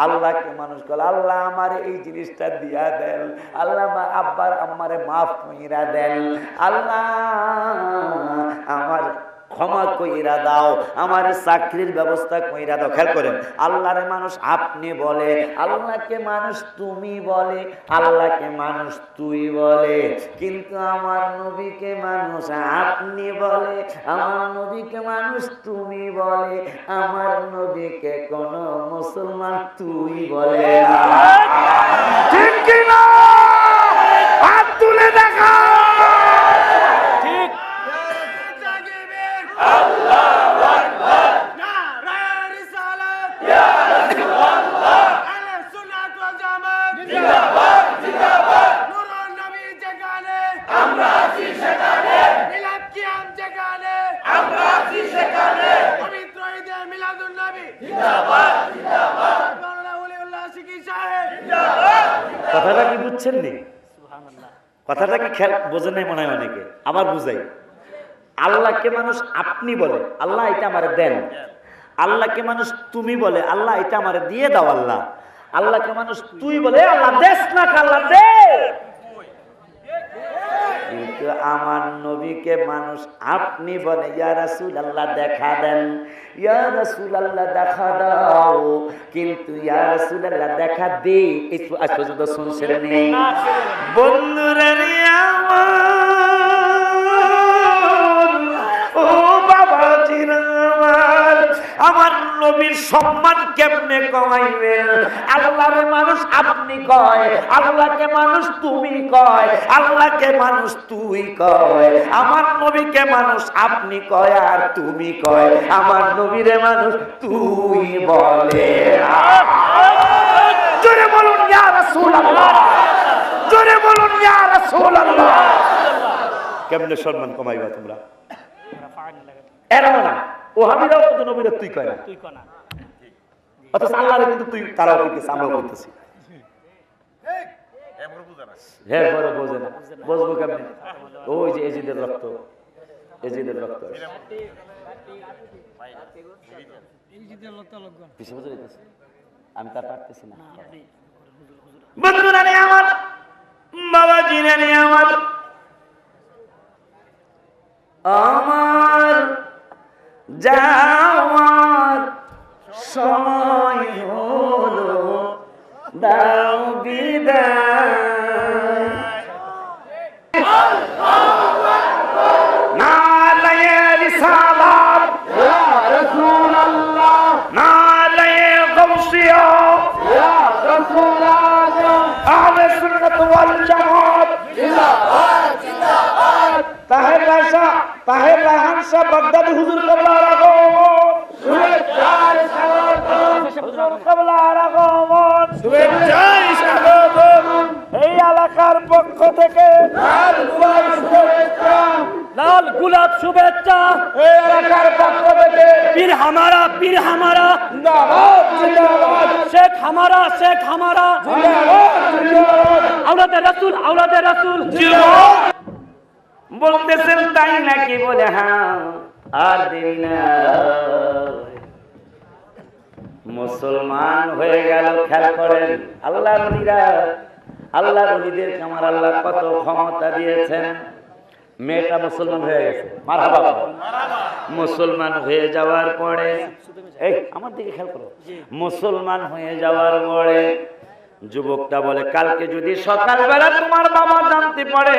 আল্লাহকে মানুষ বলে আল্লাহ আমার এই জিনিসটা দিয়া দেন, আল্লাহ আব্বার আম্মারে মাফ কইরা দেন, আল্লাহ আমার ক্ষমা কইরা দাও, আমার চাকরির ব্যবস্থা কইরা দাও। খেয়াল করেন, আল্লাহরে মানুষ আপনি বলে, আল্লাহকে মানুষ তুমি বলে, আল্লাহকে মানুষ তুই বলে, কিন্তু আমার নবীকে মানুষ আপনি বলে, আমার নবীকে মানুষ তুমি বলে, আমার নবীকে কোন মুসলমান তুই বলে না। ঠিক কি না? হাত তুলে দেখা। কথাটা কি বুঝছেন নি? কথাটা কি খেয়াল বোঝেন নাই মনে হয় অনেকে। আবার বুঝাই, আল্লাহকে মানুষ আপনি বলে, আল্লাহ এটা আমারে দেন, আল্লাহকে মানুষ তুমি বলে, আল্লাহ এটা আমারে দিয়ে দাও, আল্লাহ আল্লাহকে মানুষ তুই বলে, আল্লাহ দেশ না আল্লাহ দে। কিন্তু আমার নবীকে মানুষ আপনি বলে, ইয়া রাসূলুল্লাহ দেখা দেন, ইয়া রাসূলুল্লাহ দেখা দাও, কিন্তু ইয়া রাসূলুল্লাহ দেখা দে একটু আজ পর্যন্ত শুনছেন নেই। বন্ধুরা রে আমার, ও বাবা জিরা আমার নবীর সম্মান কেমনে কমাইবেন? আল্লাহরে মানুষ আপনি কয়, আল্লাহকে মানুষ তুমি কয়, আল্লাহকে মানুষ তুই কয়, আমার নবীকে মানুষ আপনি কয় আর তুমি কয়, আমার নবীরে মানুষ তুই বলে। জোরে বলুন ইয়া রাসূলুল্লাহ, জোরে বলুন ইয়া রাসূলুল্লাহ। কেমনে সম্মান কমাইবা তোমরা? এরাও না, ওহাবিরাও তো নবীরে তুই কয় না, তুই কয় না। অথচ আল্লাহরে কিন্তু তুই, তারাও কইতেছে, আমরাও কইতেছি। হ্যাঁ, বড় বোঝে না, বুঝবো কেমনে? ওই যে এজিদের রক্ত, এজিদের রক্ত আমি তার পারতেছি না। বন্ধুরা নেই আমার, বাবা জিনে নেই আমার, আমার যাওয়ার সময় হলো, দাও বিদায়। নারায়ে রিসালাত ইয়া রাসূলুল্লাহ, নারায়ে গাউসিয়া ইয়া রাসূলুল্লাহ, আহলে সুন্নাত ওয়াল জামাত জিন্দাবাদ জিন্দাবাদ, তাহের রায়হান শাহ বাগদাদি হুজুর কেবলার আগমন, শুভেচ্ছার স্বাগতম, হুজুর কেবলার আগমন, শুভেচ্ছার স্বাগতম, এই এলাকার পক্ষ থেকে লাল গোলাপ শুভেচ্ছা, লাল গোলাপ শুভেচ্ছা, এই এলাকার পক্ষ থেকে পীর হামারা, পীর হামারা, জিন্দাবাদ জিন্দাবাদ, শেখ হামারা, শেখ হামারা, জিন্দাবাদ জিন্দাবাদ, আওলাদে রাসূল, আওলাদে রাসূল। বলতেছেন তাই নাকি? বলে হ্যাঁ, আর দেরি না, মুসলমান হয়ে গেল। খেয়াল করেন আল্লাহর ওলিরা, আল্লাহর ওলিদেরকে আমার আল্লাহ কত ক্ষমতা দিয়েছেন। মেয়েটা মুসলমান হয়ে গেছে, মারহাবা বলো। মুসলমান হয়ে যাওয়ার পরে, এই আমার দিকে খেয়াল করো, মুসলমান হয়ে যাওয়ার পরে যুবকটা বলে, কালকে যদি সকালবেলা তোমার বাবা জানতে পারে,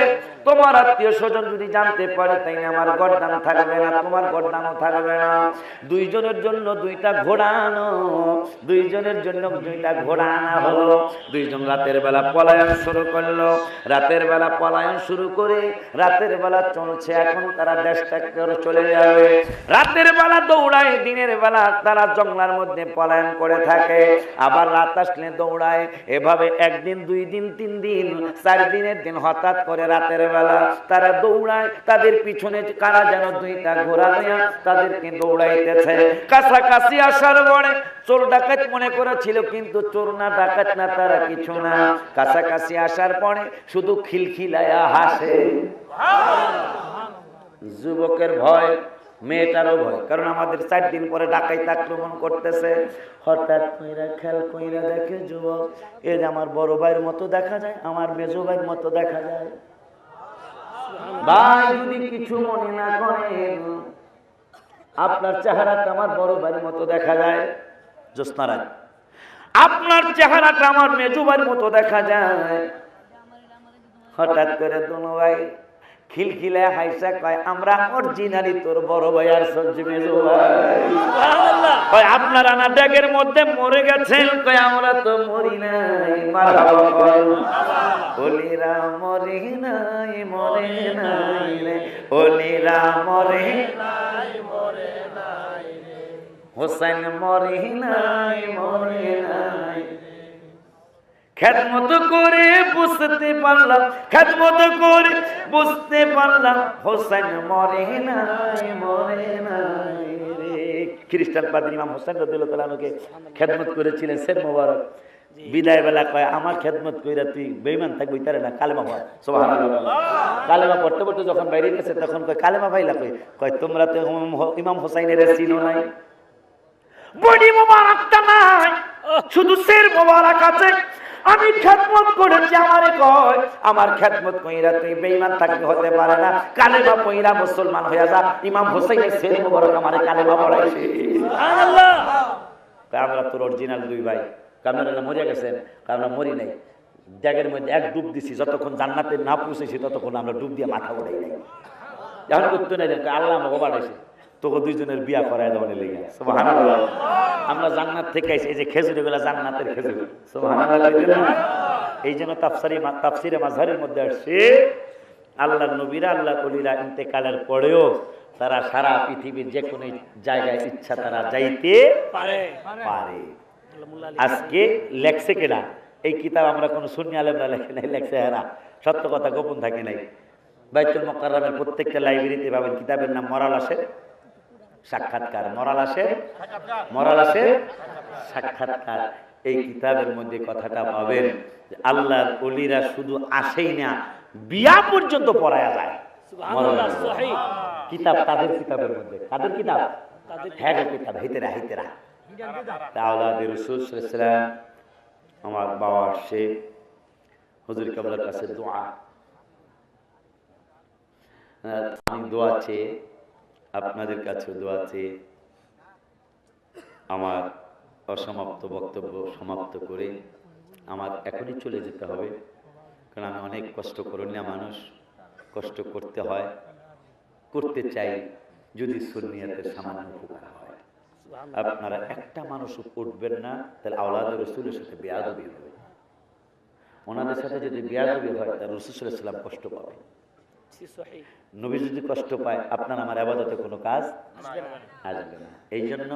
তোমার আত্মীয় স্বজন যদি জানতে পারে, তাই আমার গর্দান থাকবে না, তোমার গর্দানও থাকবে না। দুইজনের জন্য দুইটা ঘোড়া আনো, দুইজনের জন্য দুইটা ঘোড়া আনা হলো। দুইজন রাতের বেলা পলায়ন শুরু করলো। রাতের বেলা পলায়ন শুরু করে রাতের বেলা চলছে, এখন তারা দেশটা করে চলে যাবে। রাতের বেলা দৌড়ায়, দিনের বেলা তারা জঙ্গলার মধ্যে পলায়ন করে থাকে, আবার রাত আসলে দৌড়ায়। এভাবে একদিন, দুই দিন, তিন দিন, 4 দিনের দিন হঠাৎ করে রাতের বেলা তারা দৌড়ায়। তাদের পিছনে কারা যেন দুইটা ঘোড়া নিয়ে তাদেরকে দৌড়াইতেছে। কাছাকাছি আসার পরে চোর ডাকাত মনে করেছিল, কিন্তু চোর না, ডাকাত না, তারা কিছু না। কাছাকাছি আসার পরে শুধু খিলখিলায়া হাসে। যুবকের ভয়, মেয়েটারও ভয়, কারণ আমাদের 4 দিন পরে ডাকাইত আক্রমণ করতেছে। হঠাৎ কইরা খেয়াল কইরা দেখে যুবক, এ যে আমার বড় ভাইয়ের মতো দেখা যায়, আমার মেজো ভাইয়ের মতো দেখা যায়। ভাই যদি কিছু মনে না করেন, আপনার চেহারাটা আমার বড় ভাইয়ের মতো দেখা যায়। জ্যোৎস্না, আপনার চেহারাটা আমার মেজো ভাইয়ের মতো দেখা যায়। হঠাৎ করে দোনো ভাই খিলখিলে হাইসা কয়, আমরা অরিজিনালি তোর বড় ভাই আর সহ্য মেজো ভাই। কয় আপনারা না ড্যাগের মধ্যে মরে গেছেন? কয় আমরা তো মরি নাই। মারহাবা কয়, ওলিরা মরে নাই, মরে নাই রে, ওলিরা মরে নাই, মরে নাই রে, হোসেন মরে নাই, মরে নাই। খেদমত করে বুঝতে পারলাম, খেদমত করে বুঝতে পারলাম, হোসেন মরে নাই, মরে নাই রে। খ্রিস্টান পাদ্রী ইমাম হোসেন রাদিয়াল্লাহু তাআলা আনহুকে খেদমত করেছিলেন সের মোবারক। বিদায় বেলা কয়, আমার খেদমত কইরা তুই বেঈমান থাকবি, তারে না কালেমা পড়। সুবহানাল্লাহ। কালেমা পড়তে পড়তে যখন বাইরে গেছে, তখন কয় কালেমা পাইলা? কয় তোমরা তো ইমাম হোসেনের চিনো নাই, বডি মোবারকটা নাই, শুধু সের মোবারক আছে। আমি খেদমত করেছি, আমারে কয় আমার খেদমত কইরা তুই বেঈমান থাকতে হতে পারে না, কালেমা পড়া মুসলমান হয়ে যা। ইমাম হোসেনের সের মোবারক আমারে কালেমা পড়াইছে। সুবহানাল্লাহ। আমরা তোর অরিজিনাল দুই ভাই। আপনারা মরে গেছেন? আমরা মরি নাই, ড্যাগের মধ্যে এক ডুব দিছি, যতক্ষণ জান্নাতে না পৌঁছেছি ততক্ষণ আমরা ডুব দিয়ে মাথা উড়াই নাই। এখন করতে নাই, আল্লাহ আমাকে বাড়াইছে, তোকে দুইজনের বিয়া করাই দেওয়ার লেগে। সুবহানাল্লাহ। আমরা জান্নাত থেকে আইছি, এই যে খেজুর এগুলা জান্নাতের খেজুর, সুবহানাল্লাহ। এই জন্য তাফসিরে মাযহারের মধ্যে আসছে আল্লাহর নবীরা আল্লাহর ওলিরা ইন্তেকালের পরেও তারা সারা পৃথিবীর যে কোনো জায়গায় ইচ্ছা তারা যাইতে পারে। আজকে লেখছে কিনা এই কিতাব আমরা কোনো সুন্নি আলেমরা লেখে নাই, লেখছে এরা, সত্য কথা গোপন থাকে নাই। বাইতুল মুকাররমের প্রত্যেকটা লাইব্রেরিতে পাবেন কিতাবের নাম মরাল আসে সাক্ষাৎকার, মরাল আসে সাক্ষাৎকার। এই কিতাবের মধ্যে কথাটা পাবেন যে আল্লাহর ওলিরা শুধু আসেই না, বিয়া পর্যন্ত পড়ায়া যায়। কিতাব তাদের কিতাবের মধ্যে, কাদের কিতাব? হ্যাঁ কিতাব, হিতেরা আওলাদে রাসূল সাল্লাল্লাহু আলাইহি ওয়াসাল্লাম। আমার বাবা আসছে হুজুর কেবলার কাছে দোয়া, আমি দোয়া চেয়ে আপনাদের কাছে দোয়া চেয়ে আমার অসমাপ্ত বক্তব্য সমাপ্ত করে আমার এখনই চলে যেতে হবে, কারণ আমি অনেক কষ্ট করুণা মানুষ, কষ্ট করতে হয়, করতে চাই যদি সুন্নিয়াতের সামান্য উপকার হয়। আপনারা একটা মানুষ উঠবেন না, তাহলে আওলাদে রাসূলের সাথে বেয়াদবি হবে। ওনাদের সাথে যদি বেয়াদবি হয় তাহলে রাসূল সাল্লাল্লাহু আলাইহি ওয়াসাল্লাম কষ্ট পাবে। নবী যদি কষ্ট পায় আপনার আমার ইবাদতে কোনো কাজ আসবে না। এই জন্য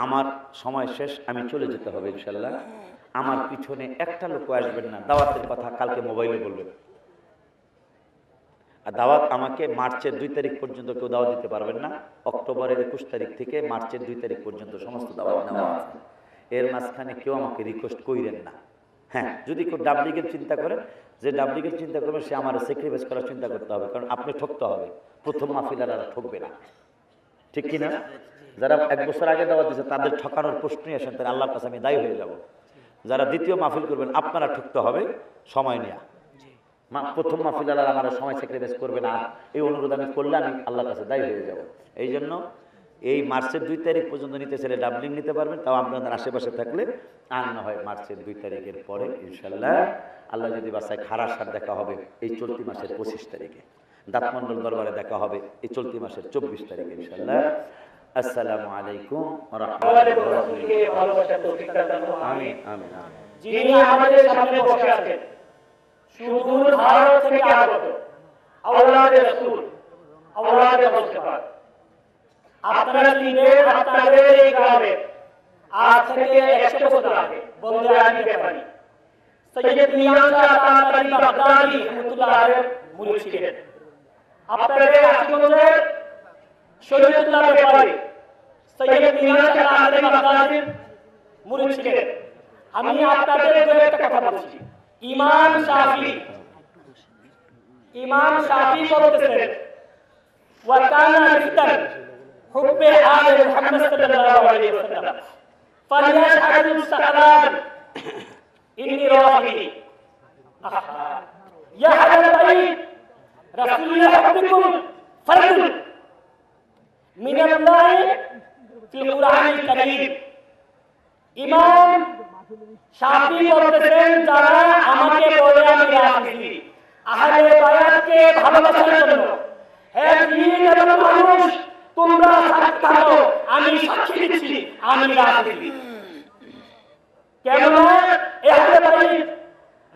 আমার সময় শেষ, আমি চলে যেতে হবে ইনশাআল্লাহ। আমার পিছনে একটা লোক আসবেন না, দাওয়াতের কথা কালকে মোবাইলে বলবেন। আর দাওয়াত আমাকে মার্চের 2 তারিখ পর্যন্ত কেউ দাওয়াত দিতে পারবেন না। অক্টোবরের 21 তারিখ থেকে মার্চের 2 তারিখ পর্যন্ত সমস্ত দাওয়াত নেওয়া আছে। এর মাঝখানে কেউ আমাকে রিকোয়েস্ট কইরেন না। হ্যাঁ, যদি কেউ ডাবলিগের চিন্তা করেন, যে ডাবলিগের চিন্তা করবেন সে আমার স্যাক্রিফাইস করার চিন্তা করতে হবে, কারণ আপনি ঠকতে হবে। প্রথম মাহফিলারা ঠকবে না, ঠিক কিনা? যারা 1 বছর আগে দাওয়াত দিয়েছে তাদের ঠকানোর প্রশ্নই আসেন, তাহলে আল্লাহর কাছে আমি দায়ী হয়ে যাব। যারা দ্বিতীয় মাহফিল করবেন আপনারা ঠকতে হবে সময় নেয়া। প্রথম মাহফিলারা আমার সময় স্যাক্রিফাইস করবে না, এই অনুরোধ আমি করলে আমি আল্লাহর কাছে দায়ী হয়ে যাব। এই জন্য এই মার্চের 2 তারিখ পর্যন্ত নিতে চাইলে ডাবলিং নিতে পারবেন, তাও আপনাদের আশেপাশে থাকলে। আর না হয় মার্চের 2 তারিখের পরে ইনশাল্লাহ আল্লাহ যদি বাসায় খারাপ সার দেখা হবে এই চলতি মাসের 25 তারিখে, দাঁতমন্ডল দরবারে দেখা হবে এই চলতি মাসের 24 তারিখে ইনশাল্লাহ। আসসালামু আলাইকুম ওয়া রাহমাতুল্লাহ। আমিন আমিন। যিনি আমাদের সামনে বসে আছেন সুদূর ভারত থেকে আগত আওলাদে রাসূল, আওলাদে মুস্তাফা, আপনারা চিনেন আপনাদের এই গ্রামে আজ থেকে 100 বছর আগে বন্দে আলী ব্যাপারী সৈয়দ মিয়াঁ শাহ তাতারী বাগদাদী রাহমাতুল্লাহ আলাইহি মুরিদ ছিলেন। আপনাদের আশিগঞ্জের শরীয়তুল্লাহ ব্যাপারী সৈয়দ মিয়াঁ শাহ তাতারী বাগদাদী মুরিদ ছিলেন। আমি আপনাদের দু একটা কথা বলছি। ইমাম শাফি বলতেছেন ওয়া কানা রিতান হুব্বে আলে মুহাম্মদ সাল্লাল্লাহু আলাইহি ওয়াসাল্লাম ফালিয়াশহাদু সালাম ইন্নী রাহি ইয়া আহলাল বাইত রাসূলুল্লাহ হুব্বুকুম ফরদুন মিনাল্লাহি ফিল কুরআনিল কারীম। ইমাম শাফি বলতেছেন যারা আমাকে বলে আমি রাজি আহলে বায়াতকে ভালোবাসার জন্য, হে জিন এবং মানুষ তোমরা সাক্ষী থাকো, আমি সাক্ষী দিচ্ছি আমি রাজি। কেননা আহলে বাইত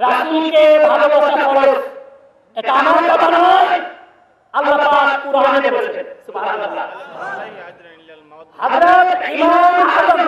রাসূলকে ভালোবাসা ফরজ, এটা আমার কথা নয়, আল্লাহ পাক কুরআনে বলেছেন। সুবহানাল্লাহ। হযরত ইমাম আযম